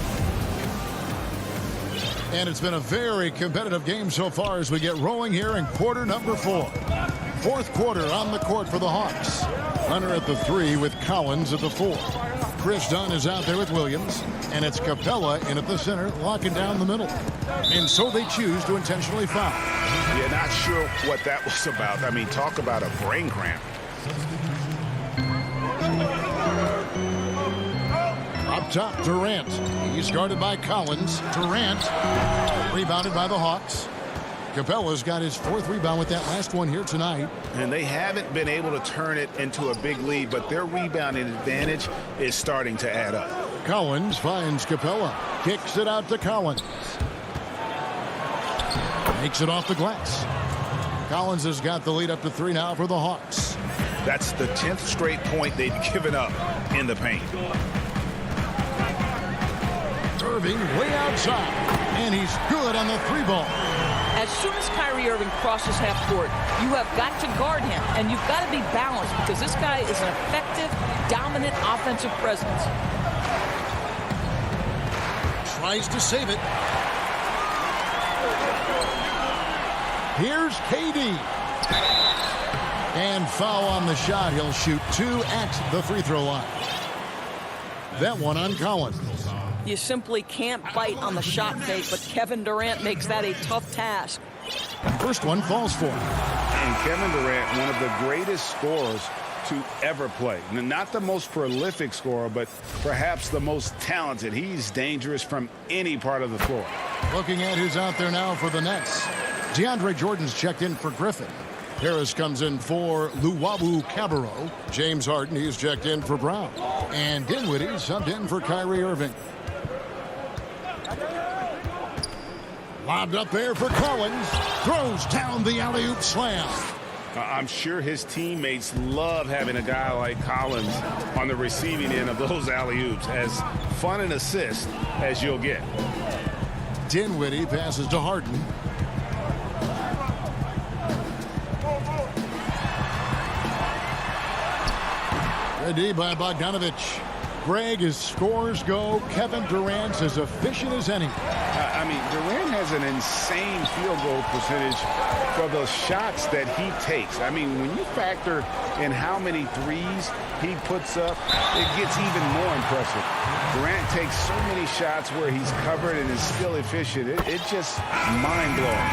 And it's been a very competitive game so far as we get rolling here in quarter number 4. Fourth quarter on the court for the Hawks. Hunter at the 3 with Collins at the 4. Chris Dunn is out there with Williams, and it's Capella in at the center, locking down the middle. And so they choose to intentionally foul. Yeah, not sure what that was about. I mean, talk about a brain cramp. Up top, Durant. He's guarded by Collins. Durant rebounded by the Hawks. Capella's got his 4th rebound with that last one here tonight. And they haven't been able to turn it into a big lead, but their rebounding advantage is starting to add up. Collins finds Capella. Kicks it out to Collins. Makes it off the glass. Collins has got the lead up to 3 now for the Hawks. That's the 10th straight point they've given up in the paint. Irving way outside. And he's good on the 3-ball. As soon as Kyrie Irving crosses half court, you have got to guard him, and you've got to be balanced because this guy is an effective, dominant offensive presence. Tries to save it. Here's KD. And foul on the shot. He'll shoot 2 at the free throw line. That one on Collins. You simply can't bite on the shot fake, but Kevin Durant makes that a tough task. First one falls for him. And Kevin Durant, one of the greatest scorers to ever play. Not the most prolific scorer, but perhaps the most talented. He's dangerous from any part of the floor. Looking at who's out there now for the Nets. DeAndre Jordan's checked in for Griffin. Harris comes in for Luwawu Cabarro. James Harden, he's checked in for Brown. And Dinwiddie subbed in for Kyrie Irving. Lobbed up there for Collins. Throws down the alley-oop slam. I'm sure his teammates love having a guy like Collins on the receiving end of those alley-oops. As fun an assist as you'll get. Dinwiddie passes to Harden. Ready by Bogdanovich. Greg, as scores go, Kevin Durant's as efficient as any. I mean, Durant has an insane field goal percentage for the shots that he takes. I mean, when you factor in how many threes he puts up, it gets even more impressive. Durant takes so many shots where he's covered and is still efficient. It's just mind-blowing.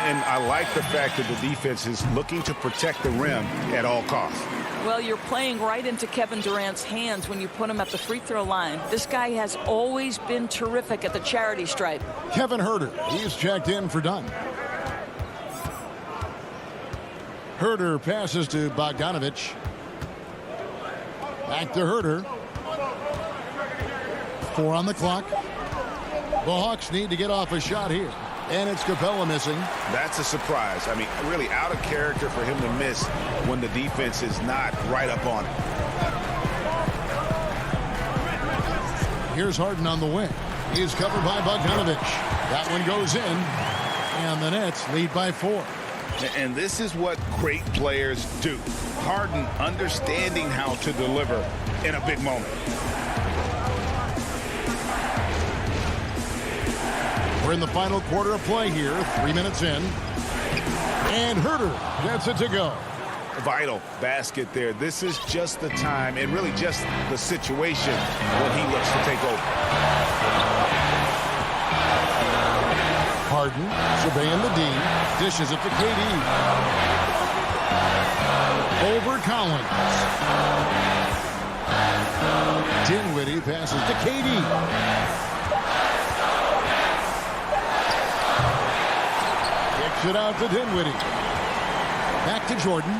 And I like the fact that the defense is looking to protect the rim at all costs. Well, you're playing right into Kevin Durant's hands when you put him at the free throw line. This guy has always been terrific at the charity stripe. Kevin Huerter, he's checked in for Dunn. Huerter passes to Bogdanovich. Back to Huerter. 4 on the clock. The Hawks need to get off a shot here. And it's Capella missing. That's a surprise. I mean, really out of character for him to miss when the defense is not right up on it. Here's Harden on the wing. He's covered by Bogdanovich. That one goes in. And the Nets lead by 4. And this is what great players do. Harden understanding how to deliver in a big moment. We're in the final quarter of play here, 3 minutes in. And Huerter gets it to go. vital basket there. This is just the time and really just the situation when he looks to take over. Harden surveying the D, dishes it to KD. Over Collins. Dinwiddie passes to KD. Kicks it out to Dinwiddie. Back to Jordan.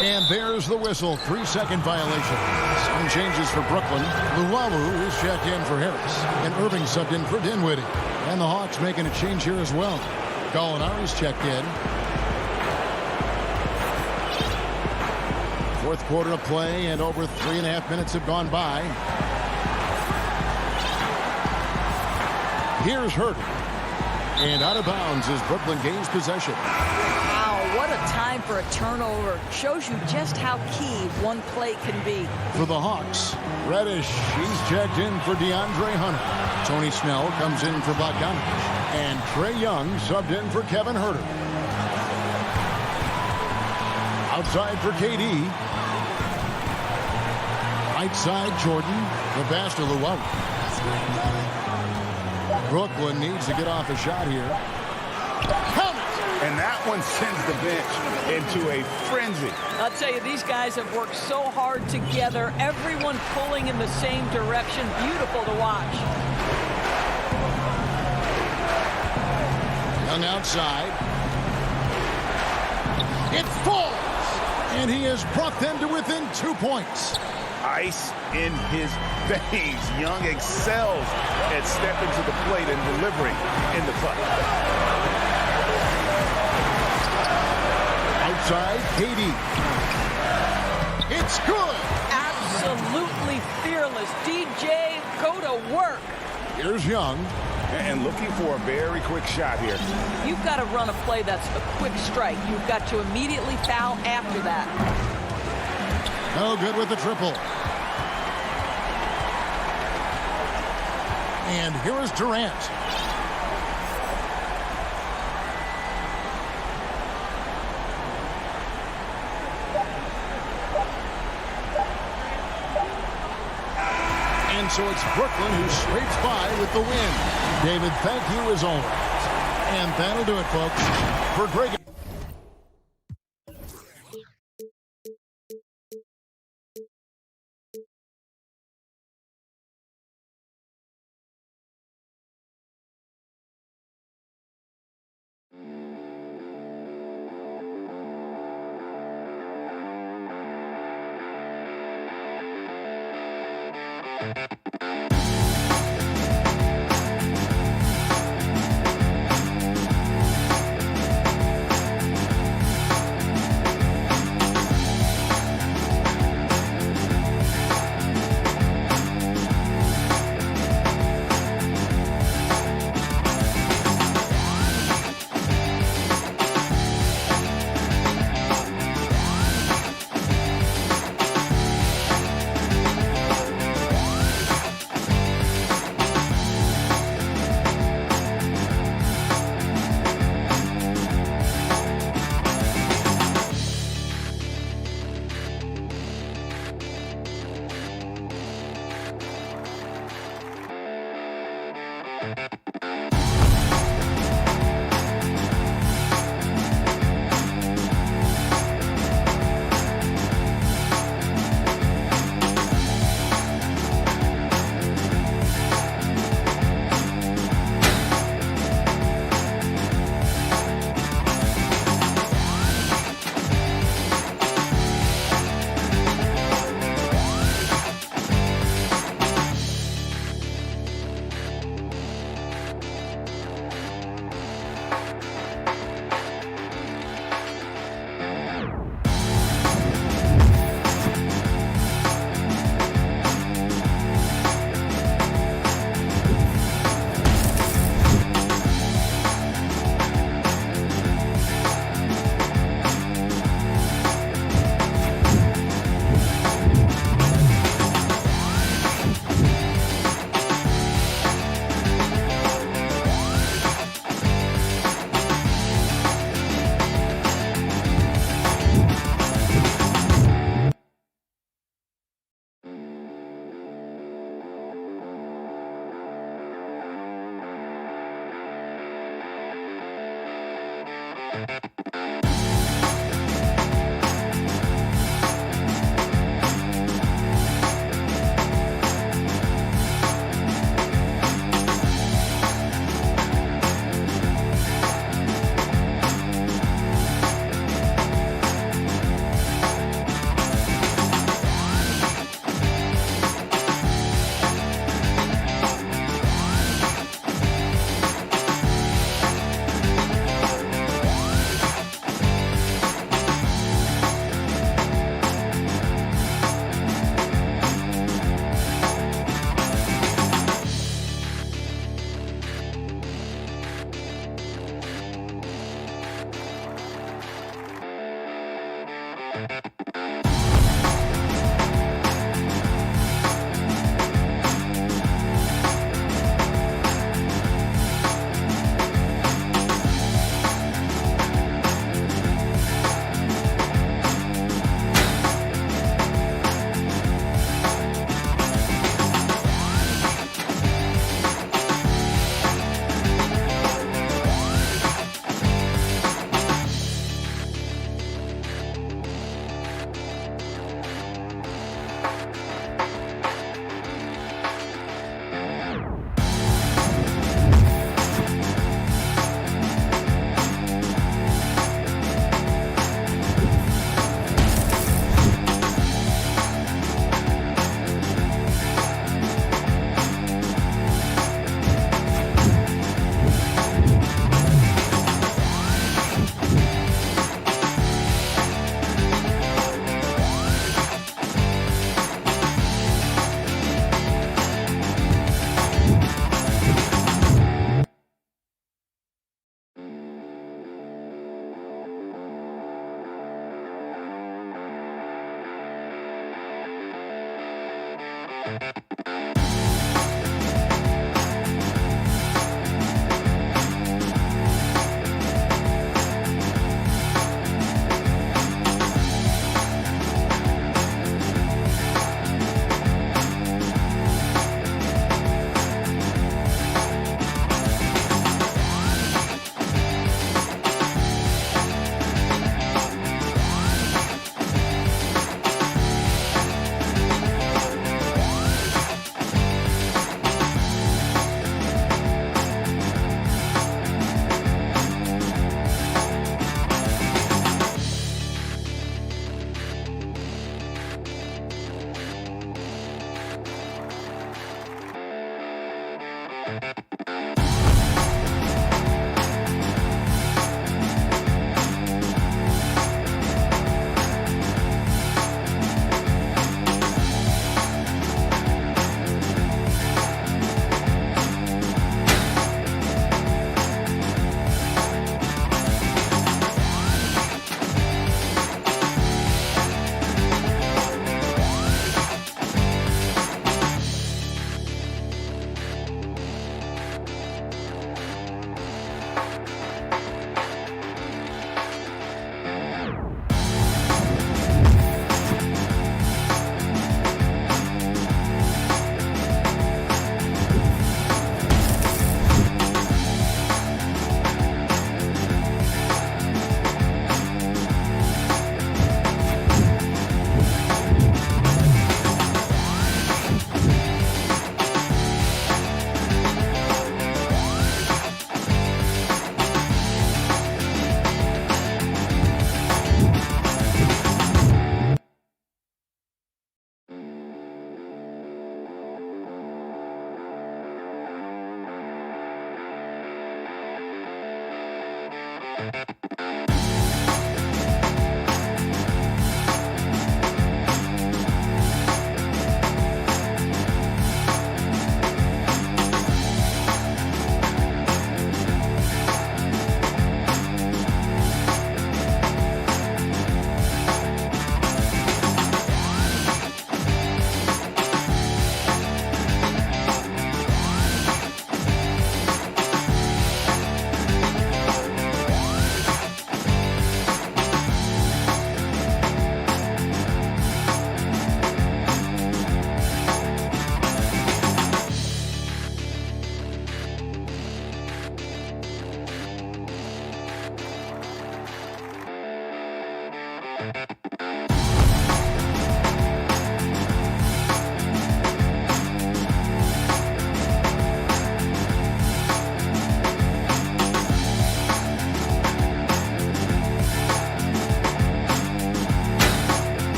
And there's the whistle. 3-second violation. Some changes for Brooklyn. Luwawu is checked in for Harris. And Irving subbed in for Dinwiddie. And the Hawks making a change here as well. Gallinari's checked in. Fourth quarter of play, and over 3.5 minutes have gone by. Here's Herter. And out of bounds as Brooklyn gains possession. Wow, what a time for a turnover. Shows you just how key one play can be. For the Hawks, Reddish, he's checked in for DeAndre Hunter. Tony Snell comes in for Bogdanovich. And Trae Young subbed in for Kevin Herter. Outside for KD. Right side, Jordan. The pass to Luwawu. Brooklyn needs to get off a shot here. Count it! And that one sends the bench into a frenzy. I'll tell you, these guys have worked so hard together. Everyone pulling in the same direction. Beautiful to watch. Young outside. It falls! And he has brought them to within 2 points. Ice in his veins. Young excels at stepping to the plate and delivering in the clutch. Outside, KD. It's good. Absolutely fearless. DJ, go to work. Here's Young. And looking for a very quick shot here. You've got to run a play that's a quick strike. You've got to immediately foul after that. No good with the triple. And here is Durant. And so it's Brooklyn who scrapes by with the win. David, thank you as always. And that'll do it, folks. For Greg.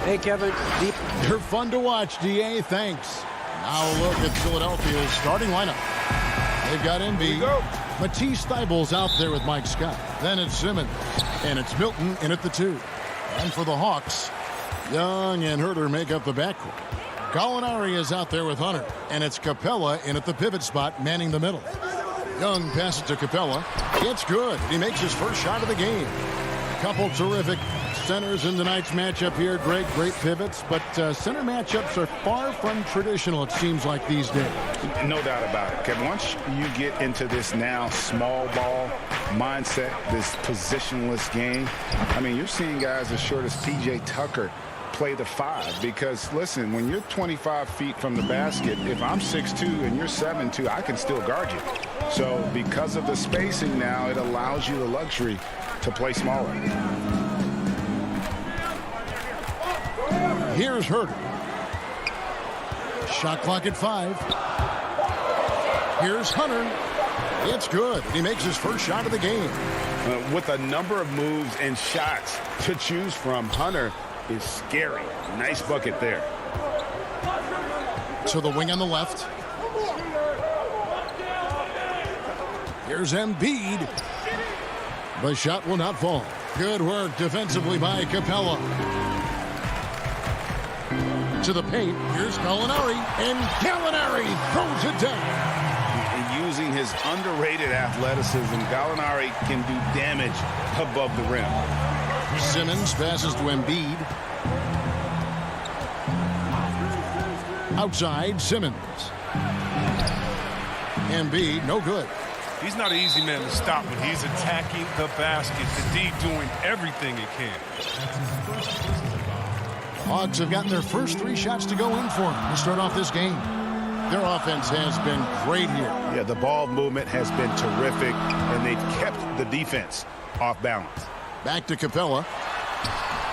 Hey, Kevin. You're fun to watch, DA. Thanks. Now a look at Philadelphia's starting lineup. They've got Embiid. Matisse Thybulle's out there with Mike Scott. Then it's Simmons. And it's Milton in at the 2. And for the Hawks, Young and Herter make up the backcourt. Gallinari is out there with Hunter. And it's Capella in at the pivot spot, manning the middle. Young passes to Capella. It's good. He makes his first shot of the game. Couple terrific centers in tonight's matchup here. Great pivots, but center matchups are far from traditional, it seems like, these days. No doubt about it, Kevin. Once you get into this now small ball mindset, this positionless game, I mean, you're seeing guys as short as P.J. Tucker play the 5, because listen, when you're 25 feet from the basket, if I'm 6'2" and you're 7'2", I can still guard you. So because of the spacing now, it allows you the luxury to play smaller. Here's Herter. Shot clock at 5. Here's Hunter. It's good. He makes his first shot of the game. With a number of moves and shots to choose from, Hunter is scary. Nice bucket there. To the wing on the left. Here's Embiid. The shot will not fall. Good work defensively by Capella. To the paint. Here's Gallinari. And Gallinari throws it down. Using his underrated athleticism, Gallinari can do damage above the rim. Simmons passes to Embiid. Outside, Simmons. Embiid, no good. He's not an easy man to stop when he's attacking the basket. The D doing everything he can. Hawks have gotten their first 3 shots to go in for them to start off this game. Their offense has been great here. Yeah, the ball movement has been terrific, and they've kept the defense off balance. Back to Capella.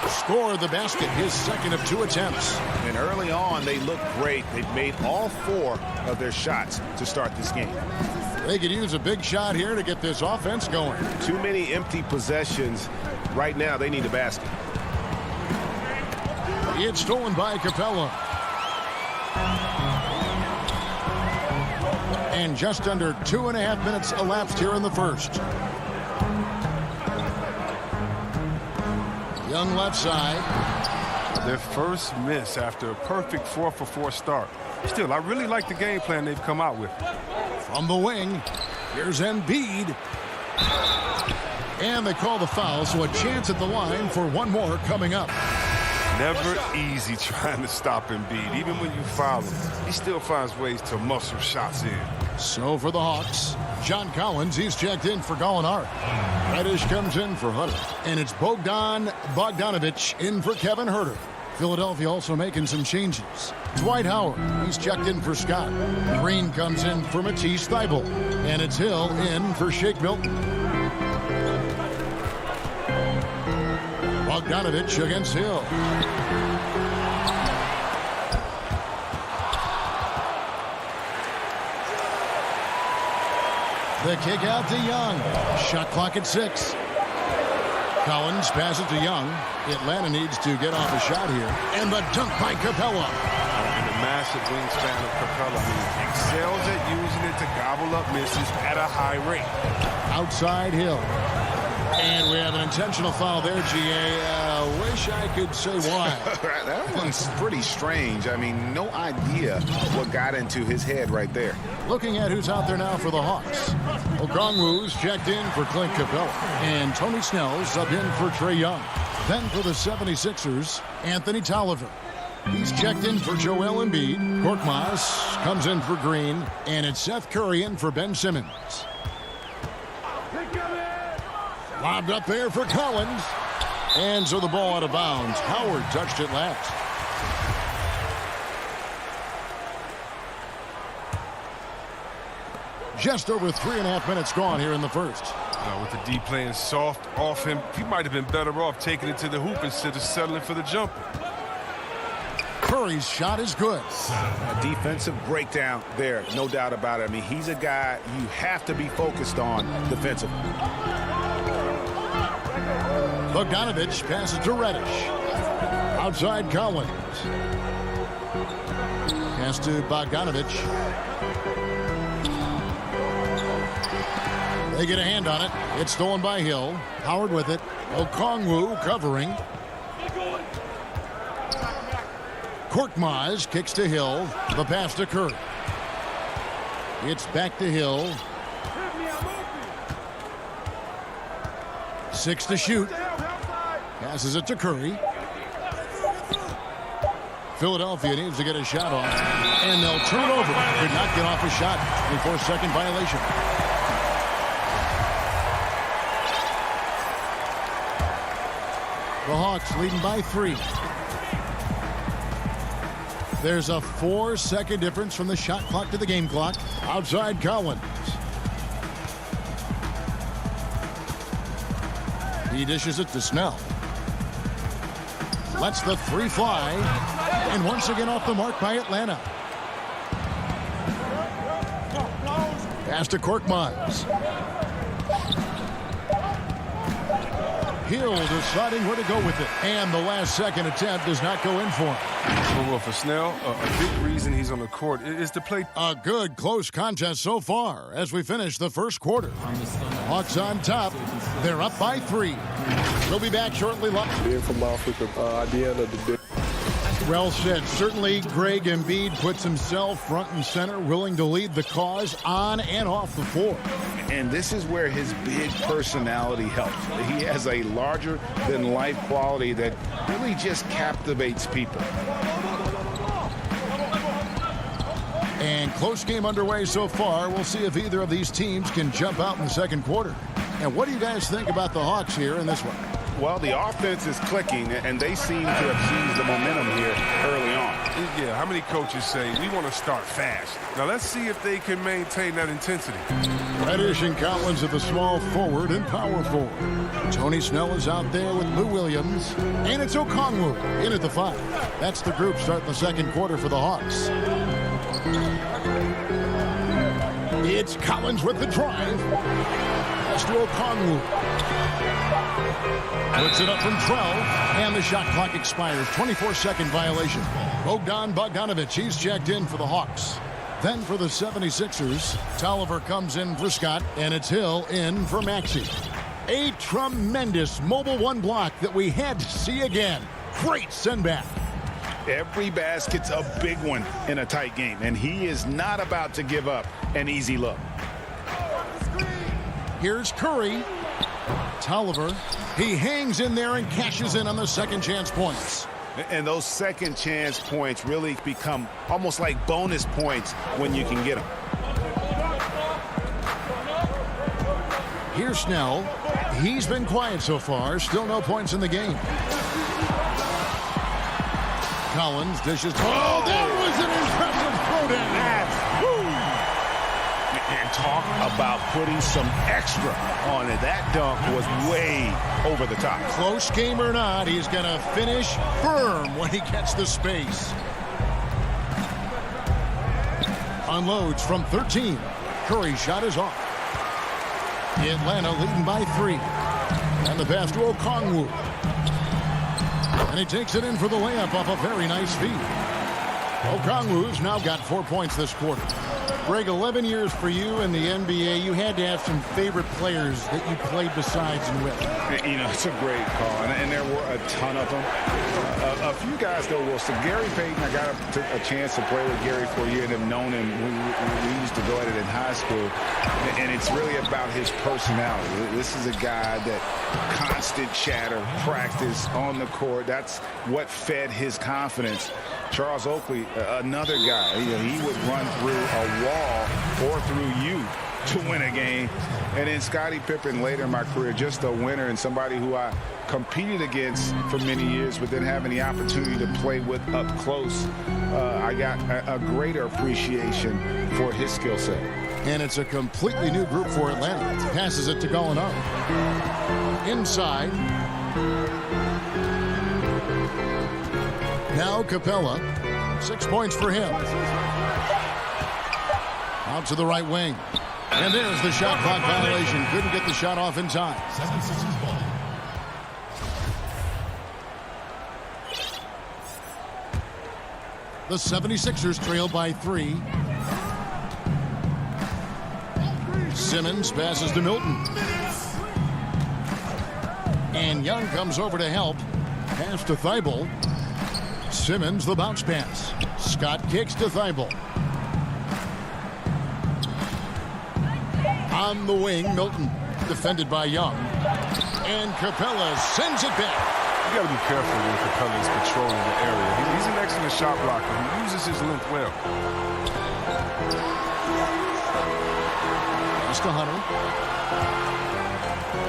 Score the basket, his second of 2 attempts. And early on, they look great. They've made all 4 of their shots to start this game. They could use a big shot here to get this offense going. Too many empty possessions. Right now, they need a basket. It's stolen by Capella. And just under 2.5 minutes elapsed here in the first. Young left side. Their first miss after a perfect 4-for-4 start. Still, I really like the game plan they've come out with. From the wing, here's Embiid. And they call the foul, so a chance at the line for one more coming up. Never easy trying to stop Embiid. Even when you foul him, he still finds ways to muscle shots in. So for the Hawks, John Collins, he's checked in for Gallinari. Reddish comes in for Hutter. And it's Bogdanovich in for Kevin Huerter. Philadelphia also making some changes. Dwight Howard, he's checked in for Scott. Green comes in for Matisse Thybulle. And it's Hill in for Shake Milton. Bogdanovich against Hill. The kick out to Young. Shot clock at 6. Collins passes to Young. Atlanta needs to get off a shot here. And the dunk by Capella. And the massive wingspan of Capella excels at using it to gobble up misses at a high rate. Outside Hill. And we have an intentional foul there, G.A. Wish I could say why. That one's pretty strange. I mean, no idea what got into his head right there. Looking at who's out there now for the Hawks. Okongwu's checked in for Clint Capella. And Tony Snell's sub in for Trae Young. Then for the 76ers, Anthony Tolliver. He's checked in for Joel Embiid. Korkmaz comes in for Green. And it's Seth Curry in for Ben Simmons. Lobbed up there for Collins. And so the ball out of bounds. Howard touched it last. Just over 3.5 minutes gone here in the first. With the D playing soft off him, he might have been better off taking it to the hoop instead of settling for the jumper. Curry's shot is good. A defensive breakdown there, no doubt about it. I mean, he's a guy you have to be focused on defensively. Bogdanovich passes to Reddish. Outside Collins. Pass to Bogdanovich. They get a hand on it. It's stolen by Hill. Howard with it. Okongwu covering. Korkmaz kicks to Hill. The pass to Curry. It's back to Hill. 6 to shoot. Passes it to Curry. Philadelphia needs to get a shot off. And they'll turn it over. Could not get off a shot. 24-second violation. The Hawks leading by 3. There's a 4-second difference from the shot clock to the game clock. Outside Collins. He dishes it to Snell. Lets the 3 fly. And once again off the mark by Atlanta. Pass to Korkmaz. Hill deciding where to go with it. And the last second attempt does not go in for him. Well, for Snell, a big reason he's on the court is to play. A good close contest so far as we finish the first quarter. Hawks on top. They're up by 3. We'll be back shortly. Being from Africa, at the end of the day. Well said. Certainly, Greg Embiid puts himself front and center, willing to lead the cause on and off the floor. And this is where his big personality helps. He has a larger-than-life quality that really just captivates people. And close game underway so far. We'll see if either of these teams can jump out in the second quarter. And what do you guys think about the Hawks here in this one? Well, the offense is clicking, and they seem to have seized the momentum here early on. Yeah, how many coaches say, we want to start fast? Now, let's see if they can maintain that intensity. Reddish and Collins at the small forward and power forward. Tony Snell is out there with Lou Williams. And it's Okongwu in at the 5. That's the group starting the second quarter for the Hawks. It's Collins with the drive. Pass to Okongwu. Puts it up from 12, and the shot clock expires. 24-second violation. Bogdanovich, he's checked in for the Hawks. Then for the 76ers, Tolliver comes in for Scott, and it's Hill in for Maxey. A tremendous mobile 1 block that we had to see again. Great send back. Every basket's a big one in a tight game, and he is not about to give up an easy look. Here's Curry. Tolliver, he hangs in there and cashes in on the second chance points. And those second chance points really become almost like bonus points when you can get them. Here's Snell. He's been quiet so far. Still no points in the game. Collins dishes. Oh, that was an impressive throwdown. And talk about putting some extra on it. That dunk was way over the top. Close game or not, he's going to finish firm when he gets the space. Unloads from 13. Curry's shot is off. Atlanta leading by 3. And the pass to Okongwu. And he takes it in for the layup off a very nice feed. Okongwu's now got 4 points this quarter. Greg, 11 years for you in the NBA. You had to have some favorite players that you played besides and with. You know, it's a great call, and there were a ton of them. A few guys, though, Wilson. Gary Payton, I got a chance to play with Gary for a year and have known him. We used to go at it in high school, and it's really about his personality. This is a guy that constant chatter, practice on the court. That's what fed his confidence. Charles Oakley, another guy, he would run through a wall or through you to win a game. And then Scottie Pippen later in my career, just a winner and somebody who I competed against for many years, but then having the opportunity to play with up close, I got a greater appreciation for his skill set. And it's a completely new group for Atlanta. Passes it to Gallinari. Inside. Now Capella. 6 points for him. Out to the right wing. And there's the shot clock violation. Couldn't get the shot off in time. 76ers ball. The 76ers trail by 3. Simmons passes to Milton. And Young comes over to help. Pass to Thibault. Simmons the bounce pass. Scott kicks to Thibault. On the wing, Milton defended by Young. And Capella sends it back. You got to be careful when Capella is patrolling the area. He's an excellent shot blocker. He uses his length well. Pass to Hunter.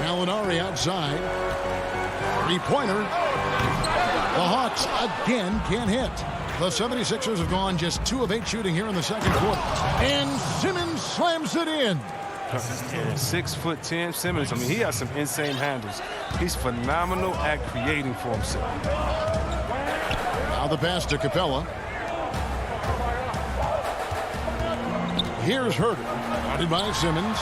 Gallinari outside. Three-pointer. The Hawks again can't hit. The 76ers have gone just 2 of 8 shooting here in the second quarter. And Simmons slams it in. 6'10" Simmons. I mean, he has some insane handles. He's phenomenal at creating for himself. Now the pass to Capella. Here's Herter. Guarded by Simmons.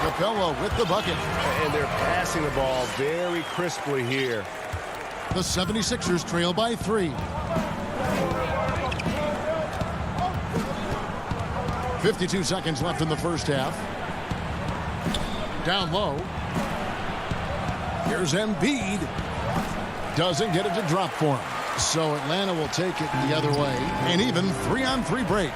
Capella with the bucket. And they're passing the ball very crisply here. The 76ers trail by 3. 52 seconds left in the first half. Down low. Here's Embiid. Doesn't get it to drop for him. So Atlanta will take it the other way. An even 3-on-3 break.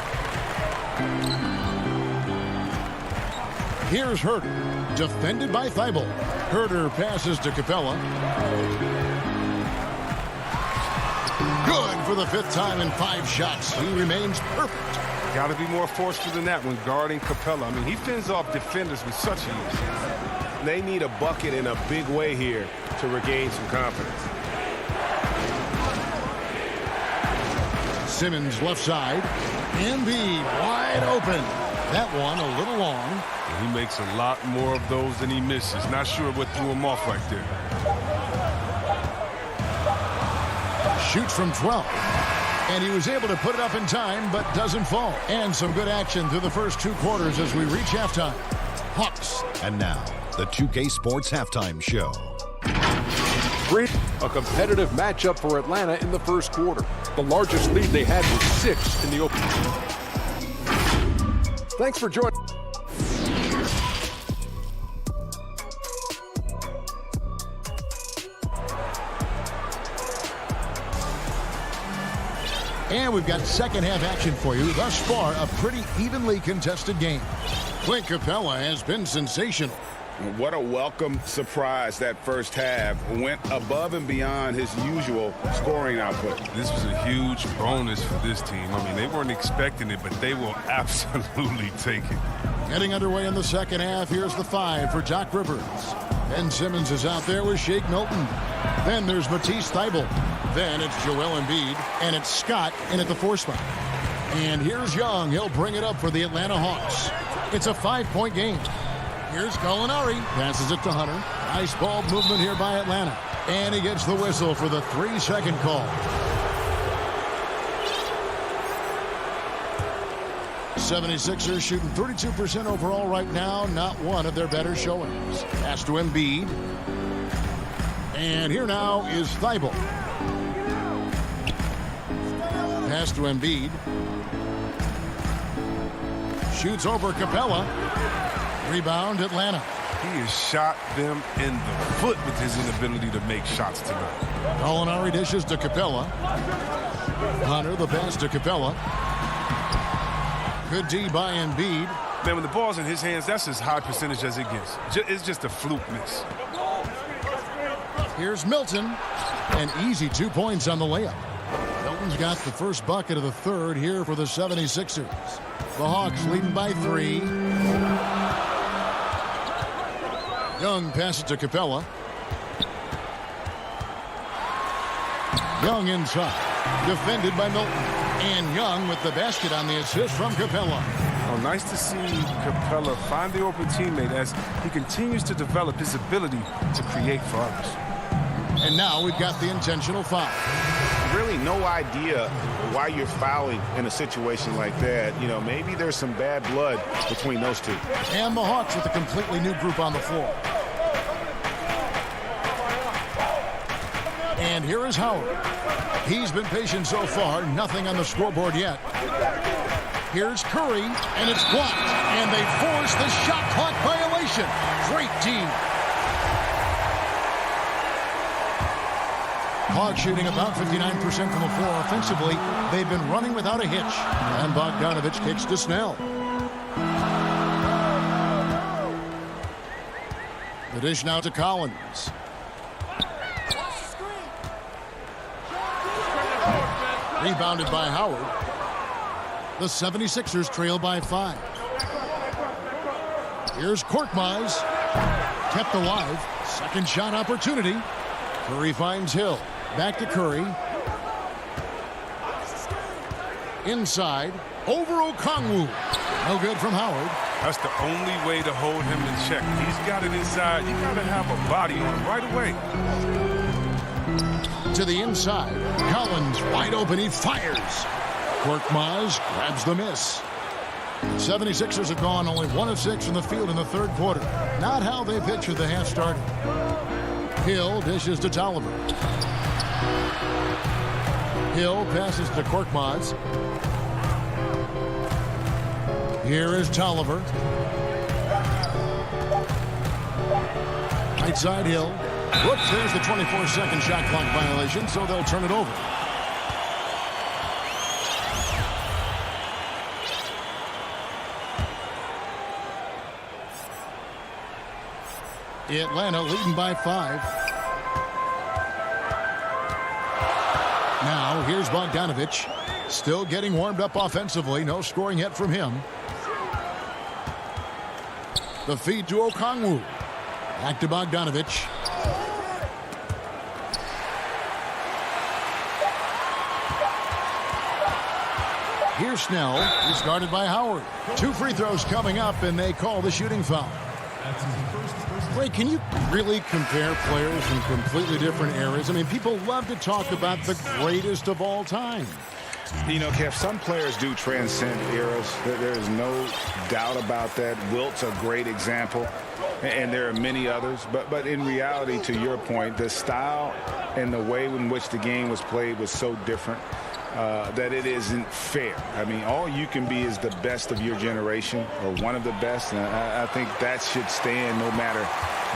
Here's Herter. Defended by Thibault. Herter passes to Capella. Good for the 5th time in 5 shots. He remains perfect. Got to be more forceful than that when guarding Capella. I mean, he fends off defenders with such ease. They need a bucket in a big way here to regain some confidence. Simmons left side. Embiid wide open. That one a little long. He makes a lot more of those than he misses. Not sure what threw him off right there. Shoots from 12. And he was able to put it up in time, but doesn't fall. And some good action through the first 2 quarters as we reach halftime. Hawks. And now, the 2K Sports Halftime Show. A competitive matchup for Atlanta in the first quarter. The largest lead they had was 6 in the open. Thanks for joining. And we've got second half action for you. Thus far, a pretty evenly contested game. Clint Capella has been sensational. What a welcome surprise that first half. Went above and beyond his usual scoring output. This was a huge bonus for this team. I mean, they weren't expecting it, but they will absolutely take it. Getting underway in the second half, here's the 5 for Doc Rivers. Ben Simmons is out there with Shake Milton. Then there's Matisse Thybulle. Then it's Joel Embiid, and it's Scott in at the 4 spot. And here's Young. He'll bring it up for the Atlanta Hawks. It's a 5-point game. Here's Gallinari. Passes it to Hunter. Nice ball movement here by Atlanta. And he gets the whistle for the 3-second call. 76ers shooting 32% overall right now. Not one of their better showings. Pass to Embiid. And here now is Thybulle. Pass to Embiid. Shoots over Capella. Rebound Atlanta. He has shot them in the foot with his inability to make shots tonight. Gallinari dishes to Capella. Hunter the pass to Capella. Good D by Embiid. Man, when the ball's in his hands, that's as high percentage as it gets. It's just a fluke miss. Here's Milton. And easy 2 points on the layup. Milton's got the first bucket of the third here for the 76ers. The Hawks leading by 3. Young passes to Capella. Young inside. Defended by Milton. And Young with the basket on the assist from Capella. Oh, nice to see Capella find the open teammate as he continues to develop his ability to create for others. And now we've got the intentional foul. Really no idea why you're fouling in a situation like that. You know, maybe there's some bad blood between those two. And the Hawks with a completely new group on the floor. And here is Howard. He's been patient so far. Nothing on the scoreboard yet. Here's Curry, and it's blocked. And they force the shot clock violation. Great team. Hawks shooting about 59% from the floor offensively. They've been running without a hitch. And Bogdanovich kicks to Snell. The dish now to Collins. Rebounded by Howard. The 76ers trail by 5. Here's Korkmaz. Kept alive. Second shot opportunity. Curry finds Hill. Back to Curry. Inside. Over Okongwu. No good from Howard. That's the only way to hold him in check. He's got it inside. You got to have a body on him right away. To the inside. Collins wide open. He fires. Korkmaz grabs the miss. 76ers have gone only 1 of 6 from the field in the third quarter. Not how they pictured the half started. Hill dishes to Tolliver. Hill passes to Korkmaz. Here is Tolliver. Right side Hill. Whoops, there's the 24-second shot clock violation, so they'll turn it over. Atlanta leading by 5. Now, here's Bogdanovich. Still getting warmed up offensively. No scoring yet from him. The feed to Okongwu. Back to Bogdanovich. Here's Snell. He's guarded by Howard. 2 free throws coming up, and they call the shooting foul. Ray, can you really compare players from completely different eras? I mean, people love to talk about the greatest of all time. You know, Kev, some players do transcend eras. There is no doubt about that. Wilt's a great example, and there are many others. But in reality, to your point, the style and the way in which the game was played was so different that it isn't fair. I mean, all you can be is the best of your generation or one of the best, and I think that should stand no matter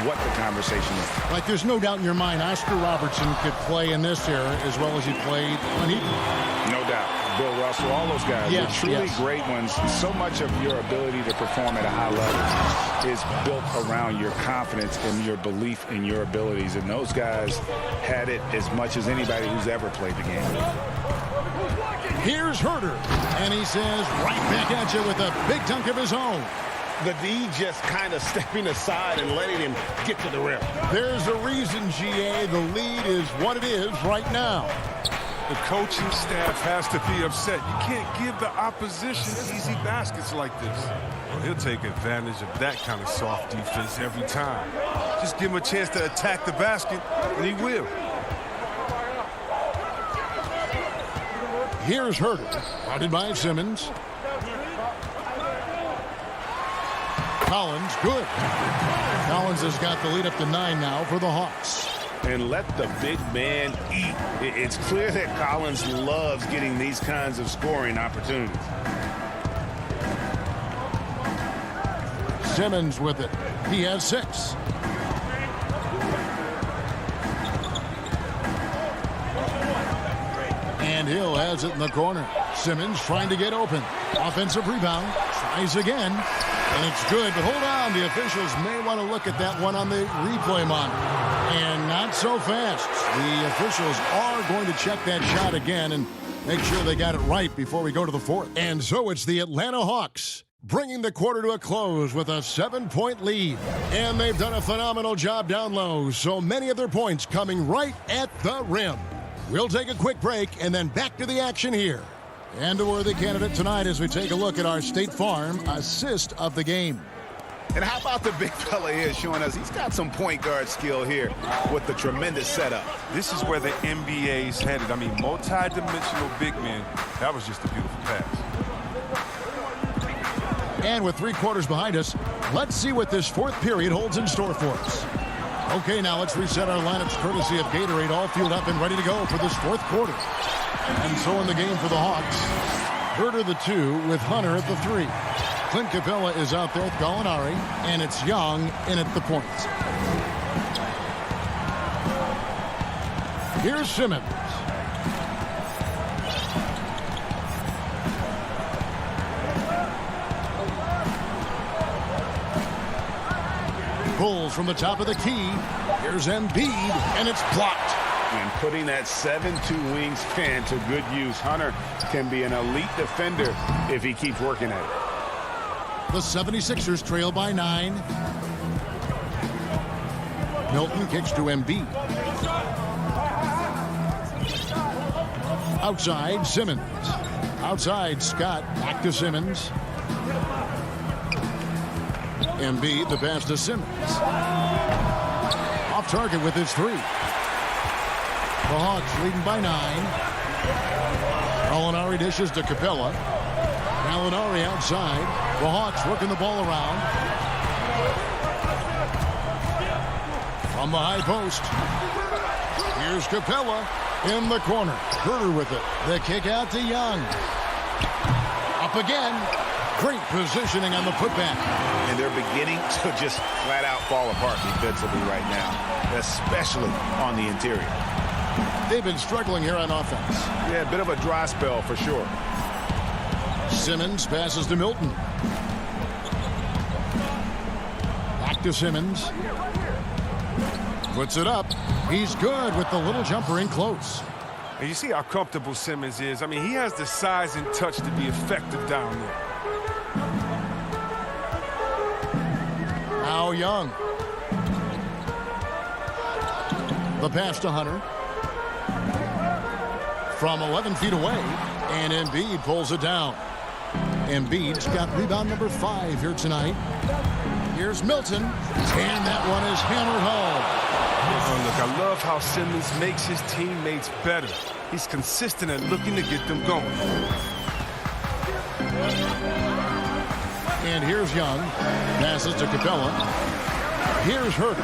what the conversation is. Like, there's no doubt in your mind Oscar Robertson could play in this era as well as he played when he played. No doubt. Bill Russell, all those guys. Yes, They're truly yes. great ones. So much of your ability to perform at a high level is built around your confidence and your belief in your abilities. And those guys had it as much as anybody who's ever played the game. Here's Herter, and he says right back at you with a big dunk of his own. The D just kind of stepping aside and letting him get to the rim. There's a reason, GA, the lead is what it is right now. The coaching staff has to be upset. You can't give the opposition easy baskets like this. Well, he'll take advantage of that kind of soft defense every time. Just give him a chance to attack the basket, and he will. Here's Herter, guarded by Simmons. Collins, good. Collins has got the lead up to 9 now for the Hawks. And let the big man eat. It's clear that Collins loves getting these kinds of scoring opportunities. Simmons with it. He has 6. And Hill has it in the corner. Simmons trying to get open. Offensive rebound. Tries again. And it's good, but hold on. The officials may want to look at that one on the replay monitor. And not so fast. The officials are going to check that shot again and make sure they got it right before we go to the fourth. And so it's the Atlanta Hawks bringing the quarter to a close with a 7-point lead. And they've done a phenomenal job down low, so many of their points coming right at the rim. We'll take a quick break and then back to the action here. And a worthy candidate tonight as we take a look at our State Farm assist of the game. And how about the big fella here showing us he's got some point guard skill here with the tremendous setup. This is where the NBA's headed. I mean, multi-dimensional big men. That was just a beautiful pass. And with 3 quarters behind us, let's see what this fourth period holds in store for us. Okay, now let's reset our lineups courtesy of Gatorade, all fueled up and ready to go for this fourth quarter. And so in the game for the Hawks, Herter the 2 with Hunter at the 3. Clint Capella is out there with Gallinari, and it's Young in at the point. Here's Simmons. Pulls from the top of the key. Here's Embiid, and it's blocked. And putting that 7'2" wingspan to good use. Hunter can be an elite defender if he keeps working at it. The 76ers trail by 9. Milton kicks to Embiid. Outside, Simmons. Outside, Scott. Back to Simmons. Embiid, the pass to Simmons. Off target with his 3. The Hawks leading by 9. Gallinari dishes to Capella. Gallinari outside. The Hawks working the ball around. From the high post. Here's Capella in the corner. Herter with it. The kick out to Young. Up again. Great positioning on the putback. And they're beginning to just flat out fall apart defensively right now, especially on the interior. They've been struggling here on offense. Yeah, a bit of a dry spell for sure. Simmons passes to Milton. Back to Simmons. Puts it up. He's good with the little jumper in close. And you see how comfortable Simmons is. I mean, he has the size and touch to be effective down there. Now Young. The pass to Hunter. From 11 feet away, and Embiid pulls it down. Embiid's got rebound number 5 here tonight. Here's Milton, and that one is hammered home. Oh, look, I love how Simmons makes his teammates better. He's consistent at looking to get them going. And here's Young. Passes to Capella. Here's Herter.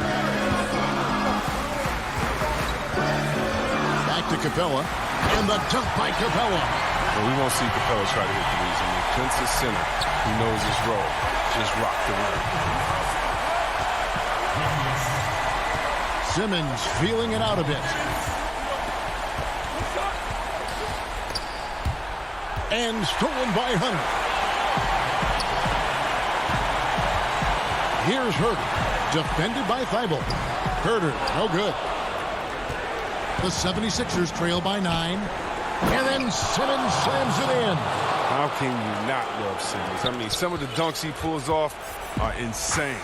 Back to Capella. And the dunk by Capella. Well, we won't see Capella try to hit threes. I mean, Clint's the center. He knows his role. Just rock the rim. Simmons feeling it out a bit. And stolen by Hunter. Here's Herter, defended by Thibault. Herter, no good. The 76ers trail by 9. And then Simmons slams it in. How can you not love Simmons? I mean, some of the dunks he pulls off are insane.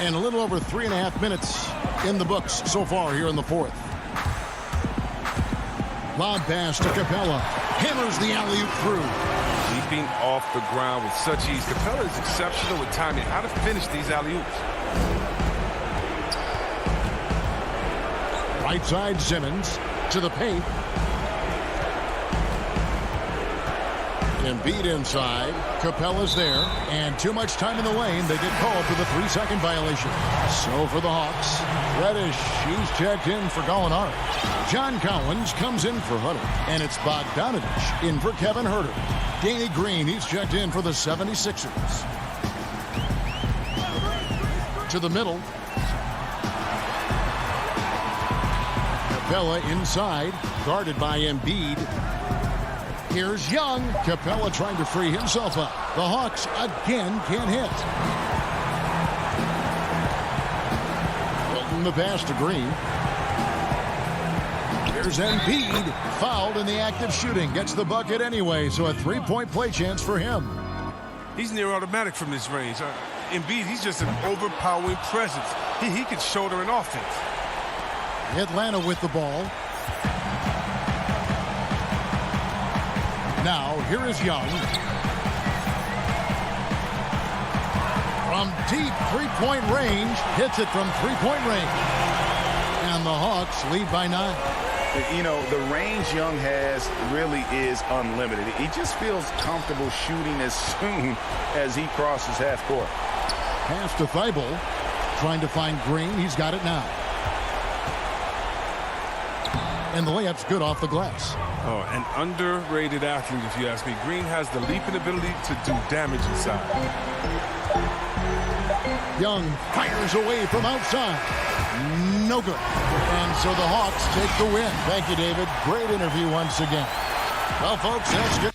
And a little over 3.5 minutes in the books so far here in the fourth. Lob pass to Capella. Hammers the alley-oop through. Leaping off the ground with such ease. Capella is exceptional with timing. How to finish these alley-oops. Right side Simmons to the paint. Embiid inside. Capella's there. And too much time in the lane. They get called for the 3-second violation. So for the Hawks, Reddish, he's checked in for Gallinari. John Collins comes in for Hunter. And it's Bogdanovich in for Kevin Herter. Danny Green, he's checked in for the 76ers. To the middle. Capella inside, guarded by Embiid. Here's Young. Capella trying to free himself up. The Hawks again can't hit. Wilton the pass to Green. Here's Embiid, fouled in the act of shooting. Gets the bucket anyway, so a 3-point play chance for him. He's near automatic from this range. Embiid, he's just an overpowering presence. He can shoulder an offense. Atlanta with the ball. Now, here is Young. From deep three-point range, hits it from three-point range. And the Hawks lead by 9. You know, the range Young has really is unlimited. He just feels comfortable shooting as soon as he crosses half court. Pass to Thibault. Trying to find Green. He's got it now. And the layup's good off the glass. Oh, an underrated athlete, if you ask me. Green has the leaping ability to do damage inside. Young fires away from outside. No good. And so the Hawks take the win. Thank you, David. Great interview once again. Well, folks, that's good.